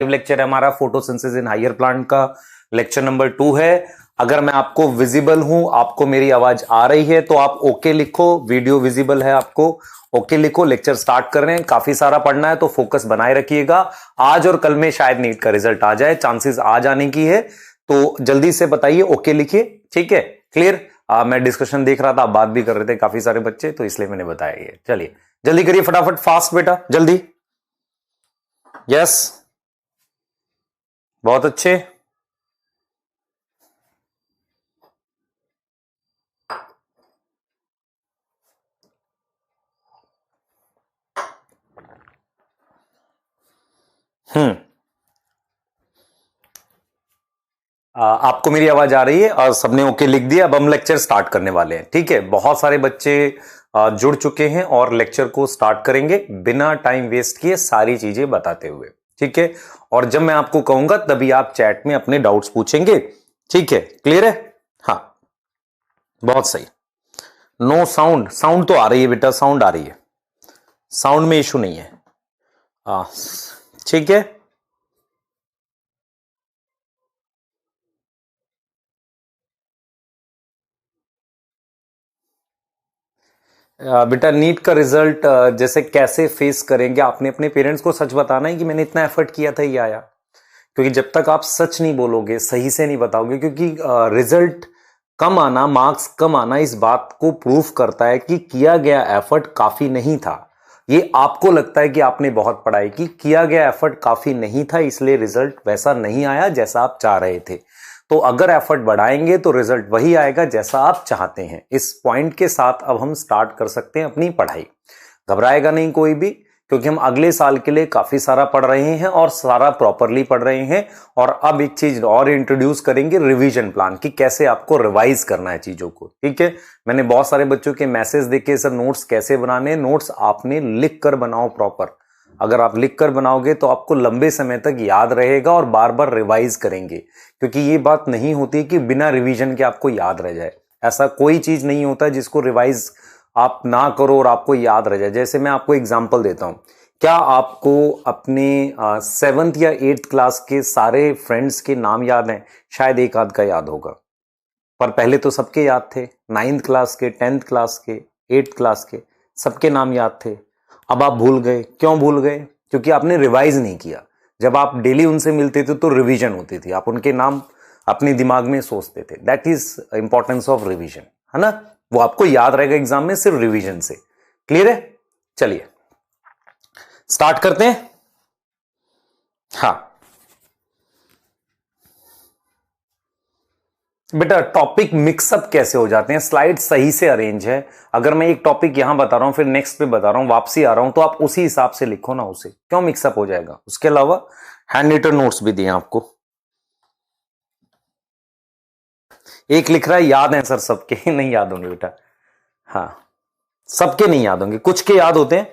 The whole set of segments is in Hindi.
लेक्चर है हमारा फोटोसिंथेसिस इन हायर प्लांट का लेक्चर नंबर 2 है। अगर मैं आपको विजिबल हूं, आपको मेरी आवाज आ रही है तो आप ओके लिखो। वीडियो विजिबल है आपको, ओके लिखो। लेक्चर स्टार्ट कर रहे हैं, काफी सारा पढ़ना है तो फोकस बनाए रखिएगा। आज और कल में शायद नीट का रिजल्ट आ जाए, चांसेस आ जाने की है, तो जल्दी से बताइए, ओके लिखिए, ठीक है। क्लियर? मैं डिस्कशन देख रहा था, आप बात भी कर रहे थे काफी सारे बच्चे, तो इसलिए मैंने बताया ये। चलिए जल्दी करिए, फटाफट, फास्ट बेटा, जल्दी। यस, बहुत अच्छे। आपको मेरी आवाज आ रही है और सबने ओके लिख दिया। अब हम लेक्चर स्टार्ट करने वाले हैं, ठीक है। बहुत सारे बच्चे जुड़ चुके हैं और लेक्चर को स्टार्ट करेंगे बिना टाइम वेस्ट किए, सारी चीजें बताते हुए, ठीक है। और जब मैं आपको कहूंगा तभी आप चैट में अपने डाउट्स पूछेंगे, ठीक है। क्लियर है? हाँ, बहुत सही। नो साउंड, साउंड तो आ रही है बेटा, साउंड आ रही है, साउंड में इशू नहीं है, ठीक है। बेटा नीट का रिजल्ट जैसे कैसे फेस करेंगे, आपने अपने पेरेंट्स को सच बताना है कि मैंने इतना एफर्ट किया था, ये आया। क्योंकि जब तक आप सच नहीं बोलोगे, सही से नहीं बताओगे, क्योंकि रिजल्ट कम आना, मार्क्स कम आना इस बात को प्रूफ करता है कि किया गया एफर्ट काफी नहीं था। ये आपको लगता है कि आपने बहुत पढ़ाई की, किया गया एफर्ट काफी नहीं था, इसलिए रिजल्ट वैसा नहीं आया जैसा आप चाह रहे थे। तो अगर एफर्ट बढ़ाएंगे तो रिजल्ट वही आएगा जैसा आप चाहते हैं। इस पॉइंट के साथ अब हम स्टार्ट कर सकते हैं अपनी पढ़ाई। घबराएगा नहीं कोई भी, क्योंकि हम अगले साल के लिए काफी सारा पढ़ रहे हैं और सारा प्रॉपरली पढ़ रहे हैं। और अब एक चीज और इंट्रोड्यूस करेंगे, रिवीजन प्लान, कि कैसे आपको रिवाइज करना है चीजों को, ठीक है। मैंने बहुत सारे बच्चों के मैसेज देखे, सर नोट्स कैसे बनाने। नोट्स आपने लिख कर बनाओ प्रॉपर। अगर आप लिख कर बनाओगे तो आपको लंबे समय तक याद रहेगा और बार बार रिवाइज करेंगे, क्योंकि ये बात नहीं होती कि बिना रिवीजन के आपको याद रह जाए। ऐसा कोई चीज नहीं होता जिसको रिवाइज आप ना करो और आपको याद रह जाए। जैसे मैं आपको एग्जांपल देता हूं, क्या आपको अपने 7th या 8th क्लास के सारे फ्रेंड्स के नाम याद हैं? शायद एक आध का याद होगा, पर पहले तो सबके याद थे। 9th क्लास के, 10th क्लास के, 8th क्लास के, सबके नाम याद थे। अब आप भूल गए। क्यों भूल गए? क्योंकि आपने रिवाइज नहीं किया। जब आप डेली उनसे मिलते थे तो रिवीजन होती थी, आप उनके नाम अपने दिमाग में सोचते थे। That is importance of revision, है ना। वो आपको याद रहेगा एग्जाम में सिर्फ रिवीजन से। क्लियर है? चलिए स्टार्ट करते हैं। हाँ बेटा, टॉपिक मिक्सअप कैसे हो जाते हैं? स्लाइड सही से अरेंज है। अगर मैं एक टॉपिक यहां बता रहा हूं, फिर नेक्स्ट पे बता रहा हूं, वापसी आ रहा हूं, तो आप उसी हिसाब से लिखो ना, उसे क्यों मिक्सअप हो जाएगा। उसके अलावा हैंड रिटन नोट्स भी दिए आपको। एक लिख रहा है याद है सर सबके नहीं याद होंगे बेटा। हाँ, सबके नहीं याद होंगे, कुछ के याद होते हैं,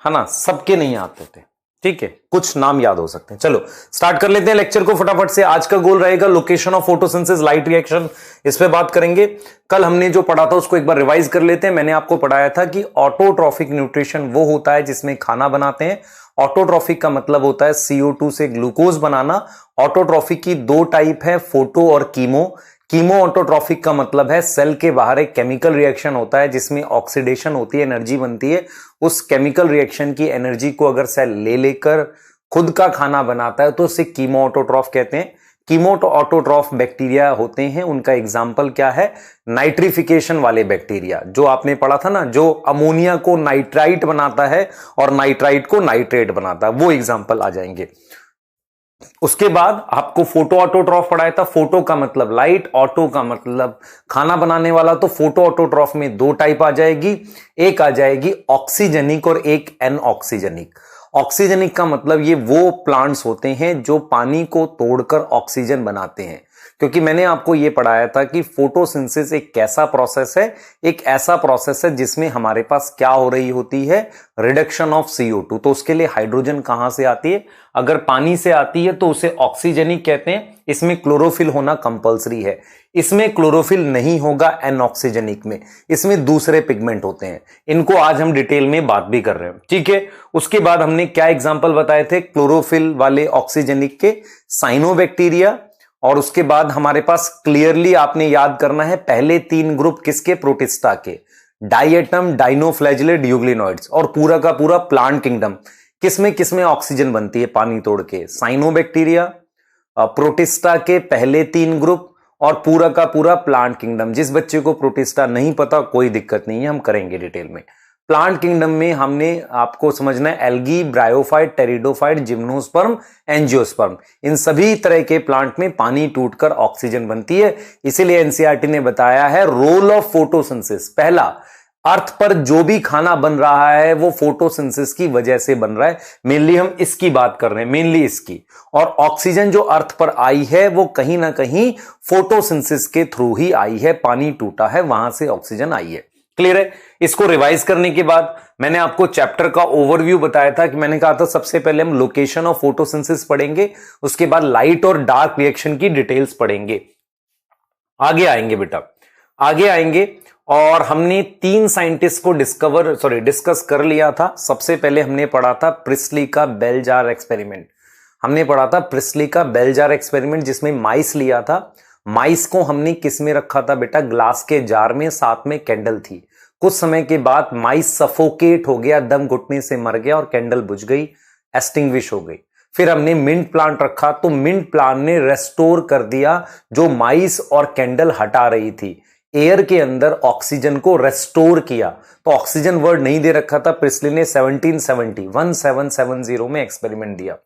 है ना, सबके नहीं याद होते, ठीक है। कुछ नाम याद हो सकते हैं। चलो स्टार्ट कर लेते हैं लेक्चर को फटाफट से। आज का गोल रहेगा location of photosynthesis light reaction, इस पे बात करेंगे। कल हमने जो पढ़ा था उसको एक बार रिवाइज कर लेते हैं। मैंने आपको पढ़ाया था कि ऑटोट्रॉफिक न्यूट्रिशन वो होता है जिसमें खाना बनाते हैं। ऑटोट्रॉफिक का मतलब होता है CO2 से ग्लूकोज बनाना। ऑटोट्रॉफिक की दो टाइप है, फोटो और कीमो। कीमो ऑटोट्रॉफिक का मतलब है सेल के बाहर एक केमिकल रिएक्शन होता है जिसमें ऑक्सीडेशन होती है, एनर्जी बनती है। उस केमिकल रिएक्शन की एनर्जी को अगर सेल ले लेकर खुद का खाना बनाता है तो उसे कीमो ऑटोट्रॉफ कहते हैं। कीमो ऑटोट्रॉफ बैक्टीरिया होते हैं, उनका एग्जाम्पल क्या है? नाइट्रिफिकेशन वाले बैक्टीरिया, जो आपने पढ़ा था ना, जो अमोनिया को नाइट्राइट बनाता है और नाइट्राइट को नाइट्रेट बनाता है, वो एग्जाम्पल आ जाएंगे। उसके बाद आपको फोटो ऑटोट्रॉफ पढ़ाया था। फोटो का मतलब लाइट, ऑटो का मतलब खाना बनाने वाला। तो फोटो ऑटोट्रॉफ में दो टाइप आ जाएगी, एक आ जाएगी ऑक्सीजनिक और एक एनऑक्सीजनिक। ऑक्सीजनिक का मतलब ये वो प्लांट्स होते हैं जो पानी को तोड़कर ऑक्सीजन बनाते हैं, क्योंकि मैंने आपको यह पढ़ाया था कि फोटोसिंथेसिस एक कैसा प्रोसेस है, एक ऐसा प्रोसेस है जिसमें हमारे पास क्या हो रही होती है, रिडक्शन ऑफ CO2। तो उसके लिए हाइड्रोजन कहां से आती है, अगर पानी से आती है तो उसे ऑक्सीजनिक कहते हैं। इसमें क्लोरोफिल होना कंपलसरी है, इसमें क्लोरोफिल नहीं होगा एनऑक्सीजनिक में, इसमें दूसरे पिगमेंट होते हैं। इनको आज हम डिटेल में बात भी कर रहे हैं, ठीक है। उसके बाद हमने क्या एग्जांपल बताए थे क्लोरोफिल वाले ऑक्सीजनिक के, साइनोबैक्टीरिया। और उसके बाद हमारे पास क्लियरली आपने याद करना है पहले 3 ग्रुप किसके, प्रोटिस्टा के, डायटम, डाइनोफ्लैजिलेट, यूग्लिनोइड्स। और पूरा का पूरा प्लांट किंगडम किसमें ऑक्सीजन बनती है पानी तोड़ के, साइनोबैक्टीरिया, प्रोटिस्टा के पहले 3 ग्रुप और पूरा का पूरा प्लांट किंगडम। जिस बच्चे को प्रोटिस्टा नहीं पता कोई दिक्कत नहीं है, हम करेंगे डिटेल में। प्लांट किंगडम में हमने आपको समझना है algae, bryophyte, pteridophyte, gymnosperm, angiosperm. इन सभी तरह के प्लांट में पानी टूटकर ऑक्सीजन बनती है। इसीलिए एनसीईआरटी ने बताया है रोल ऑफ फोटोसिंथेसिस। पहला, अर्थ पर जो भी खाना बन रहा है वो फोटोसिंथेसिस की वजह से बन रहा है। मेनली हम इसकी बात कर रहे हैं, मेनली इसकी। और ऑक्सीजन जो अर्थ पर आई है वो कहीं ना कहीं फोटोसिंथेसिस के थ्रू ही आई है, पानी टूटा है वहां से ऑक्सीजन आई है। क्लियर है। इसको रिवाइज करने के बाद मैंने आपको चैप्टर का ओवरव्यू बताया था कि मैंने कहा था सबसे पहले हम लोकेशन ऑफ फोटोसिंथेसिस पढ़ेंगे, उसके बाद लाइट और डार्क रिएक्शन की डिटेल्स पढ़ेंगे। आगे आएंगे बेटा, आगे आएंगे। और हमने 3 साइंटिस्ट को डिस्कस कर लिया था। सबसे पहले हमने पढ़ा था प्रिस्ली का बेल जार एक्सपेरिमेंट। हमने पढ़ा था प्रिस्ली का बेल जार एक्सपेरिमेंट जिसमें माइस लिया था। माइस को हमने किस में रखा था बेटा, ग्लास के जार में, साथ में कैंडल थी। कुछ समय के बाद माइस सफोकेट हो गया, दम घुटने से मर गया और कैंडल बुझ गई, एक्सटिंग्विश हो गई। फिर हमने मिंट प्लांट रखा तो मिंट प्लांट ने रेस्टोर कर दिया जो माइस और कैंडल हटा रही थी, एयर के अंदर ऑक्सीजन को रेस्टोर किया। तो ऑक्सीजन वर्ड नहीं दे रखा था, प्रिस्ली ने 1770 में एक्सपेरिमेंट दिया।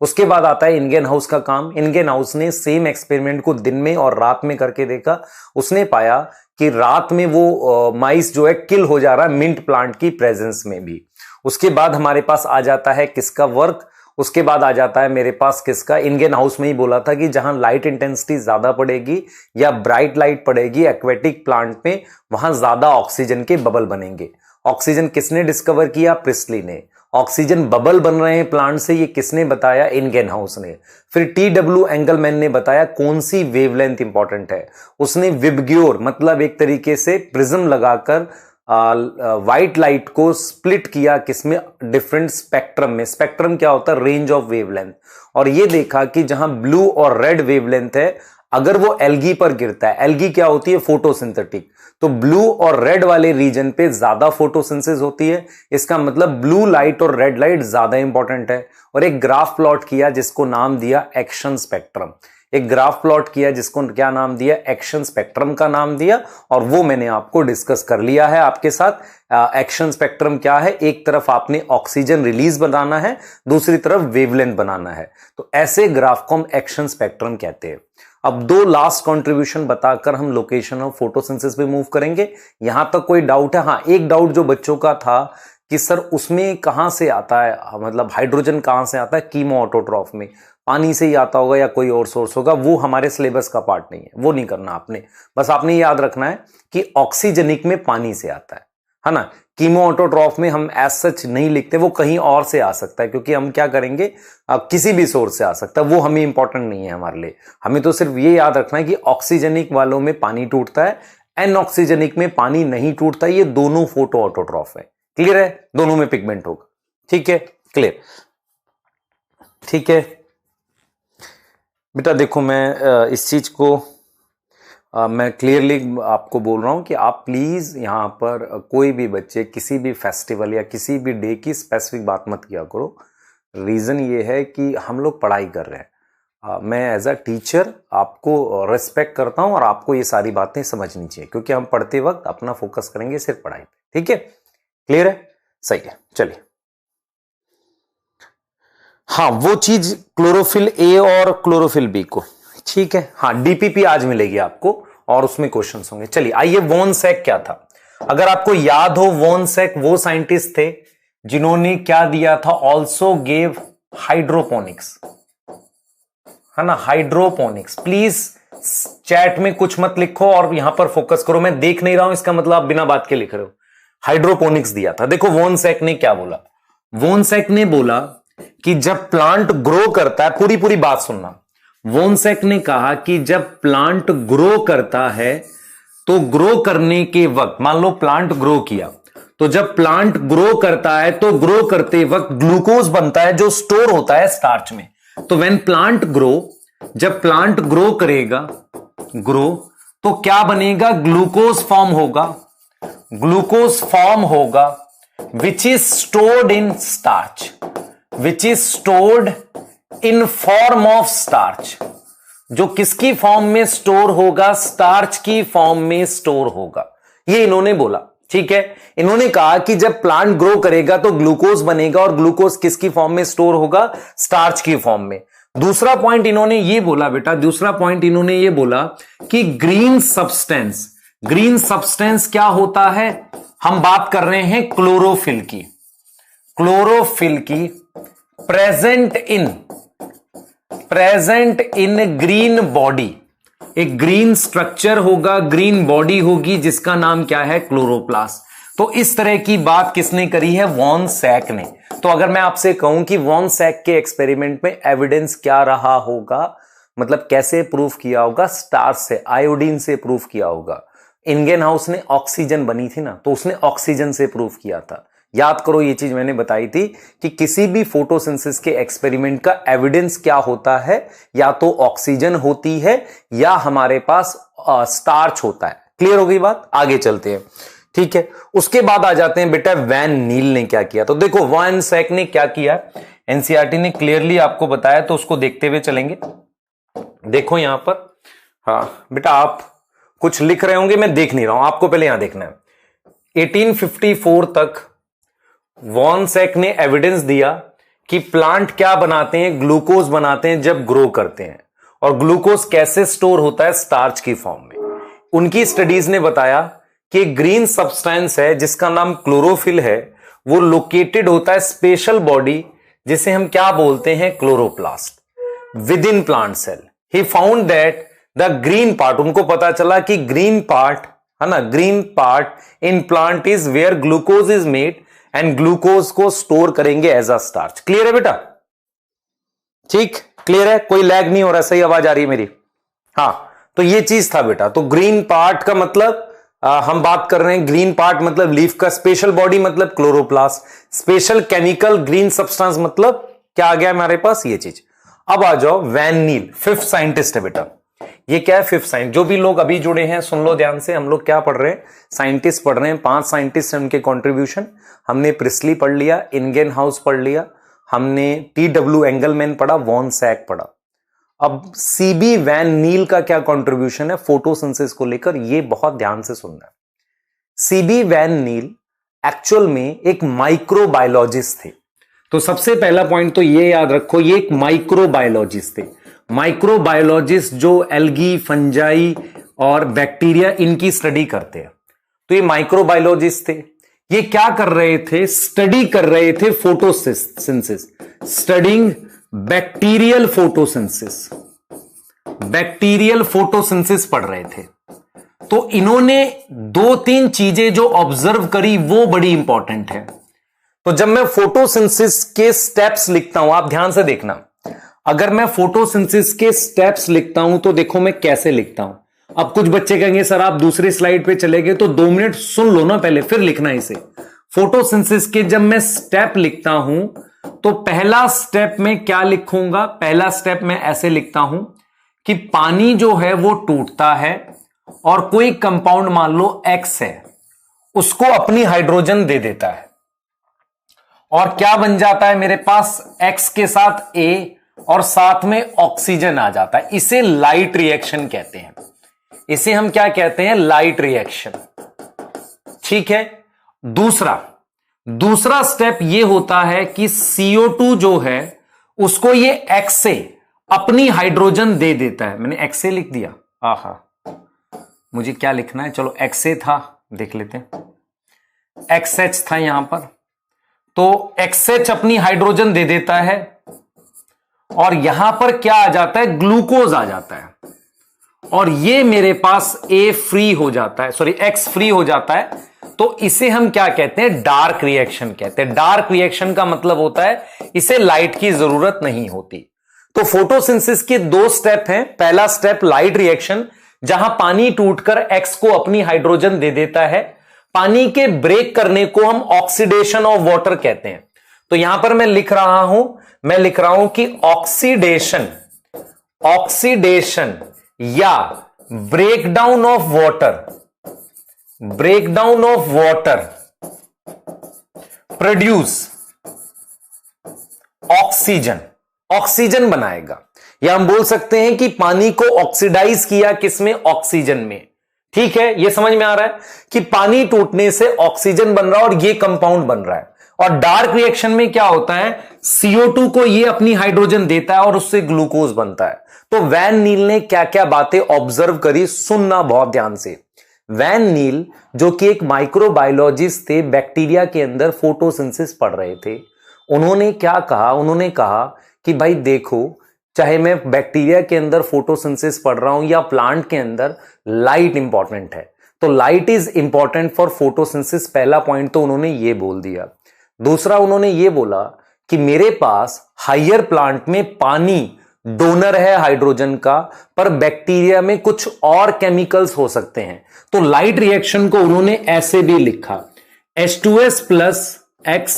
उसके बाद आता है इंगेन हाउस का काम। इंगेन हाउस ने सेम एक्सपेरिमेंट को दिन में और रात में करके देखा। उसने पाया कि रात में वो माइस जो है किल हो जा रहा है मिंट प्लांट की प्रेजेंस में भी। उसके बाद हमारे पास आ जाता है किसका वर्क, उसके बाद आ जाता है मेरे पास किसका, इंगेन हाउस में ही बोला था कि जहां लाइट इंटेंसिटी ज्यादा पड़ेगी या ब्राइट लाइट पड़ेगी एक्वेटिक प्लांट में, वहां ज्यादा ऑक्सीजन के बबल बनेंगे। ऑक्सीजन किसने डिस्कवर किया, प्रिस्ली ने। ऑक्सीजन बबल बन रहे हैं प्लांट से, ये किसने बताया, इंगेन हाउस ने। फिर TW एंगलमैन ने बताया कौन सी वेवलेंथ इंपॉर्टेंट है। उसने विबग्योर मतलब एक तरीके से प्रिज्म लगाकर व्हाइट लाइट को स्प्लिट किया किसमें, डिफरेंट स्पेक्ट्रम में। स्पेक्ट्रम क्या होता है, रेंज ऑफ वेवलेंथ। और ये देखा कि जहां ब्लू और रेड वेवलेंथ है, अगर वो एल्गी पर गिरता है, एल्गी क्या होती है, फोटोसिंथेटिक, तो ब्लू और रेड वाले रीजन पे ज्यादा फोटोसिंथेसिस होती है। इसका मतलब ब्लू लाइट और रेड लाइट ज्यादा इंपॉर्टेंट है। और एक ग्राफ प्लॉट किया जिसको नाम दिया एक्शन स्पेक्ट्रम। एक ग्राफ प्लॉट किया जिसको क्या नाम दिया, एक्शन स्पेक्ट्रम का नाम दिया। और वो मैंने आपको डिस्कस कर लिया है आपके साथ। एक्शन स्पेक्ट्रम क्या है, एक तरफ आपने ऑक्सीजन रिलीज बनाना है, दूसरी तरफ वेवलेंथ बनाना है। तो ऐसे ग्राफ को हम एक्शन स्पेक्ट्रम कहते हैं। अब 2 लास्ट कंट्रीब्यूशन बताकर हम लोकेशन ऑफ फोटोसिंथेसिस पे मूव करेंगे। यहां तक कोई डाउट है? हाँ, एक डाउट जो बच्चों का था कि सर उसमें कहां से आता है, मतलब हाइड्रोजन कहां से आता है, कीमो ऑटोट्रॉफ में पानी से ही आता होगा या कोई और सोर्स होगा, वो हमारे सिलेबस का पार्ट नहीं है, वो नहीं करना आपने। बस आपने याद रखना है कि ऑक्सीजनिक में पानी से आता है ना। कीमो ऑटोट्रॉफ में हम एज सच नहीं लिखते, वो कहीं और से आ सकता है, क्योंकि हम क्या करेंगे, किसी भी सोर्स से आ सकता है, वो हमें इंपॉर्टेंट नहीं है हमारे लिए। हमें तो सिर्फ ये याद रखना है कि ऑक्सीजनिक वालों में पानी टूटता है, एनऑक्सीजनिक में पानी नहीं टूटता। ये दोनों फोटो ऑटोट्रॉफ है। क्लियर है, दोनों में पिगमेंट होगा। ठीक है, क्लियर, ठीक है बेटा। देखो मैं इस चीज को मैं क्लियरली आपको बोल रहा हूं कि आप प्लीज यहां पर कोई भी बच्चे किसी भी फेस्टिवल या किसी भी डे की स्पेसिफिक बात मत किया करो। रीजन ये है कि हम लोग पढ़ाई कर रहे हैं। मैं एज अ टीचर आपको रिस्पेक्ट करता हूं और आपको ये सारी बातें समझनी चाहिए, क्योंकि हम पढ़ते वक्त अपना फोकस करेंगे सिर्फ पढ़ाई पे। ठीक है, क्लियर है, सही है। चलिए, हाँ वो चीज क्लोरोफिल ए और क्लोरोफिल बी को, ठीक है। हाँ, DPP आज मिलेगी आपको और उसमें क्वेश्चंस होंगे। चलिए आइए, वॉन सैक क्या था? अगर आपको याद हो, वॉन सैक वो साइंटिस्ट थे जिन्होंने क्या दिया था, ऑल्सो गेव हाइड्रोपोनिक्स, है ना, हाइड्रोपोनिक्स। प्लीज चैट में कुछ मत लिखो और यहां पर फोकस करो। मैं देख नहीं रहा हूं इसका मतलब आप बिना बात के लिख रहे हो। हाइड्रोपोनिक्स दिया था। देखो वोनसेक ने क्या बोला। वोनसेक ने बोला कि जब प्लांट ग्रो करता है, पूरी पूरी बात सुनना। वोनसेक ने कहा कि जब प्लांट ग्रो करता है तो ग्रो करने के वक्त, मान लो प्लांट ग्रो किया, तो जब प्लांट ग्रो करता है तो ग्रो करते वक्त ग्लूकोज बनता है जो स्टोर होता है स्टार्च में। तो व्हेन प्लांट ग्रो, जब प्लांट ग्रो करेगा, ग्रो, तो क्या बनेगा? ग्लूकोज फॉर्म होगा। ग्लूकोज फॉर्म होगा which is stored in starch, which is stored in form of starch. जो किसकी फॉर्म में स्टोर होगा? स्टार्च की फॉर्म में स्टोर होगा। ये इन्होंने बोला, ठीक है। इन्होंने कहा कि जब प्लांट ग्रो करेगा तो ग्लूकोज बनेगा और ग्लूकोज किसकी फॉर्म में स्टोर होगा? स्टार्च की फॉर्म में। दूसरा पॉइंट इन्होंने ये बोला बेटा, दूसरा पॉइंट इन्होंने ये बोला कि ग्रीन सब्सटेंस, ग्रीन सब्सटेंस क्या होता है? हम बात कर रहे हैं क्लोरोफिल की। क्लोरोफिल की प्रेजेंट इन ग्रीन बॉडी। एक ग्रीन स्ट्रक्चर होगा, ग्रीन बॉडी होगी जिसका नाम क्या है? क्लोरोप्लास्ट। तो इस तरह की बात किसने करी है? वॉन-सैक ने। तो अगर मैं आपसे कहूं कि वॉन-सैक के एक्सपेरिमेंट में एविडेंस क्या रहा होगा, मतलब कैसे प्रूफ किया होगा? स्टार्च से, आयोडीन से प्रूफ किया होगा। इंगेनहाउस ने ऑक्सीजन बनी थी ना, तो उसने ऑक्सीजन से प्रूफ किया था। याद करो ये चीज मैंने बताई थी कि किसी भी फोटोसिंथेसिस के एक्सपेरिमेंट का एविडेंस क्या होता है? या तो ऑक्सीजन होती है या हमारे पास स्टार्च होता है। क्लियर हो गई बात? आगे चलते हैं, ठीक है। उसके बाद आ जाते हैं बेटा वैन नील ने क्या किया। तो देखो वॉन-सैक ने क्या किया, एनसीईआरटी ने क्लियरली आपको बताया, तो उसको देखते हुए चलेंगे। देखो यहां पर, हाँ बेटा आप कुछ लिख रहे होंगे, मैं देख नहीं रहा हूं, आपको पहले यहां देखना है। 1854 तक वॉन-सैक ने एविडेंस दिया कि प्लांट क्या बनाते हैं? ग्लूकोज बनाते हैं जब ग्रो करते हैं। और ग्लूकोज कैसे स्टोर होता है? स्टार्च की फॉर्म में। उनकी स्टडीज ने बताया कि ग्रीन सब्सटेंस है जिसका नाम क्लोरोफिल है, वो लोकेटेड होता है स्पेशल बॉडी जिसे हम क्या बोलते हैं? Chloroplast, within plant cell. He found that the green part, उनको पता चला कि ग्रीन पार्ट है ना, green part in plant is where glucose is made and glucose को स्टोर करेंगे एज अ स्टार्च। क्लियर है बेटा? ठीक, क्लियर है? कोई लैग नहीं हो रहा? सही आवाज आ रही है मेरी? हाँ, तो ये चीज था बेटा। तो ग्रीन पार्ट का मतलब हम बात कर रहे हैं, ग्रीन पार्ट मतलब लीफ का, स्पेशल बॉडी मतलब chloroplast, special chemical green substance मतलब क्या आ गया हमारे पास? ये चीज। अब आ जाओ वैन नील, फिफ्थ साइंटिस्ट है बेटा। ये क्या है? Fifth scientist. जो भी लोग अभी जुड़े हैं सुन लो ध्यान से, हम लोग क्या पढ़ रहे हैं? साइंटिस्ट पढ़ रहे हैं। 5 साइंटिस्ट हैं, उनके कॉन्ट्रीब्यूशन। हमने प्रिस्ली पढ़ लिया, इंगेनहाउस पढ़ लिया, हमने टी.डब्ल्यू. एंगलमैन पढ़ा, वॉन-सैक पढ़ा। अब सीबी वैन नील का क्या कंट्रीब्यूशन है फोटोसिंथेसिस को लेकर, ये बहुत ध्यान से सुनना है। सीबी वैन नील एक्चुअल में एक माइक्रोबायोलॉजिस्ट थे। तो सबसे पहला पॉइंट तो ये याद रखो, ये एक माइक्रोबायोलॉजिस्ट थे। माइक्रोबायोलॉजिस्ट जो एल्गी, फंजाई और बैक्टीरिया इनकी स्टडी करते हैं। तो ये माइक्रोबायोलॉजिस्ट थे। ये क्या कर रहे थे? स्टडी कर रहे थे photosynthesis, studying bacterial photosynthesis, bacterial photosynthesis पढ़ रहे थे। तो इन्होंने 2-3 चीजें जो ऑब्जर्व करी वो बड़ी इंपॉर्टेंट है। तो जब मैं फोटोसिंथेसिस के स्टेप्स लिखता हूं, आप ध्यान से देखना, अगर मैं फोटोसिंथेसिस के स्टेप्स लिखता हूं तो देखो मैं कैसे लिखता हूं। अब कुछ बच्चे कहेंगे सर आप दूसरी स्लाइड पे चले गए, तो 2 मिनट सुन लो ना पहले, फिर लिखना इसे। फोटोसिंथेसिस के जब मैं स्टेप लिखता हूं तो पहला स्टेप में क्या लिखूंगा? पहला स्टेप में ऐसे लिखता हूं कि पानी जो है वो टूटता है और कोई कंपाउंड मान लो X है, उसको अपनी हाइड्रोजन दे देता है और क्या बन जाता है मेरे पास? X के साथ A और साथ में ऑक्सीजन आ जाता है। इसे लाइट रिएक्शन कहते हैं। इसे हम क्या कहते हैं? Light reaction. ठीक है। दूसरा स्टेप ये होता है कि CO2 जो है उसको ये X से अपनी हाइड्रोजन दे देता है। मैंने X से लिख दिया, आहा, मुझे क्या लिखना है? चलो X से था, देख लेते हैं। XH था यहां पर, तो XH अपनी हाइड्रोजन दे देता है और यहां पर क्या आ जाता है? ग्लूकोज आ जाता है। और ये मेरे पास A फ्री हो जाता है, सॉरी X फ्री हो जाता है, तो इसे हम क्या कहते हैं? डार्क रिएक्शन कहते हैं। डार्क रिएक्शन का मतलब होता है इसे लाइट की जरूरत नहीं होती। तो फोटोसिंथेसिस के दो स्टेप हैं। पहला स्टेप लाइट रिएक्शन, जहां पानी टूटकर X को अपनी हाइड्रोजन दे देता है। पानी के ब्रेक करने को हम ऑक्सीडेशन ऑफ वाटर कहते हैं। तो यहां पर मैं लिख रहा हूं कि ऑक्सीडेशन या breakdown of water produce oxygen बनाएगा, या हम बोल सकते हैं कि पानी को ऑक्सीडाइज किया किसमें? ऑक्सीजन में। ठीक है, यह समझ में आ रहा है कि पानी टूटने से ऑक्सीजन बन रहा है और यह कंपाउंड बन रहा है। और डार्क रिएक्शन में क्या होता है? CO2 को यह अपनी हाइड्रोजन देता है और उससे ग्लूकोज बनता है। तो वैन नील ने क्या क्या बातें ऑब्जर्व करी, सुनना बहुत ध्यान से। वैन नील जो कि एक माइक्रोबायोलॉजिस्ट थे, बैक्टीरिया के अंदर फोटोसिंथेसिस पढ़ रहे थे, उन्होंने क्या कहा? उन्होंने कहा कि भाई देखो, चाहे मैं बैक्टीरिया के अंदर फोटोसिंथेसिस पढ़ रहा हूं या प्लांट के अंदर, लाइट इंपॉर्टेंट है। तो light is important for photosynthesis, पहला पॉइंट तो उन्होंने ये बोल दिया। दूसरा उन्होंने ये बोला कि मेरे पास हायर प्लांट में पानी डोनर है हाइड्रोजन का, पर बैक्टीरिया में कुछ और केमिकल्स हो सकते हैं। तो लाइट रिएक्शन को उन्होंने ऐसे भी लिखा, H2S प्लस X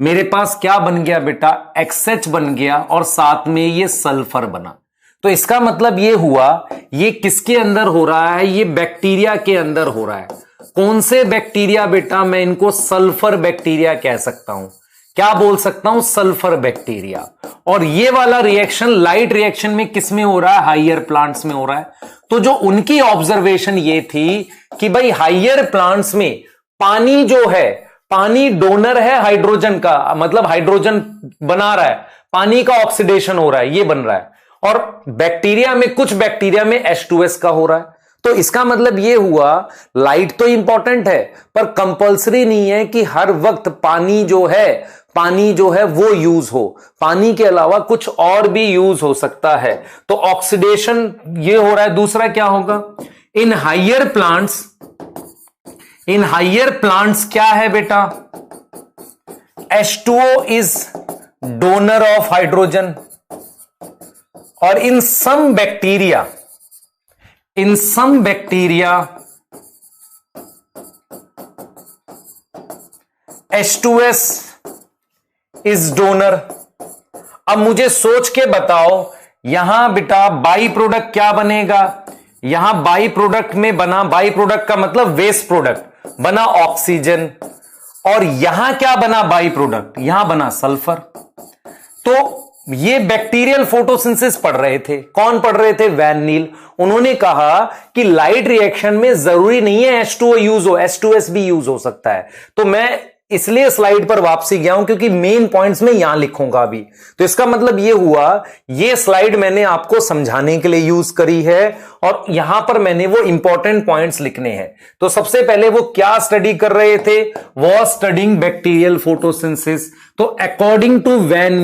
मेरे पास क्या बन गया बेटा? XH बन गया, और साथ में ये सल्फर बना। तो इसका मतलब ये हुआ, ये किसके अंदर हो रहा है? ये बैक्टीरिया के अंदर हो रहा है। कौन से बैक्टीरिया बेटा? मैं इनको सल्फर बैक्टीरिया कह सकता हूं। क्या बोल सकता हूं? Sulphur bacteria. और ये वाला रिएक्शन लाइट रिएक्शन में किस में हो रहा है? हाइयर प्लांट्स में हो रहा है। तो जो उनकी ऑब्जर्वेशन ये थी कि भाई हाइयर प्लांट्स में पानी जो है, पानी डोनर है हाइड्रोजन का, मतलब हाइड्रोजन बना रहा है, पानी का ऑक्सीडेशन हो रहा है, ये बन रहा है। और बैक्टीरिया में, कुछ बैक्टीरिया में H2S का हो रहा है। तो इसका मतलब यह हुआ, लाइट तो इंपॉर्टेंट है, पर कंपलसरी नहीं है कि हर वक्त पानी जो है वो यूज हो। पानी के अलावा कुछ और भी यूज हो सकता है। तो ऑक्सीडेशन ये हो रहा है। दूसरा क्या होगा? इन हाइयर प्लांट्स क्या है बेटा? H2O is donor of hydrogen, और in some bacteria H2S is donor. अब मुझे सोच के बताओ, यहां बेटा बाई प्रोडक्ट क्या बनेगा? यहां बाई प्रोडक्ट में बना, बाई प्रोडक्ट का मतलब वेस्ट प्रोडक्ट बना ऑक्सीजन, और यहां क्या बना बाई प्रोडक्ट? यहां बना सल्फर। तो ये बैक्टीरियल फोटोसिंथेसिस पढ़ रहे थे। कौन पढ़ रहे थे? वैन नील। उन्होंने कहा कि लाइट रिएक्शन में जरूरी नहीं है H2O यूज हो, H2S भी यूज हो सकता है। तो मैं इसलिए स्लाइड पर वापसी गया हूं क्योंकि मेन पॉइंट्स में यहां लिखूंगा अभी। तो इसका मतलब यह हुआ, यह स्लाइड मैंने आपको समझाने के लिए यूज करी है, और यहां पर मैंने वो इंपॉर्टेंट पॉइंट्स लिखने हैं। तो सबसे पहले वो क्या स्टडी कर रहे थे? वो स्टडिंग बैक्टीरियल फोटोसिंथेसिस। तो अकॉर्डिंग टू वैन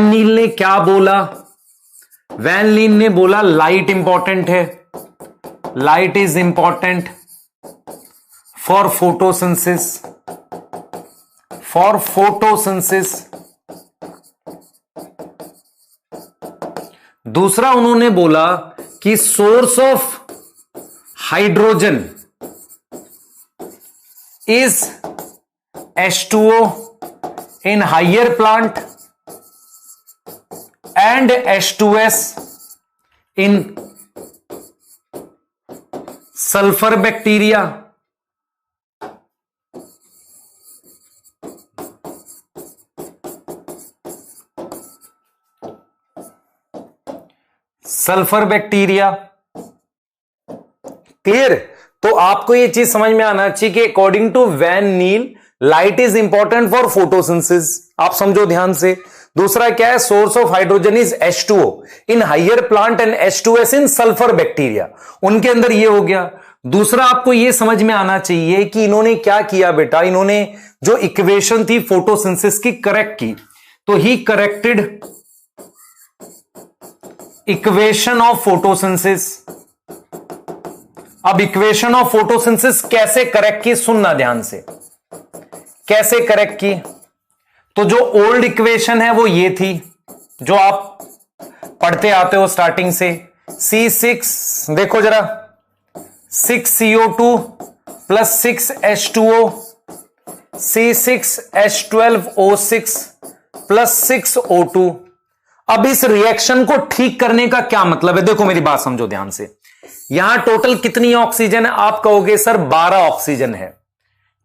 नील ने क्या बोला? वैन नील ने बोला लाइट इंपॉर्टेंट है, light is important for photosynthesis. दूसरा उन्होंने बोला कि source of hydrogen is H2O in higher plant and H2S in sulfur bacteria। Sulphur bacteria. Clear? तो आपको यह चीज समझ में आना चाहिए कि according to Van Niel light is important for photosynthesis. आप समझो ध्यान से। दूसरा क्या है? Source of hydrogen is H2O in higher plant and H2S in sulphur bacteria. उनके अंदर ये हो गया। दूसरा आपको ये समझ में आना चाहिए कि इन्होंने क्या किया बेटा? इन्होंने जो इक्वेशन थी फोटोसिंथेसिस की करेक्ट की। तो ही करेक्टेड इक्वेशन ऑफ फोटोसिंथेसिस। अब इक्वेशन ऑफ फोटोसिंथेसिस कैसे करेक्ट की, सुनना ध्यान से, कैसे करेक्ट की। तो जो ओल्ड इक्वेशन है वो ये थी, जो आप पढ़ते आते हो स्टार्टिंग से, C6, देखो जरा, 6CO2 plus 6H2O, C6H12O6 plus 6O2। अब इस रिएक्शन को ठीक करने का क्या मतलब है, देखो मेरी बात समझो ध्यान से। यहां टोटल कितनी ऑक्सीजन है, आप कहोगे सर 12 ऑक्सीजन है,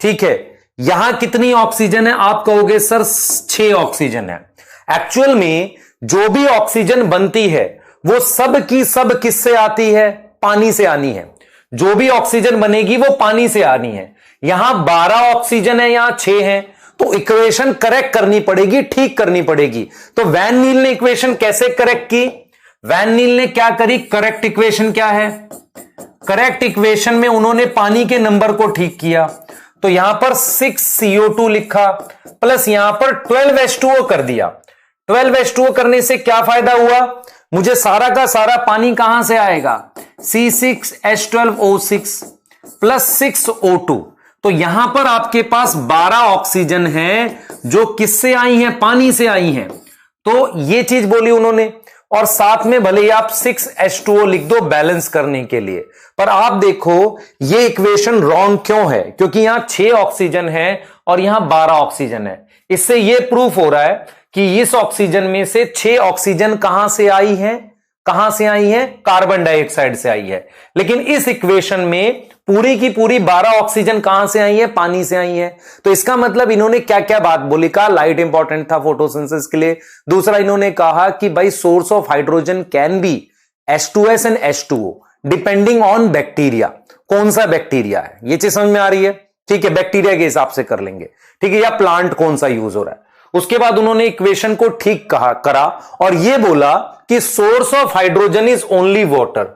ठीक है। यहां कितनी ऑक्सीजन है, आप कहोगे सर 6 ऑक्सीजन है। एक्चुअल में जो भी ऑक्सीजन बनती है वो सब की सब किससे आती है, पानी से आनी है। जो भी ऑक्सीजन बनेगी वो पानी से आनी है। यहां 12 ऑक्सीजन है, यहां 6 है, तो इक्वेशन करेक्ट करनी पड़ेगी, ठीक करनी पड़ेगी। तो वैन नील ने इक्वेशन कैसे करेक्ट की, वैन नील ने क्या करी, करेक्ट इक्वेशन क्या है, करेक्ट इक्वेशन में उन्होंने पानी के नंबर को ठीक किया। तो यहां पर 6CO2 लिखा प्लस यहां पर 12H2O कर दिया। 12H2O करने से क्या फायदा हुआ, मुझे सारा का सारा पानी कहां से आएगा, C6H12O6 प्लस 6O2। तो यहां पर आपके पास 12 ऑक्सीजन है जो किससे आई हैं, पानी से आई हैं। तो ये चीज बोली उन्होंने, और साथ में भले ही आप 6H2O लिख दो बैलेंस करने के लिए। पर आप देखो ये इक्वेशन रॉन्ग क्यों है, क्योंकि यहां 6 ऑक्सीजन है और यहां 12 ऑक्सीजन है। इससे यह प्रूफ हो रहा है कि इस ऑक्सीजन में से 6 ऑक्सीजन कहां से आई है, कहां से आई है, कार्बन डाइऑक्साइड से आई है। लेकिन इस इक्वेशन में पूरी की पूरी 12 ऑक्सीजन कहां से आई है, पानी से आई है। तो इसका मतलब इन्होंने क्या क्या बात बोली, कहा लाइट इंपॉर्टेंट था फोटोसिंथेसिस के लिए। दूसरा इन्होंने कहा कि भाई source of hydrogen can be H2S and H2O depending on bacteria. कौन सा बैक्टीरिया है, ये चीज समझ में आ रही है, ठीक है, बैक्टीरिया के हिसाब से कर लेंगे, ठीक है, या प्लांट कौन सा यूज हो रहा है। उसके बाद उन्होंने इक्वेशन को ठीक करा और यह बोला कि source of hydrogen is only water,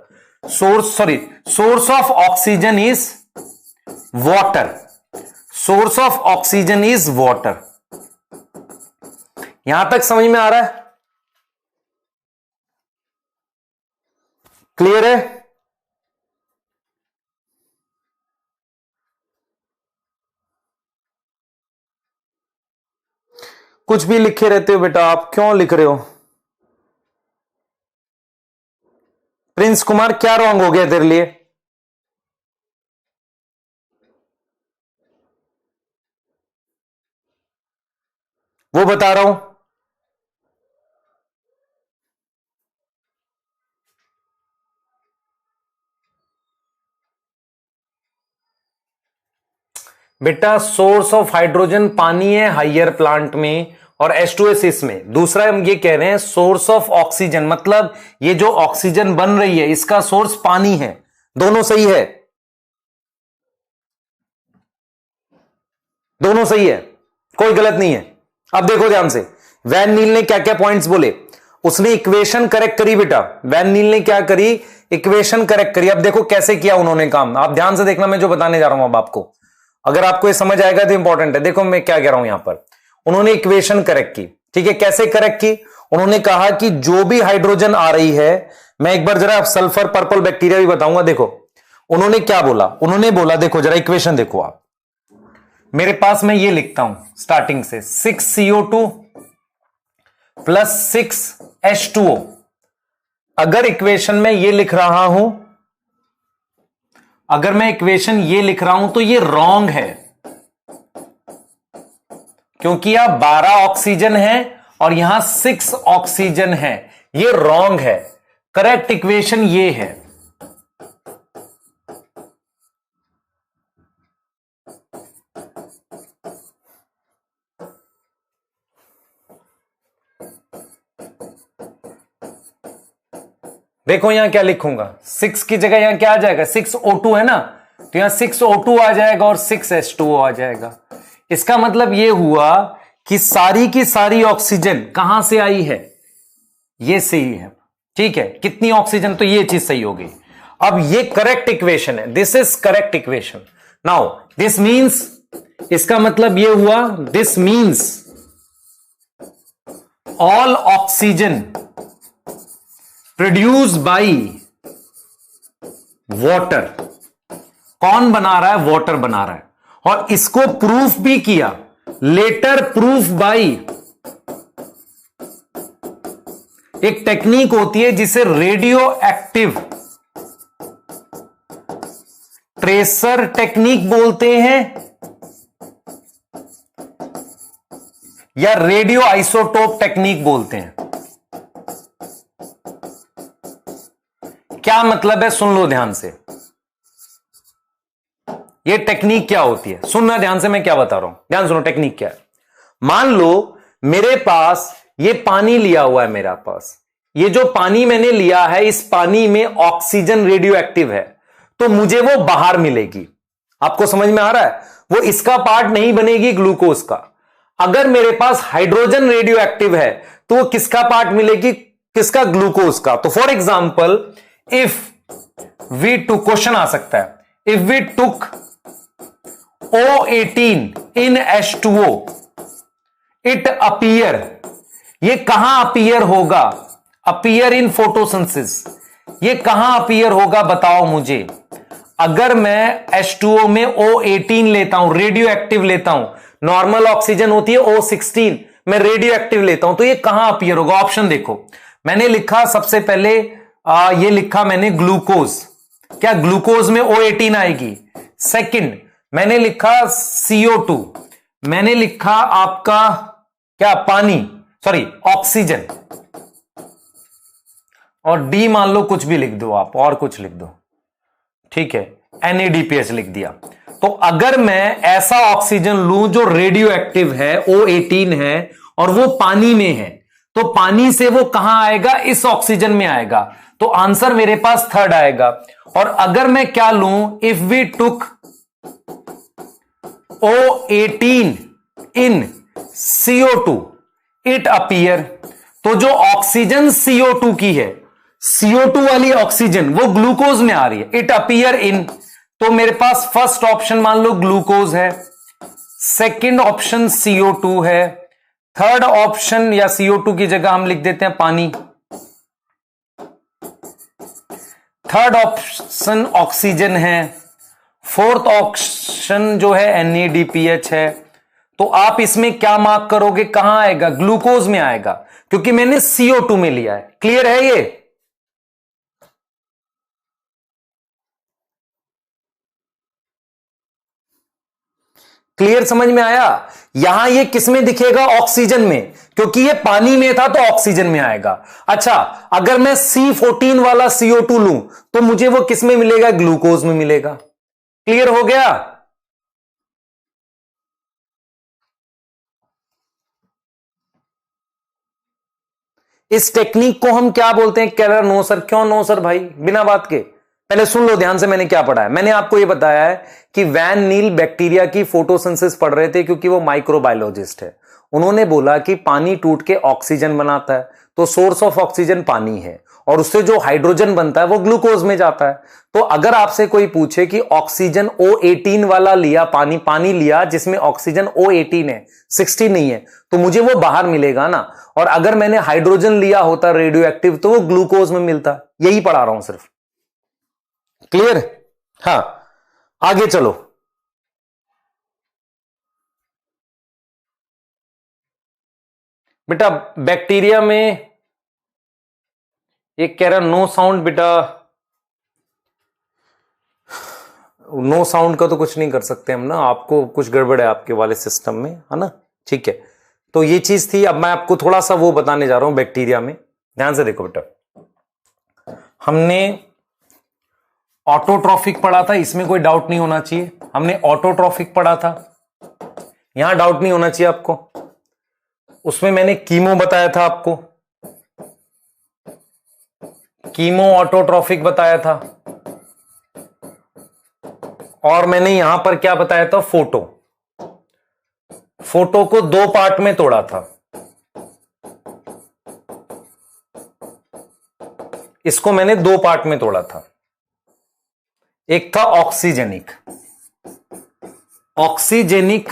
source of oxygen is water, source of oxygen is water. यहां तक समझ में आ रहा है, क्लियर है। कुछ भी लिखे रहते हो बेटा आप, क्यों लिख रहे हो। प्रिंस कुमार क्या रॉन्ग हो गया तेरे लिए, वो बता रहा हूं। बेटा सोर्स ऑफ हाइड्रोजन पानी है हाइयर प्लांट में और H2S इसमें। दूसरा हम ये कह रहे हैं सोर्स ऑफ ऑक्सीजन, मतलब ये जो ऑक्सीजन बन रही है इसका सोर्स पानी है। दोनों सही है, दोनों सही है, कोई गलत नहीं है। अब देखो ध्यान से, वैन नील ने क्या क्या पॉइंट्स बोले, उसने इक्वेशन करेक्ट करी बेटा। वैन नील ने क्या करी, इक्वेशन करेक्ट करी। अब देखो कैसे किया उन्होंने काम, आप ध्यान से देखना मैं जो बताने जा रहा हूं अब आपको, अगर आपको ये समझ आएगा तो इंपॉर्टेंट है। देखो मैं क्या कह रहा हूं यहां पर, उन्होंने इक्वेशन करेक्ट की, ठीक है। कैसे करेक्ट की, उन्होंने कहा कि जो भी हाइड्रोजन आ रही है, मैं एक बार जरा सल्फर पर्पल बैक्टीरिया भी बताऊंगा। देखो उन्होंने क्या बोला, उन्होंने बोला, देखो जरा इक्वेशन देखो आप, मेरे पास मैं ये लिखता हूं स्टार्टिंग से 6CO2 प्लस 6H2O। अगर इक्वेशन में ये लिख रहा हूं, अगर मैं इक्वेशन ये लिख रहा हूं तो ये रॉन्ग है, क्योंकि यहां 12 ऑक्सीजन है और यहां 6 ऑक्सीजन है, ये रॉन्ग है। करेक्ट इक्वेशन ये है, देखो यहां क्या लिखूंगा, 6 की जगह यहां क्या आ जाएगा, 6O2 है ना, तो यहां 6O2 आ जाएगा और 6H2O आ जाएगा। इसका मतलब यह हुआ कि सारी की सारी ऑक्सीजन कहां से आई है, ये सही है, ठीक है। कितनी ऑक्सीजन, तो ये चीज सही हो गई। अब ये करेक्ट इक्वेशन है, this is correct equation. Now this means, इसका मतलब यह हुआ, this means all oxygen produce by water. कौन बना रहा है? वाटर बना रहा है। और इसको प्रूफ भी किया, लेटर प्रूफ बाई एक टेक्निक होती है जिसे रेडियो एक्टिव ट्रेसर टेक्निक बोलते हैं या रेडियो आइसोटोप टेक्निक बोलते हैं। क्या मतलब है? सुन लो ध्यान से। ये टेक्निक क्या होती है? सुनना ध्यान से, मैं क्या बता रहा हूं, ध्यान सुनो। टेक्निक क्या है? मान लो मेरे पास ये पानी लिया हुआ है, मेरा पास ये जो पानी मैंने लिया है, इस पानी में ऑक्सीजन रेडियो एक्टिव है, तो मुझे वो बाहर मिलेगी। आपको समझ में आ रहा है? वो इसका पार्ट नहीं बनेगी ग्लूकोज का। अगर मेरे पास हाइड्रोजन रेडियो एक्टिव है तो वो किसका पार्ट मिलेगी? किसका? ग्लूकोज का। तो for example if we took, question आ सकता है, if we took O18 in H2O, it appear, ये कहां अपीयर होगा? Appear in photosynthesis. ये कहां अपीयर होगा बताओ मुझे। अगर मैं H2O में O18 लेता हूं, रेडियो एक्टिव लेता हूं, नॉर्मल ऑक्सीजन होती है O16, मैं रेडियो एक्टिव लेता हूं, तो ये कहां अपीयर होगा? ऑप्शन देखो, मैंने लिखा सबसे पहले ये लिखा मैंने ग्लूकोज। क्या ग्लूकोज में O18 आएगी? सेकंड मैंने लिखा CO2, मैंने लिखा आपका क्या? पानी, सॉरी ऑक्सीजन। और डी मान लो कुछ भी लिख दो आप, और कुछ लिख दो, ठीक है, NADPH लिख दिया। तो अगर मैं ऐसा ऑक्सीजन लूं जो रेडियो एक्टिव है, O18 है, और वो पानी में है, तो पानी से वो कहां आएगा? इस ऑक्सीजन में आएगा। तो आंसर मेरे पास थर्ड आएगा। और अगर मैं क्या लूं, if we took O18 in CO2 it appear, तो जो ऑक्सीजन CO2 की है, CO2 वाली ऑक्सीजन वो ग्लूकोज में आ रही है, इट अपीयर इन। तो मेरे पास फर्स्ट ऑप्शन मान लो ग्लूकोज है, सेकंड ऑप्शन CO2 है, थर्ड ऑप्शन या CO2 की जगह हम लिख देते हैं पानी, थर्ड ऑप्शन ऑक्सीजन है, फोर्थ ऑप्शन जो है NADPH है। तो आप इसमें क्या मार्क करोगे? कहां आएगा? ग्लूकोज में आएगा, क्योंकि मैंने CO2 में लिया है। क्लियर है ये? क्लियर, समझ में आया? यहां ये किस में दिखेगा? ऑक्सीजन में, क्योंकि ये पानी में था तो ऑक्सीजन में आएगा। अच्छा, अगर मैं C14 वाला CO2 लूं तो मुझे वो किस में मिलेगा? ग्लूकोज में मिलेगा। क्लियर हो गया? इस टेक्निक को हम क्या बोलते हैं? कैलर। No sir. क्यों नो सर भाई? बिना बात के पहले सुन लो ध्यान से, मैंने क्या पढ़ा है। मैंने आपको यह बताया है कि वैन नील बैक्टीरिया की फोटोसिंथेसिस पढ़ रहे थे, क्योंकि वो माइक्रोबायोलॉजिस्ट है। उन्होंने बोला कि पानी टूट के ऑक्सीजन बनाता है, तो सोर्स ऑफ ऑक्सीजन पानी है, और उससे जो हाइड्रोजन बनता है वो ग्लूकोज में जाता है। तो अगर आपसे कोई पूछे कि ऑक्सीजन O18 वाला लिया, पानी लिया जिसमें ऑक्सीजन O18 है, 16 नहीं है, तो मुझे वो बाहर मिलेगा ना। और अगर मैंने हाइड्रोजन लिया होता रेडियो एक्टिव, तो वो ग्लूकोज में मिलता। यही पढ़ा रहा हूं सिर्फ। क्लियर? हाँ, आगे चलो। बेटा बैक्टीरिया में एक कह रहा नो साउंड। बेटा नो साउंड का तो कुछ नहीं कर सकते हम ना, आपको कुछ गड़बड़ है आपके वाले सिस्टम में, है ना? ठीक है, तो ये चीज थी। अब मैं आपको थोड़ा सा वो बताने जा रहा हूं बैक्टीरिया में। ध्यान से देखो बेटा, हमने ऑटोट्रॉफिक पढ़ा था, इसमें कोई डाउट नहीं होना चाहिए। हमने ऑटोट्रॉफिक पढ़ा था, यहां डाउट नहीं होना चाहिए आपको। उसमें मैंने कीमो बताया था आपको, कीमो ऑटोट्रॉफिक बताया था। और मैंने यहां पर क्या बताया था? फोटो। फोटो को दो पार्ट में तोड़ा था। इसको मैंने दो पार्ट में तोड़ा था। एक था ऑक्सीजेनिक। ऑक्सीजेनिक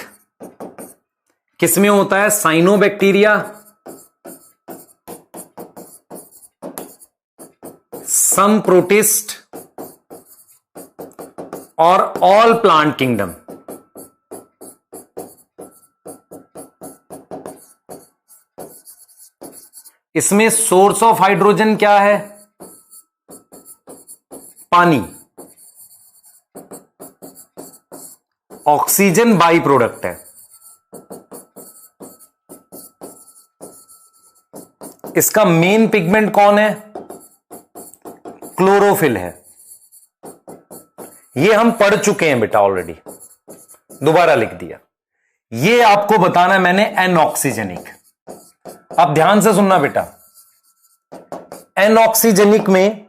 किसमें होता है? साइनोबैक्टीरिया सम प्रोटिस्ट और ऑल प्लांट किंगडम। इसमें सोर्स ऑफ हाइड्रोजन क्या है? पानी। ऑक्सीजन बाई प्रोडक्ट है। इसका मेन पिगमेंट कौन है? क्लोरोफिल है। ये हम पढ़ चुके हैं बेटा ऑलरेडी, दोबारा लिख दिया। ये आपको बताना है मैंने एनऑक्सीजेनिक। अब ध्यान से सुनना बेटा, एनऑक्सीजेनिक में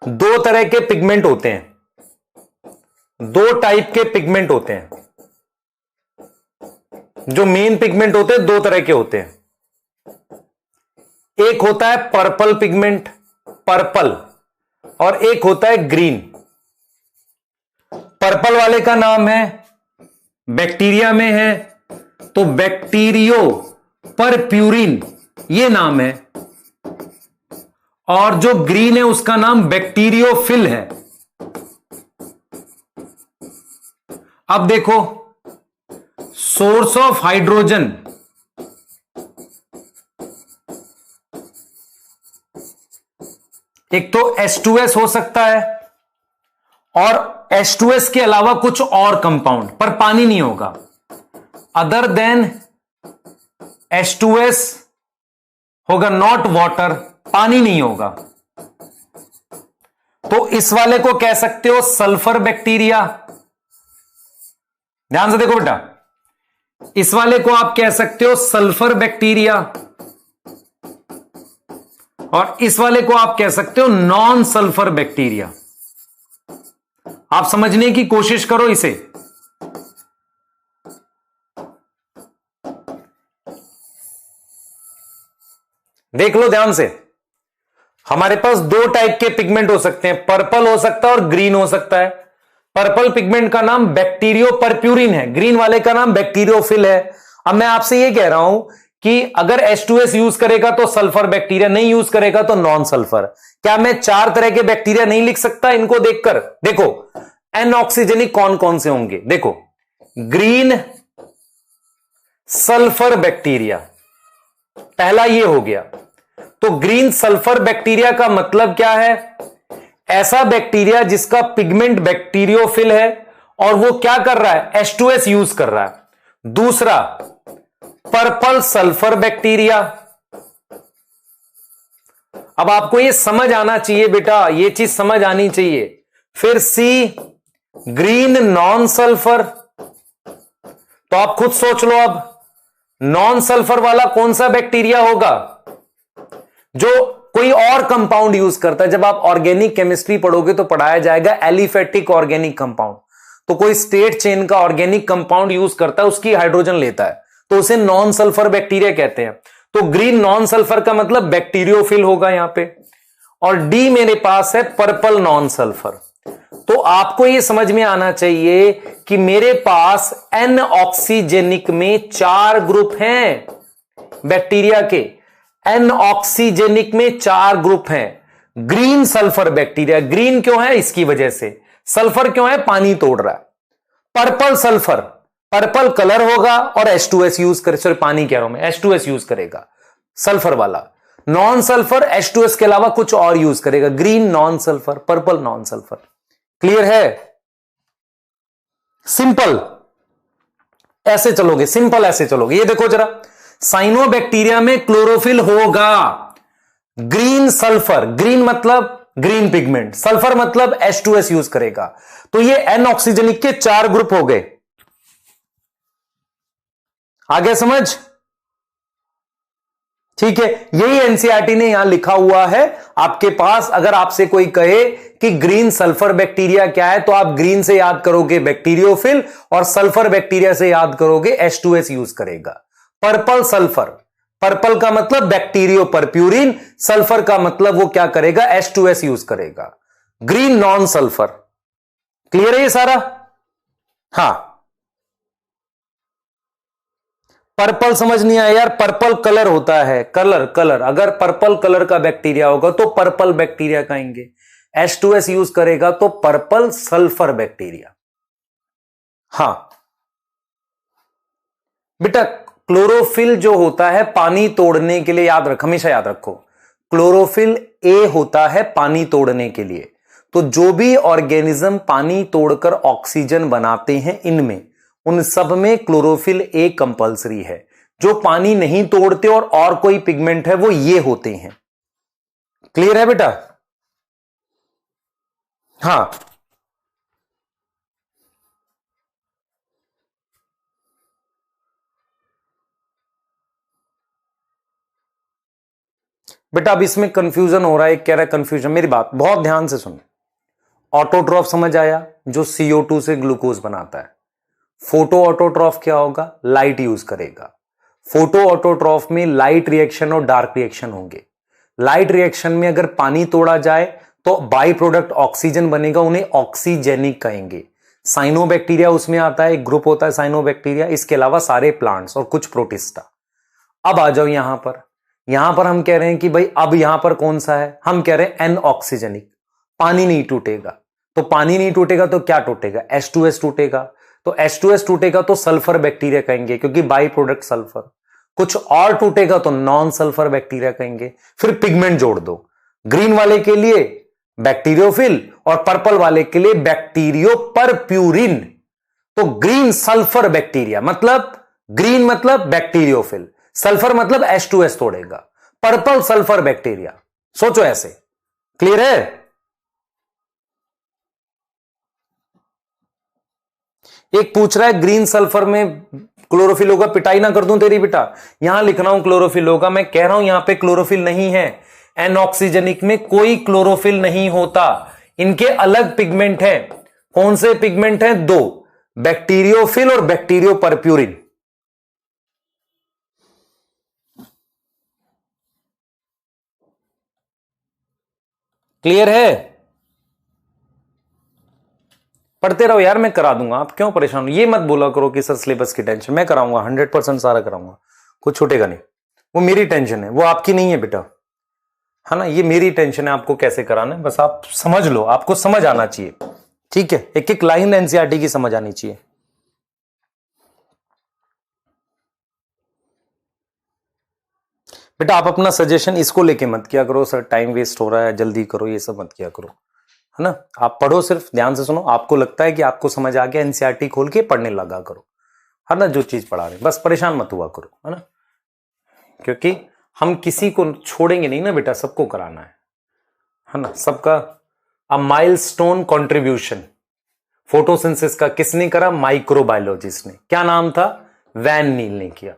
दो तरह के पिगमेंट होते हैं, दो टाइप के पिगमेंट होते हैं। जो मेन पिगमेंट होते हैं दो तरह के होते हैं। एक होता है पर्पल पिगमेंट, पर्पल, और एक होता है ग्रीन। पर्पल वाले का नाम है, बैक्टीरिया में है तो बैक्टीरियो परप्यूरिन ये नाम है, और जो ग्रीन है उसका नाम बैक्टीरियोफिल है। अब देखो, सोर्स ऑफ हाइड्रोजन एक तो H2S हो सकता है, और H2S के अलावा कुछ और कंपाउंड, पर पानी नहीं होगा। अदर देन H2S होगा नॉट वाटर, पानी नहीं होगा। तो इस वाले को कह सकते हो सल्फर बैक्टीरिया। ध्यान से देखो बेटा, इस वाले को आप कह सकते हो सल्फर बैक्टीरिया, और इस वाले को आप कह सकते हो नॉन सल्फर बैक्टीरिया। आप समझने की कोशिश करो इसे। देख लो ध्यान से, हमारे पास दो टाइप के पिगमेंट हो सकते हैं, पर्पल हो सकता है और ग्रीन हो सकता है। पर्पल पिगमेंट का नाम बैक्टीरियो परप्यूरिन है, ग्रीन वाले का नाम बैक्टीरियोफिल है। अब मैं आपसे यह कह रहा हूं कि अगर H2S यूज करेगा तो सल्फर बैक्टीरिया, नहीं यूज करेगा तो नॉन सल्फर। क्या मैं चार तरह के बैक्टीरिया नहीं लिख सकता इनको देखकर? देखो एनऑक्सीजेनिक कौन कौन से होंगे, देखो ग्रीन सल्फर बैक्टीरिया, पहला ये हो गया। तो ग्रीन सल्फर बैक्टीरिया का मतलब क्या है? ऐसा बैक्टीरिया जिसका पिगमेंट बैक्टीरियोफिल है और वो क्या कर रहा है? H2S यूज कर रहा है। दूसरा पर्पल सल्फर बैक्टीरिया। अब आपको ये समझ आना चाहिए बेटा, ये चीज समझ आनी चाहिए। फिर सी ग्रीन नॉन सल्फर। तो आप खुद सोच लो, अब नॉन सल्फर वाला कौन सा बैक्टीरिया होगा? जो कोई और कंपाउंड यूज करता है। जब आप ऑर्गेनिक केमिस्ट्री पढ़ोगे तो पढ़ाया जाएगा एलिफेटिक ऑर्गेनिक कंपाउंड। तो कोई स्टेट चेन का ऑर्गेनिक कंपाउंड यूज करता है, उसकी हाइड्रोजन लेता है, तो उसे नॉन सल्फर बैक्टीरिया कहते हैं। तो ग्रीन नॉन सल्फर का मतलब बैक्टीरियोफिल होगा यहां पे। और डी मेरे पास है पर्पल नॉन सल्फर। तो आपको यह समझ में आना चाहिए कि मेरे पास एन ऑक्सीजेनिक में चार ग्रुप हैं बैक्टीरिया के। एन ऑक्सीजेनिक में चार ग्रुप हैं। ग्रीन सल्फर बैक्टीरिया, ग्रीन क्यों है? इसकी वजह से। सल्फर क्यों है? पानी तोड़ रहा है। पर्पल सल्फर, पर्पल कलर होगा और H2S यूज करे, सॉरी पानी कह रहा हूं मैं, H2S यूज करेगा सल्फर वाला। नॉन सल्फर H2S के अलावा कुछ और यूज करेगा। Green non sulphur, purple non sulphur. Clear है? सिंपल ऐसे चलोगे, सिंपल ऐसे चलोगे। ये देखो जरा, साइनोबैक्टीरिया में क्लोरोफिल होगा। ग्रीन सल्फर, ग्रीन मतलब ग्रीन पिगमेंट, सल्फर मतलब H2S यूज करेगा। तो ये एन ऑक्सीजनिक के चार ग्रुप हो गए। आगे समझ? ठीक है, यही एनसीईआरटी ने यहां लिखा हुआ है आपके पास। अगर आपसे कोई कहे कि ग्रीन सल्फर बैक्टीरिया क्या है, तो आप ग्रीन से याद करोगे बैक्टीरियोफिल, और सल्फर बैक्टीरिया से याद करोगे H2S यूज करेगा। पर्पल सल्फर, पर्पल का मतलब बैक्टीरियो परप्यूरिन, सल्फर का मतलब वो क्या करेगा? H2S यूज करेगा। Green non sulphur. क्लियर है ये सारा? हां, पर्पल समझ नहीं आया यार? पर्पल कलर होता है, कलर, कलर। अगर पर्पल कलर का बैक्टीरिया होगा तो पर्पल बैक्टीरिया कहेंगे। H2S यूज करेगा तो पर्पल सल्फर बैक्टीरिया। हां बेटा, क्लोरोफिल जो होता है पानी तोड़ने के लिए, याद रख, हमेशा याद रखो, क्लोरोफिल ए होता है पानी तोड़ने के लिए। तो जो भी ऑर्गेनिज्म पानी तोड़कर ऑक्सीजन बनाते हैं, इनमें उन सब में क्लोरोफिल ए कंपलसरी है। जो पानी नहीं तोड़ते और कोई पिगमेंट है वो ये होते हैं। क्लियर है बेटा? हां बेटा, अब इसमें कंफ्यूजन हो रहा है। कह रहा है कंफ्यूजन, मेरी बात बहुत ध्यान से सुनो। ऑटोट्रॉफ समझ आया, जो CO2 से ग्लूकोज बनाता है। फोटो ऑटोट्रॉफ क्या होगा? लाइट यूज करेगा। फोटो ऑटोट्रॉफ में लाइट रिएक्शन और डार्क रिएक्शन होंगे। लाइट रिएक्शन में अगर पानी तोड़ा जाए तो बाई प्रोडक्ट ऑक्सीजन बनेगा, उन्हें ऑक्सीजेनिक कहेंगे। साइनोबैक्टीरिया उसमें आता है, एक ग्रुप होता है साइनोबैक्टीरिया। इसके अलावा सारे प्लांट्स और कुछ प्रोटिस्टा। अब आ जाओ यहां पर। यहां पर हम कह रहे हैं कि भाई अब यहां पर कौन सा है? हम कह रहे हैं एन ऑक्सीजनिक। पानी नहीं टूटेगा। तो पानी नहीं टूटेगा तो क्या टूटेगा? H2S टूटेगा। तो H2S टूटेगा तो सल्फर बैक्टीरिया कहेंगे, क्योंकि बाई प्रोडक्ट सल्फर। कुछ और टूटेगा तो नॉन सल्फर बैक्टीरिया कहेंगे। फिर पिगमेंट जोड़ दो, ग्रीन वाले के लिए बैक्टीरियोफिल और पर्पल वाले के लिए बैक्टीरियोपरप्यूरिन। तो ग्रीन सल्फर बैक्टीरिया मतलब, ग्रीन मतलब बैक्टीरियोफिल, सल्फर मतलब H2S तोड़ेगा, पर्पल सल्फर बैक्टीरिया। सोचो ऐसे। क्लियर है? एक पूछ रहा है ग्रीन सल्फर में क्लोरोफिल होगा, पिटाई ना कर दूं तेरी बेटा। यहां लिख रहा हूं क्लोरोफिल होगा, मैं कह रहा हूं यहां पे क्लोरोफिल नहीं है। एनऑक्सीजनिक में कोई क्लोरोफिल नहीं होता, इनके अलग पिगमेंट है। कौन से पिगमेंट हैं? दो, बैक्टीरियोफिल और बैक्टीरियोपरप्यूरिन। क्लियर है? पढ़ते रहो यार, मैं करा दूंगा, आप क्यों परेशान हो? ये मत बोला करो कि सर सिलेबस की टेंशन। मैं कराऊंगा 100% सारा कराऊंगा, कुछ छूटेगा नहीं। वो मेरी टेंशन है, वो आपकी नहीं है बेटा, है ना। ये मेरी टेंशन है आपको कैसे कराना है, बस आप समझ लो, आपको समझ आना चाहिए। ठीक है, एक एक लाइन एनसीईआरटी की समझ आनी चाहिए। बेटा आप अपना सजेशन इसको लेके मत किया करो, सर टाइम वेस्ट हो रहा है, जल्दी करो, ये सब मत किया करो, है ना। आप पढ़ो, सिर्फ ध्यान से सुनो। आपको लगता है कि आपको समझ आ गया, एनसीईआरटी खोल के पढ़ने लगा करो, है ना। जो चीज पढ़ा रहे बस परेशान मत हुआ करो, है ना। क्योंकि हम किसी को छोड़ेंगे नहीं ना बेटा, सबको कराना है ना। सबका अ माइलस्टोन कंट्रीब्यूशन फोटोसिंथेसिस का किसने करा? माइक्रोबायोलॉजिस्ट ने। क्या नाम था? वैन नील ने किया।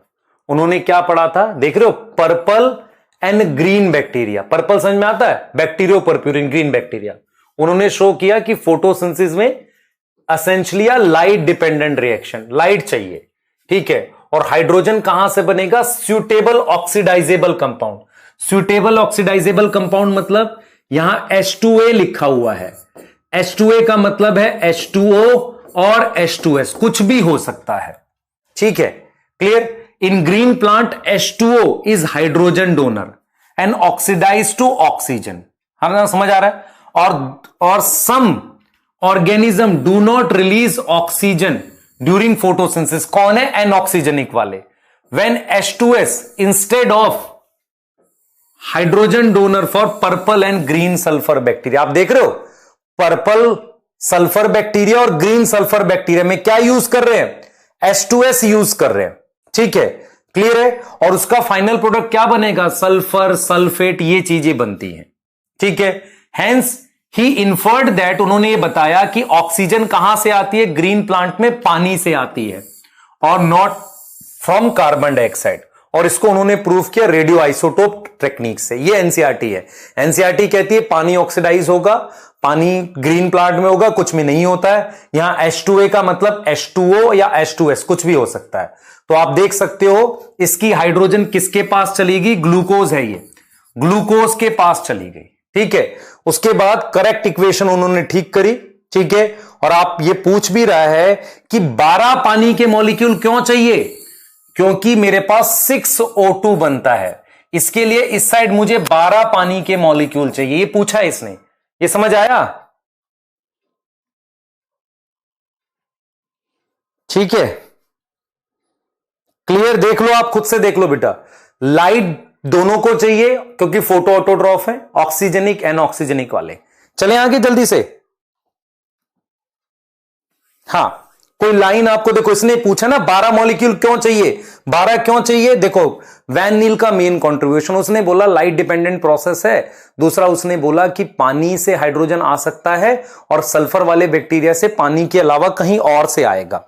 उन्होंने क्या पढ़ा था? देख रहे हो, purple and green bacteria. Purple समझ में आता है, बैक्टीरियो परप्यूरिन, ग्रीन बैक्टीरिया। उन्होंने शो किया कि फोटोसिंथेसिस में essentially light dependent reaction, light चाहिए, ठीक है। और हाइड्रोजन कहां से बनेगा? Suitable oxidizable compound. Suitable oxidizable compound मतलब यहां H2A लिखा हुआ है। H2A का मतलब है H2O और H2S, कुछ भी हो सकता है, ठीक है। Clear? In green plant H2O is hydrogen donor and oxidise to oxygen. हमें समझ आ रहा है? और some organism do not release oxygen during photosynthesis. कौन है? एनऑक्सीजनिक वाले। When H2S instead of hydrogen donor for purple and green sulphur bacteria. आप देख रहे हो, पर्पल सल्फर बैक्टीरिया और ग्रीन सल्फर बैक्टीरिया में क्या यूज कर रहे हैं? H2S यूज कर रहे हैं, ठीक है। क्लियर है? और उसका फाइनल प्रोडक्ट क्या बनेगा? सल्फर, सल्फेट, ये चीजें बनती हैं, ठीक है। हेंस ही इन्फर्ड दैट, उन्होंने ये बताया कि ऑक्सीजन कहां से आती है? ग्रीन प्लांट में पानी से आती है और नॉट फ्रॉम कार्बन डाइऑक्साइड। और इसको उन्होंने प्रूव किया रेडियो आइसोटोप टेक्निक से। ये एनसीईआरटी है। एनसीईआरटी कहती है पानी ऑक्सीडाइज होगा, पानी ग्रीन प्लांट में होगा, कुछ में नहीं होता है। यहां H2A का मतलब H2O या H2S, कुछ भी हो सकता है। तो आप देख सकते हो इसकी हाइड्रोजन किसके पास चली गई? ग्लूकोज है ये, ग्लूकोज के पास चली गई, ठीक है। उसके बाद करेक्ट इक्वेशन उन्होंने ठीक करी, ठीक है। और आप ये पूछ भी रहा है कि 12 पानी के मॉलिक्यूल क्यों चाहिए? क्योंकि मेरे पास 6O2 बनता है, इसके लिए इस साइड मुझे 12 पानी के मॉलिक्यूल चाहिए। ये पूछा इसने ये समझ आया? ठीक है, क्लियर? देख लो, आप खुद से देख लो बेटा। लाइट दोनों को चाहिए क्योंकि फोटो ऑटोट्रॉफ है, ऑक्सीजनिक एनऑक्सीजनिक वाले। चले आगे जल्दी से। हाँ, कोई लाइन आपको देखो, इसने पूछा ना 12 मॉलिक्यूल क्यों चाहिए, 12 क्यों चाहिए? देखो, वैन नील का मेन कंट्रीब्यूशन, उसने बोला लाइट डिपेंडेंट प्रोसेस है। दूसरा उसने बोला कि पानी से हाइड्रोजन आ सकता है और सल्फर वाले बैक्टीरिया से पानी के अलावा कहीं और से आएगा,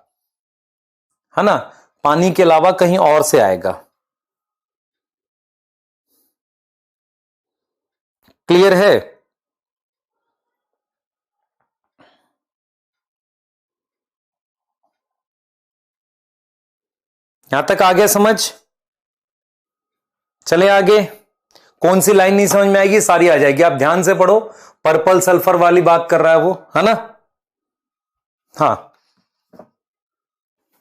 है ना? पानी के अलावा कहीं और से आएगा। क्लियर है? यहां तक आ गया समझ? चले आगे। कौन सी लाइन नहीं समझ में आएगी? सारी आ जाएगी, आप ध्यान से पढ़ो। पर्पल सल्फर वाली बात कर रहा है वो, है ना? हाँ,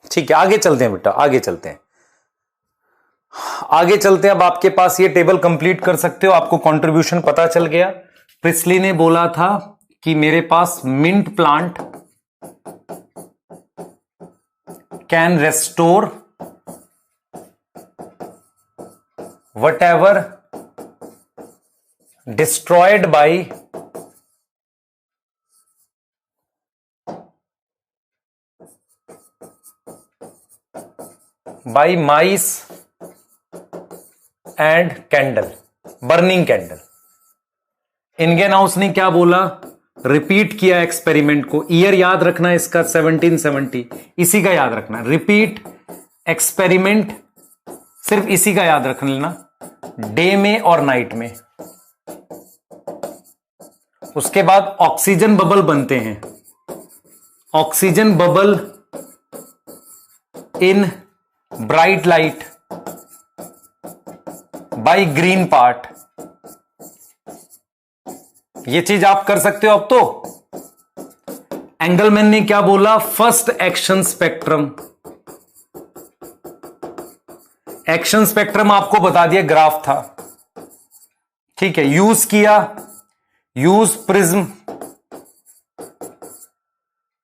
ठीक है, आगे चलते हैं बेटा, आगे चलते हैं, आगे चलते हैं। अब आपके पास ये टेबल कंप्लीट कर सकते हो, आपको कंट्रीब्यूशन पता चल गया। प्रिस्ली ने बोला था कि मेरे पास mint plant can restore whatever destroyed by mice and candle, burning candle। Ingenhousz ने क्या बोला? रिपीट किया एक्सपेरिमेंट को। ईयर याद रखना इसका 1770, इसी का याद रखना। रिपीट एक्सपेरिमेंट, सिर्फ इसी का याद रख लेना, डे में और नाइट में। उसके बाद ऑक्सीजन बबल बनते हैं, oxygen bubble in bright light by green part. ये चीज आप कर सकते हो अब तो। एंगलमैन ने क्या बोला? First action spectrum. Action spectrum आपको बता दिया, ग्राफ था, ठीक है। यूज किया, use prism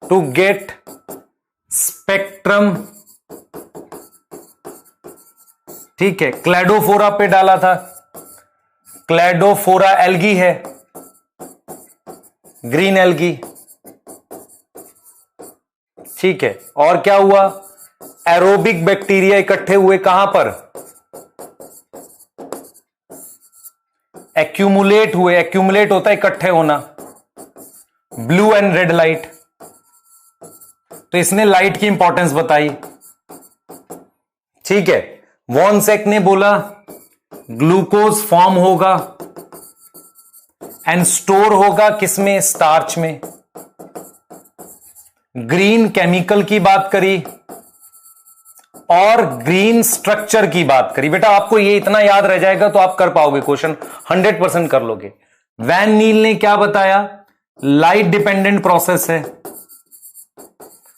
to get spectrum, ठीक है। क्लैडोफोरा पे डाला था, क्लैडोफोरा एल्गी है, ग्रीन एल्गी, ठीक है। और क्या हुआ? एरोबिक बैक्टीरिया इकट्ठे हुए, कहां पर? एक्यूमुलेट हुए। एक्यूमुलेट होता है इकट्ठे होना, ब्लू एंड रेड लाइट। तो इसने लाइट की इंपॉर्टेंस बताई, ठीक है। वॉनसेक ने बोला ग्लूकोज फॉर्म होगा एंड स्टोर होगा किसमें? स्टार्च में। ग्रीन केमिकल की बात करी और ग्रीन स्ट्रक्चर की बात करी। बेटा आपको ये इतना याद रह जाएगा तो आप कर पाओगे, क्वेश्चन 100% कर लोगे। वैन नील ने क्या बताया? लाइट डिपेंडेंट प्रोसेस है,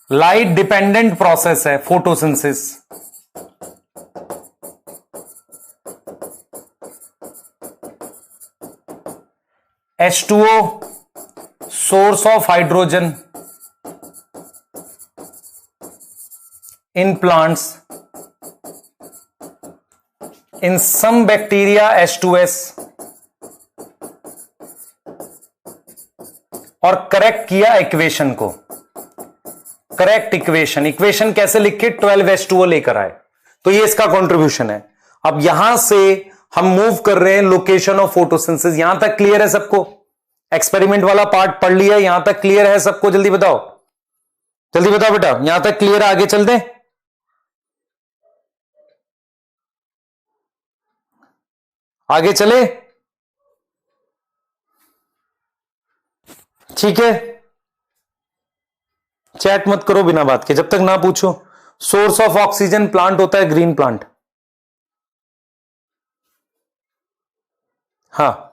लाइट डिपेंडेंट प्रोसेस है photosynthesis. H2O source of hydrogen in plants, in some bacteria H2S। और करेक्ट किया इक्वेशन को, करेक्ट इक्वेशन। इक्वेशन कैसे लिखे? 12H2O लेकर आए। तो ये इसका कंट्रीब्यूशन है। अब यहां से हम मूव कर रहे हैं लोकेशन ऑफ फोटोसिंथेसिस। यहां तक क्लियर है सबको? एक्सपेरिमेंट वाला पार्ट पढ़ लिया, यहां तक क्लियर है सबको? जल्दी बताओ, जल्दी बताओ बेटा, यहां तक क्लियर है? आगे चलते हैं, आगे चले, ठीक है। चैट मत करो बिना बात के, जब तक ना पूछो। सोर्स ऑफ ऑक्सीजन प्लांट होता है ग्रीन प्लांट, हाँ।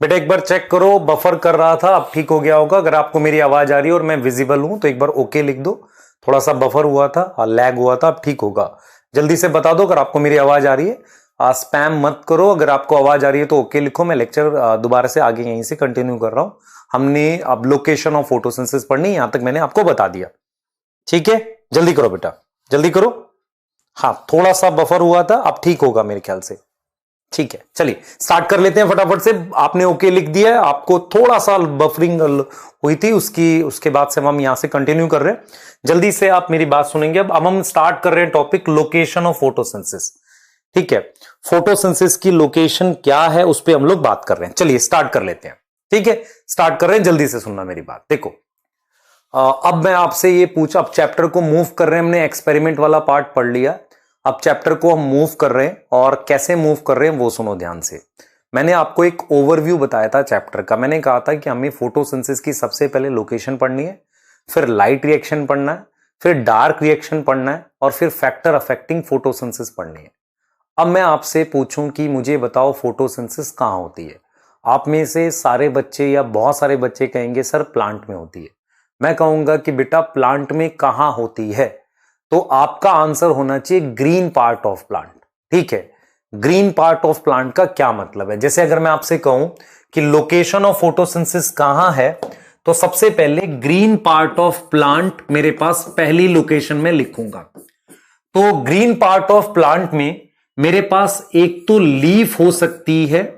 बेटा एक बार चेक करो, बफर कर रहा था, अब ठीक हो गया होगा। अगर आपको मेरी आवाज आ रही है और मैं विजिबल हूं तो एक बार ओके लिख दो। थोड़ा सा बफर हुआ था, लैग हुआ था, अब ठीक होगा। जल्दी से बता दो अगर आपको मेरी आवाज आ रही है। स्पैम मत करो, अगर आपको आवाज आ रही है तो ओके लिखो। मैं लेक्चर दोबारा से आगे यहीं से कंटिन्यू कर रहा हूं। हमने अब लोकेशन ऑफ फोटोसिंथेसिस पढ़नी, यहां तक मैंने आपको बता दिया। ठीक है, जल्दी करो बेटा, जल्दी करो। हाँ, थोड़ा सा बफर हुआ था, अब ठीक होगा मेरे ख्याल से। ठीक है, चलिए स्टार्ट कर लेते हैं फटाफट से। आपने ओके लिख दिया है, आपको थोड़ा सा बफरिंग हुई थी, उसके बाद से हम यहां से कंटिन्यू कर रहे हैं। जल्दी से आप मेरी बात सुनेंगे। अब हम स्टार्ट कर रहे हैं टॉपिक लोकेशन ऑफ फोटोसिंथेसिस। ठीक है, फोटोसिंथेसिस की लोकेशन क्या है उस पर हम लोग बात कर रहे हैं। चलिए स्टार्ट कर लेते हैं। ठीक है, स्टार्ट कर रहे हैं, जल्दी से सुनना मेरी बात। देखो अब मैं आपसे ये पूछा, अब चैप्टर को मूव कर रहे हैं, हमने एक्सपेरिमेंट वाला पार्ट पढ़ लिया। अब चैप्टर को हम मूव कर रहे हैं, और कैसे मूव कर रहे हैं वो सुनो ध्यान से। मैंने आपको एक ओवरव्यू बताया था चैप्टर का। मैंने कहा था कि हमें फोटोसिंथेसिस की सबसे पहले लोकेशन पढ़नी है, फिर लाइट रिएक्शन पढ़ना है, फिर डार्क रिएक्शन पढ़ना है, और फिर फैक्टर अफेक्टिंग फोटोसिंथेसिस पढ़नी है। अब मैं आपसे पूछूं कि मुझे बताओ फोटोसिंथेसिस कहां होती है। आप में से सारे बच्चे या बहुत सारे बच्चे कहेंगे सर प्लांट में होती है। मैं कहूंगा कि बेटा प्लांट में कहां होती है, तो आपका आंसर होना चाहिए ग्रीन पार्ट ऑफ प्लांट। ठीक है, ग्रीन पार्ट ऑफ प्लांट का क्या मतलब है? जैसे अगर मैं आपसे कहूं कि लोकेशन ऑफ फोटोसिंथेसिस कहां है, तो सबसे पहले ग्रीन पार्ट ऑफ प्लांट मेरे पास पहली लोकेशन में लिखूंगा। तो ग्रीन पार्ट ऑफ प्लांट में मेरे पास एक तो लीफ हो सकती है,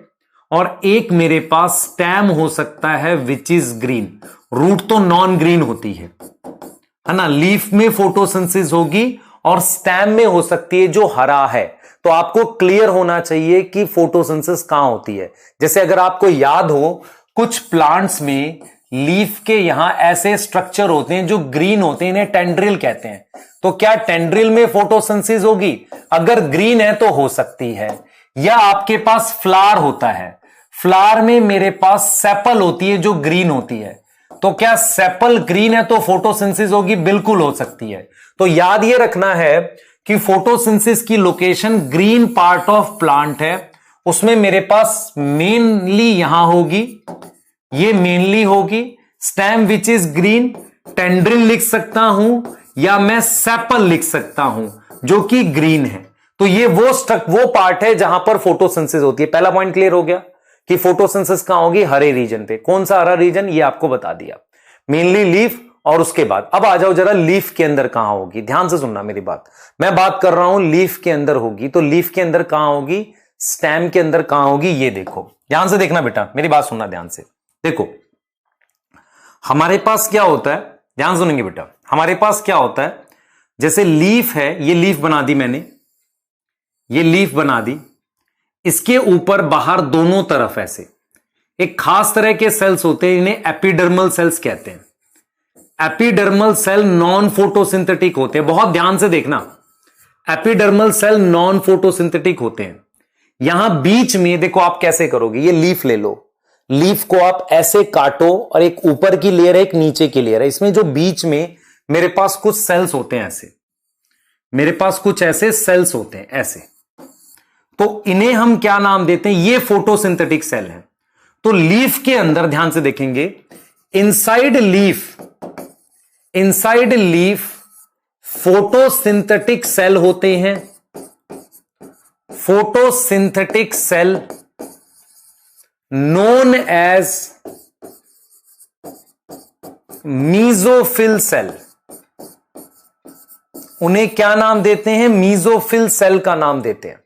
और एक मेरे पास स्टेम हो सकता है विच इज ग्रीन। रूट तो नॉन ग्रीन होती है ना। लीफ में फोटोसिंथेसिस होगी और स्टेम में हो सकती है जो हरा है। तो आपको क्लियर होना चाहिए कि फोटोसिंथेसिस कहां होती है। जैसे अगर आपको याद हो, कुछ प्लांट्स में लीफ के यहां ऐसे स्ट्रक्चर होते हैं जो ग्रीन होते हैं, इन्हें टेंड्रिल कहते हैं। तो क्या टेंड्रिल में फोटोसिंथेसिस होगी? अगर ग्रीन है तो हो सकती है। या आपके पास फ्लावर होता है, फ्लावर में मेरे पास सेपल होती है जो ग्रीन होती है। तो क्या सेपल ग्रीन है तो फोटोसिंथेसिस होगी? बिल्कुल हो सकती है। तो याद ये रखना है कि फोटोसिंथेसिस की location green part of plant है। उसमें मेरे पास मेनली यहां होगी, ये मेनली होगी stem which is green. Tendril लिख सकता हूं या मैं सेपल लिख सकता हूं जो कि ग्रीन है। तो ये वो पार्ट है जहां पर फोटोसिंथेसिस होती है। पहला पॉइंट क्लियर हो गया कि फोटोसिंथेसिस कहां होगी? हरे रीजन पे। कौन सा हरा रीजन, ये आपको बता दिया। मेनली लीफ, और उसके बाद अब आ जाओ जरा लीफ के अंदर कहां होगी। ध्यान से सुनना मेरी बात। मैं बात कर रहा हूं लीफ के अंदर होगी, तो लीफ के अंदर कहां होगी? स्टेम के अंदर कहां होगी? ये देखो, ध्यान से देखना बेटा, मेरी बात सुनना ध्यान से। देखो हमारे पास क्या होता है, ध्यान सुनेंगे बेटा। हमारे पास क्या होता है, जैसे लीफ है, ये लीफ बना दी मैंने, ये लीफ बना दी। इसके ऊपर बाहर दोनों तरफ ऐसे एक खास तरह के सेल्स होते हैं, इन्हें एपिडर्मल सेल्स कहते हैं। एपिडर्मल सेल नॉन फोटोसिंथेटिक होते हैं। बहुत ध्यान से देखना, एपिडर्मल सेल नॉन फोटोसिंथेटिक होते हैं। यहां बीच में देखो आप कैसे करोगे, ये लीफ ले लो, लीफ को आप ऐसे काटो, और एक ऊपर की लेयर है, एक नीचे की लेयर है। इसमें जो बीच में मेरे पास कुछ सेल्स होते हैं ऐसे, मेरे पास कुछ ऐसे सेल्स होते हैं ऐसे। तो इन्हें हम क्या नाम देते हैं? ये फोटोसिंथेटिक सेल है। तो लीफ के अंदर ध्यान से देखेंगे, इनसाइड लीफ फोटोसिंथेटिक सेल होते हैं। Photosynthetic cell known as mesophyll cell. उन्हें क्या नाम देते हैं? मीजोफिल सेल का नाम देते हैं।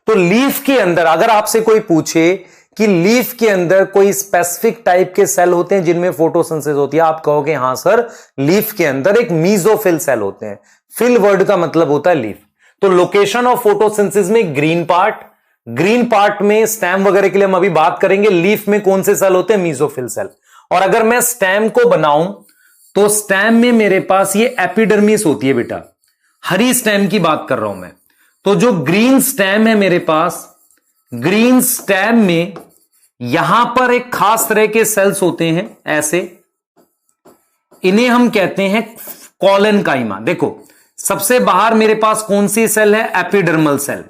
तो लीफ के अंदर अगर आपसे कोई पूछे कि लीफ के अंदर कोई स्पेसिफिक टाइप के सेल होते हैं जिनमें फोटोसिंथेसिस होती है, आप कहोगे हां सर, लीफ के अंदर एक मीजोफिल सेल होते हैं। फिल वर्ड का मतलब होता है लीफ। तो लोकेशन ऑफ फोटोसिंथेसिस में ग्रीन पार्ट में स्टेम वगैरह के लिए हम अभी बात करेंगे। लीफ में कौन से सेल होते हैं? Mesophyll cell. और अगर मैं स्टेम को बनाऊं तो स्टेम में मेरे पास ये एपिडर्मिस होती है बेटा, हरी स्टेम की बात कर रहा हूं मैं। तो जो ग्रीन स्टेम है मेरे पास, ग्रीन स्टेम में यहां पर एक खास तरह के सेल्स होते हैं ऐसे, इन्हें हम कहते हैं कॉलेनकाइमा। देखो सबसे बाहर मेरे पास कौन सी सेल है? Epidermal cell.